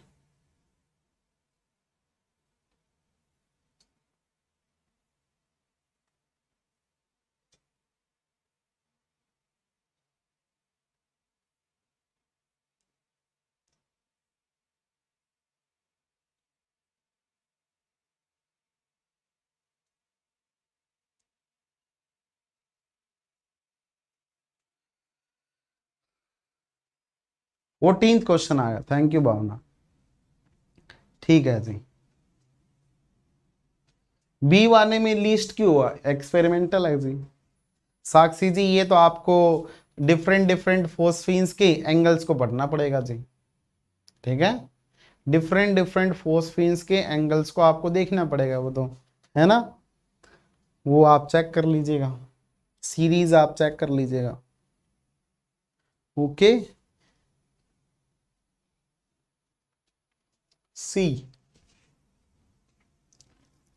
वो 14th क्वेश्चन आया, थैंक यू भावना। ठीक है जी, बी वाले में लिस्ट क्यों हुआ, एक्सपेरिमेंटल है जी। साक्षी जी, ये तो आपको डिफरेंट डिफरेंट फोस्फीन्स के एंगल्स को पढ़ना पड़ेगा जी। ठीक है, डिफरेंट डिफरेंट फोस्फीन्स के एंगल्स को आपको देखना पड़ेगा, वो तो है ना, वो आप चेक कर लीजिएगा, सीरीज आप चेक कर लीजिएगा। ओके, सी,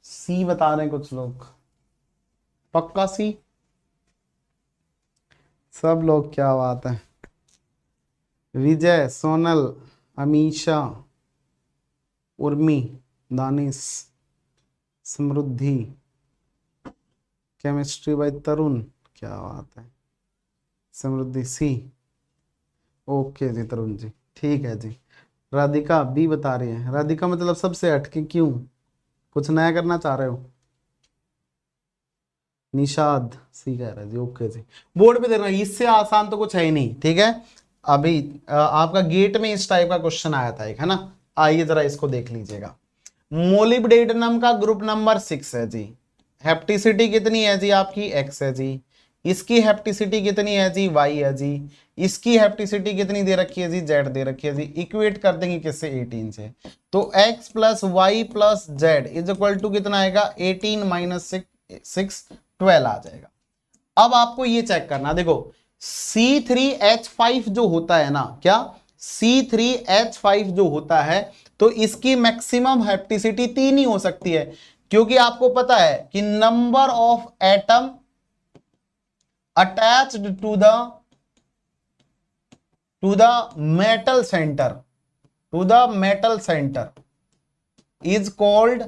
सी बता रहे हैं कुछ लोग, पक्का सी, सब लोग, क्या बात है। विजय, सोनल, अमीशा, उर्मी, दानिश, समृद्धि, केमिस्ट्री बाय तरुण, क्या बात है, समृद्धि सी, ओके जी तरुण जी, ठीक है जी। राधिका बी बता रही है, राधिका मतलब सबसे हटके क्यों, कुछ नया करना चाह रहे हो। निषाद सी कह रहा है जी, ओके जी, बोर्ड पे दे रहा है, इससे आसान तो कुछ है ही नहीं। ठीक है, अभी आपका गेट में इस टाइप का क्वेश्चन आया था एक, है ना, आइए जरा इसको देख लीजिएगा। मोलिब्डेनम का ग्रुप नंबर 6 है जी, हेप्टिसिटी कितनी है जी आपकी, x है जी, इसकी हेप्टिसिटी कितनी है जी, y है जी, इसकी हेप्टिसिटी कितनी दे रखी है जी, z दे रखी है जी। इक्वेट कर देंगे किससे, 18 से, तो x plus y plus z is equal to कितना आएगा, 18 माइनस 6 12 आ जाएगा। अब आपको ये चेक करना, देखो C3H5 जो होता है ना, क्या C3H5 जो होता है, तो इसकी मैक्सिमम हेप्टिसिटी 3 ही हो सकती है, क्योंकि आपको पता है कि number of atom attached to the metal centre to the metal centre is called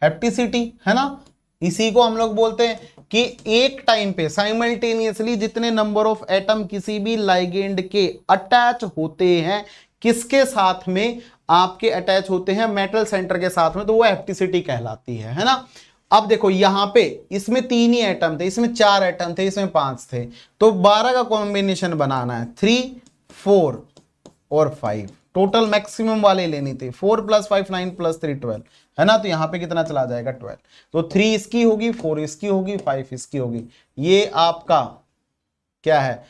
hapticity, है ना। इसी को हम लोग बोलते हैं कि एक टाइम पे साइमल्टेनियसली जितने नंबर ऑफ एटम किसी भी लाइगेंड के अटैच होते हैं, किसके साथ में, आपके अटैच होते हैं मेटल सेंटर के साथ में, तो वो हैप्टिसिटी कहलाती है ना। अब देखो यहां पे इसमें 3 ही एटम थे, इसमें 4 एटम थे, इसमें 5 थे, तो 12 का कॉम्बिनेशन बनाना है, 3, 4 और 5, टोटल मैक्सिमम वाले लेनी थी। 4 + 5 9 + 3 12, है ना। तो यहां पे कितना चला जाएगा 12, तो 3 इसकी होगी, 4 इसकी होगी, 5 इसकी होगी। ये आपका क्या है,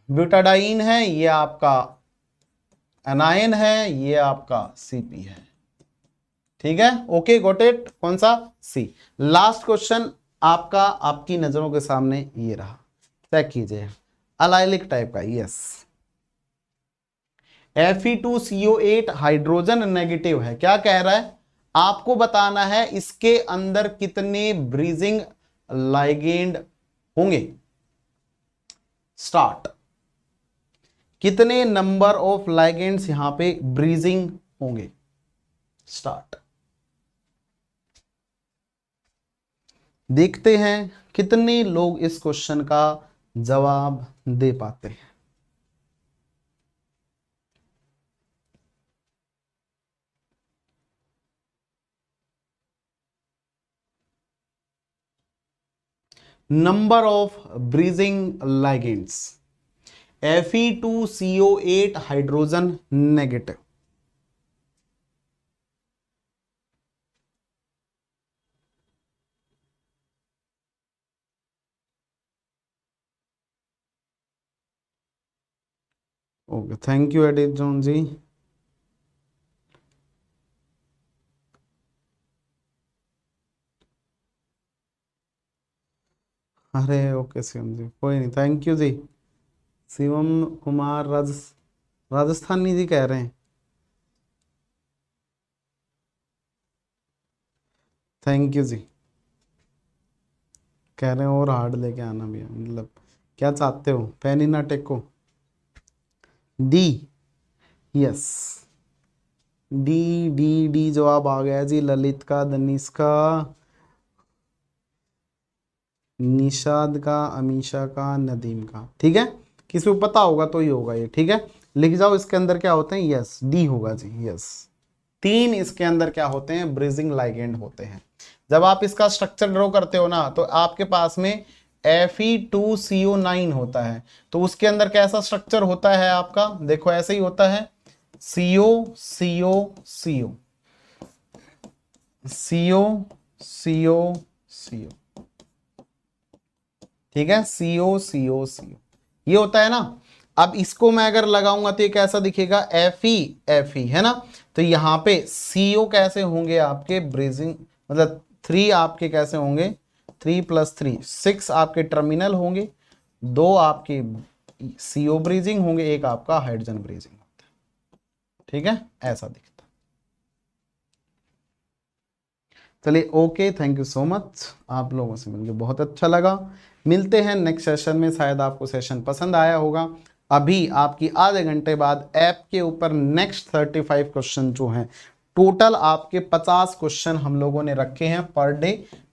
ब्यूटाडाइन है, ये आपका एनायन है, ये आपका सीपी है। ठीक है, ओके गॉट इट। कौन सा, सी। लास्ट क्वेश्चन आपका आपकी नजरों के सामने ये रहा, चेक कीजिए, अलाइलिक टाइप का, यस। Fe2CO8 हाइड्रोजन नेगेटिव है, क्या कह रहा है, आपको बताना है इसके अंदर कितने ब्रीजिंग लाइगेंड होंगे। स्टार्ट, कितने नंबर ऑफ लाइगेंड्स यहां पे ब्रीजिंग होंगे। स्टार्ट, देखते हैं कितने लोग इस क्वेश्चन का जवाब दे पाते हैं। Number of bridging ligands, Fe2CO8 hydrogen negative. Okay, thank you एडिट जॉन जी। अरे ओके शिवम जी, कोई नहीं, थैंक यू जी। शिवम कुमार राजस्थानी जी कह रहे हैं, थैंक यू जी। कह रहे हैं और हार्ड लेके आना भैया, मतलब क्या चाहते हो, पेन ही ना टेको। D, yes, D D D जवाब आ गया जी, ललित का, दनीश का, निषाद का, अमीशा का, नदीम का। ठीक है, किसी को पता होगा तो ही होगा ये। ठीक है, लिख जाओ इसके अंदर क्या होते हैं, यस डी होगा जी, यस। 3 इसके अंदर क्या होते हैं, ब्रीजिंग लाइगेंड होते हैं। जब आप इसका स्ट्रक्चर ड्रॉ करते हो ना, तो आपके पास में Fe2CO9 होता है, तो उसके अंदर कैसा स्ट्रक्चर होता है आपका, देखो ऐसे ही होता है, CO CO CO CO CO CO, ठीक है, CO CO CO, ये होता है ना। अब इसको मैं अगर लगाऊंगा तो ये कैसा दिखेगा, Fe है ना। तो यहाँ पे CO कैसे होंगे आपके ब्रीजिंग, मतलब 3 आपके कैसे होंगे, 3 + 3 6 आपके टर्मिनल होंगे, 2 आपके CO ब्रीजिंग होंगे, एक आपका हाइड्रोजन ब्रीजिंग होता है। ठीक है, ऐसा दिखता। चलिए okay, thank you so much, आप लोगों से मिलकर बहुत अच्छा लगा। मिलते हैं नेक्स्ट सेशन में, शायद आपको सेशन पसंद आया होगा। अभी आपकी आधे घंटे बाद ऐप के ऊपर नेक्स्ट 35 क्वेश्चन जो हैं, टोटल आपके 50 क्वेश्चन हम लोगों ने रखे हैं पर डे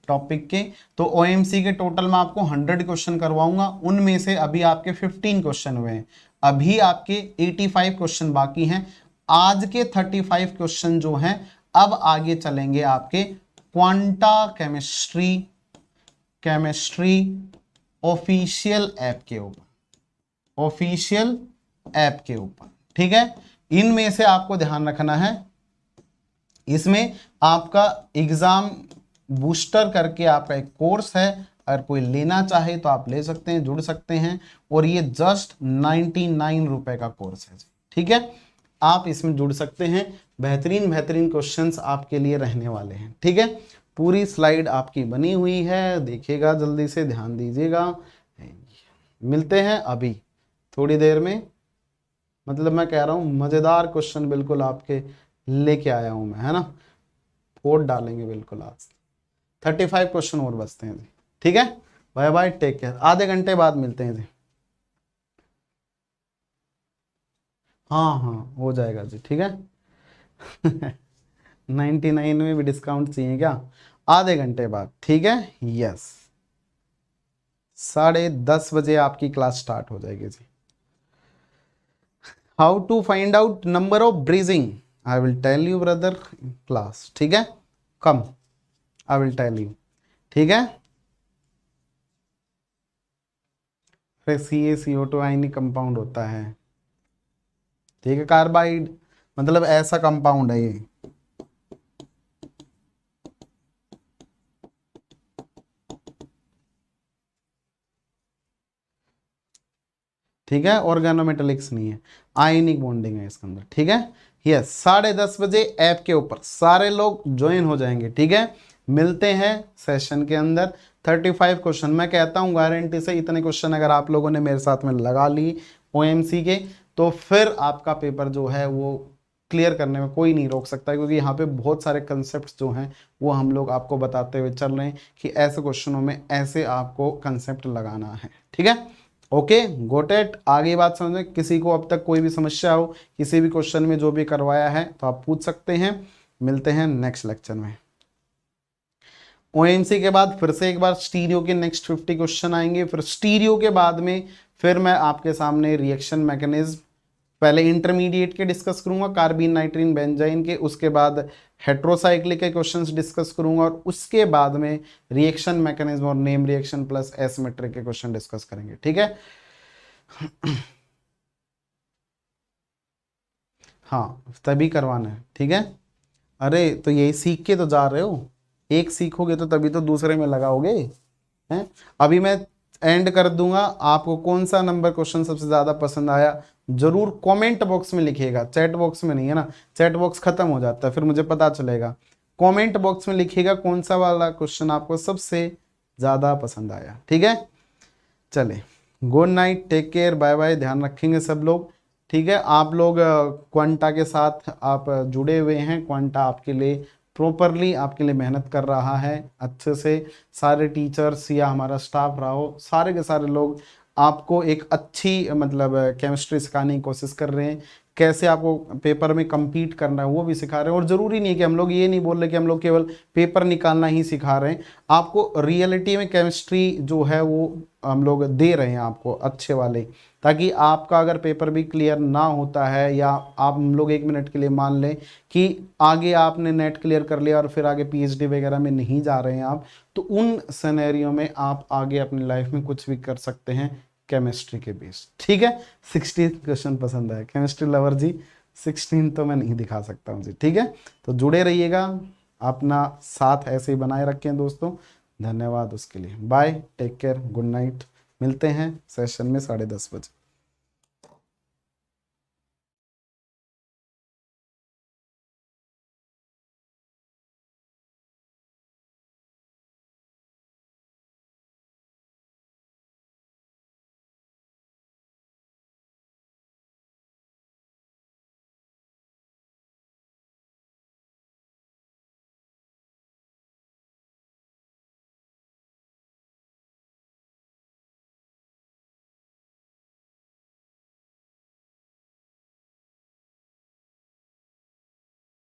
टॉपिक के। तो ओएमसी के टोटल में आपको 100 क्वेश्चन करवाऊंगा, उनमें से अभी आपके 15 क्वेश्चन हुए हैं, अभी आपके 85 क्वेश्चन बाकी हैं। आज के 35 क्वेश्चन जो हैं, अब आगे चलेंगे आपके क्वांटा केमिस्ट्री ऑफिशियल ऐप के ऊपर, ऑफिशियल ऐप के ऊपर। ठीक है, इनमें से आपको ध्यान रखना है, इसमें आपका एग्जाम बूस्टर करके आपका एक कोर्स है, अगर कोई लेना चाहे तो आप ले सकते हैं, जुड़ सकते हैं, और ये जस्ट 99 रुपए का कोर्स है। ठीक है, आप इसमें जुड़ सकते हैं, बेहतरीन बेहतरीन क्वेश्चंस आपके लिए रहने वाले हैं। ठीक है, पूरी स्लाइड आपकी बनी हुई है, देखिएगा जल्दी से, ध्यान दीजिएगा। मिलते हैं अभी थोड़ी देर में, मतलब मैं कह रहा हूँ मजेदार क्वेश्चन बिल्कुल आपके लेके आया हूं मैं, है ना, फोड़ डालेंगे बिल्कुल आज। 35 क्वेश्चन और बचते हैं जी। ठीक है, बाय बाय, टेक केयर, आधे घंटे बाद मिलते हैं जी। हाँ हाँ हो जाएगा जी, ठीक है। 99 में भी डिस्काउंट चाहिए क्या? आधे घंटे बाद, ठीक है। यस, 10:30 बजे आपकी क्लास स्टार्ट हो जाएगी जी। How to find out number of bridging, I will tell you brother class, ठीक है। Come, I will tell you, ठीक है। फिर CaCO2 आयनिक कंपाउंड होता है, ठीक है। कार्बाइड मतलब ऐसा कंपाउंड है ये, ठीक है। ऑर्गेनोमेटेलिक्स नहीं है, आयनिक बॉन्डिंग है इसके अंदर, ठीक है। यस, 10:30 बजे ऐप के ऊपर सारे लोग ज्वाइन हो जाएंगे, ठीक है। मिलते हैं सेशन के अंदर। 35 क्वेश्चन, मैं कहता हूं गारंटी से इतने क्वेश्चन अगर आप लोगों ने मेरे साथ में लगा ली OMC के, तो फिर आपका पेपर जो है वो क्लियर करने में कोई नहीं रोक सकता, क्योंकि यहाँ पे बहुत सारे कंसेप्ट जो हैं वो हम लोग आपको बताते हुए चल रहे हैं कि ऐसे क्वेश्चनों में ऐसे आपको कंसेप्ट लगाना है, ठीक है। Okay, got it. आगे बात समझ में, किसी को अब तक कोई भी समस्या हो किसी भी क्वेश्चन में जो भी करवाया है तो आप पूछ सकते हैं। मिलते हैं नेक्स्ट लेक्चर में। OMC के बाद फिर से एक बार स्टीरियो के नेक्स्ट 50 क्वेश्चन आएंगे, फिर स्टीरियो के बाद में फिर मैं आपके सामने रिएक्शन मैकेनिज्म, पहले इंटरमीडिएट के डिस्कस करूंगा, कार्बिन नाइट्रीन बेंजाइन के, उसके बाद हेट्रोसाइक्लिक के क्वेश्चंस डिस्कस करूंगा, और उसके बाद में रिएक्शन मैकेनिज्म और नेम रिएक्शन प्लस एसिमेट्रिक के क्वेश्चन डिस्कस करेंगे, ठीक है। हाँ तभी करवाना है, ठीक है। अरे तो यही सीख के तो जा रहे हो, एक सीखोगे तो तभी तो दूसरे में लगाओगे, हैं। अभी मैं एंड कर दूंगा, आपको कौन सा नंबर क्वेश्चन सबसे ज्यादा पसंद आया जरूर कमेंट बॉक्स में लिखिएगा, चैट बॉक्स में नहीं, है ना। चैट बॉक्स खत्म हो जाता है फिर मुझे पता चलेगा। कमेंट बॉक्स में लिखिएगा कौन सा वाला क्वेश्चन आपको सबसे ज्यादा पसंद आया, ठीक है। चले, good night, take care, bye bye, ध्यान रखेंगे सब लोग, ठीक है। आप लोग क्वांटा के साथ आप जुड़े हुए हैं, क्वांटा आपके लिए प्रॉपरली आपके लिए मेहनत कर रहा है अच्छे से। सारे टीचर्स या हमारा स्टाफ रहा हो, सारे के सारे लोग आपको एक अच्छी मतलब केमिस्ट्री सिखाने की कोशिश कर रहे हैं। कैसे आपको पेपर में compete करना है वो भी सिखा रहे हैं। और ज़रूरी नहीं कि हम लोग ये नहीं बोल रहे कि हम लोग केवल पेपर निकालना ही सिखा रहे हैं, आपको रियलिटी में केमिस्ट्री जो है वो हम लोग दे रहे हैं आपको अच्छे वाले, ताकि आपका अगर पेपर भी क्लियर ना होता है, या आप हम लोग 1 मिनट के लिए मान लें कि आगे आपने नेट क्लियर कर लिया और फिर आगे PhD वगैरह में नहीं जा रहे हैं आप, तो उन सिनेरियो में आप आगे अपनी लाइफ में कुछ भी कर सकते हैं केमिस्ट्री के बेस, ठीक है। 16 क्वेश्चन पसंद आया केमिस्ट्री लवर जी, 16 तो मैं नहीं दिखा सकता हूँ जी, ठीक है। तो जुड़े रहिएगा, अपना साथ ऐसे ही बनाए रखें दोस्तों। धन्यवाद उसके लिए, bye, take care, good night. मिलते हैं सेशन में 10:30 बजे।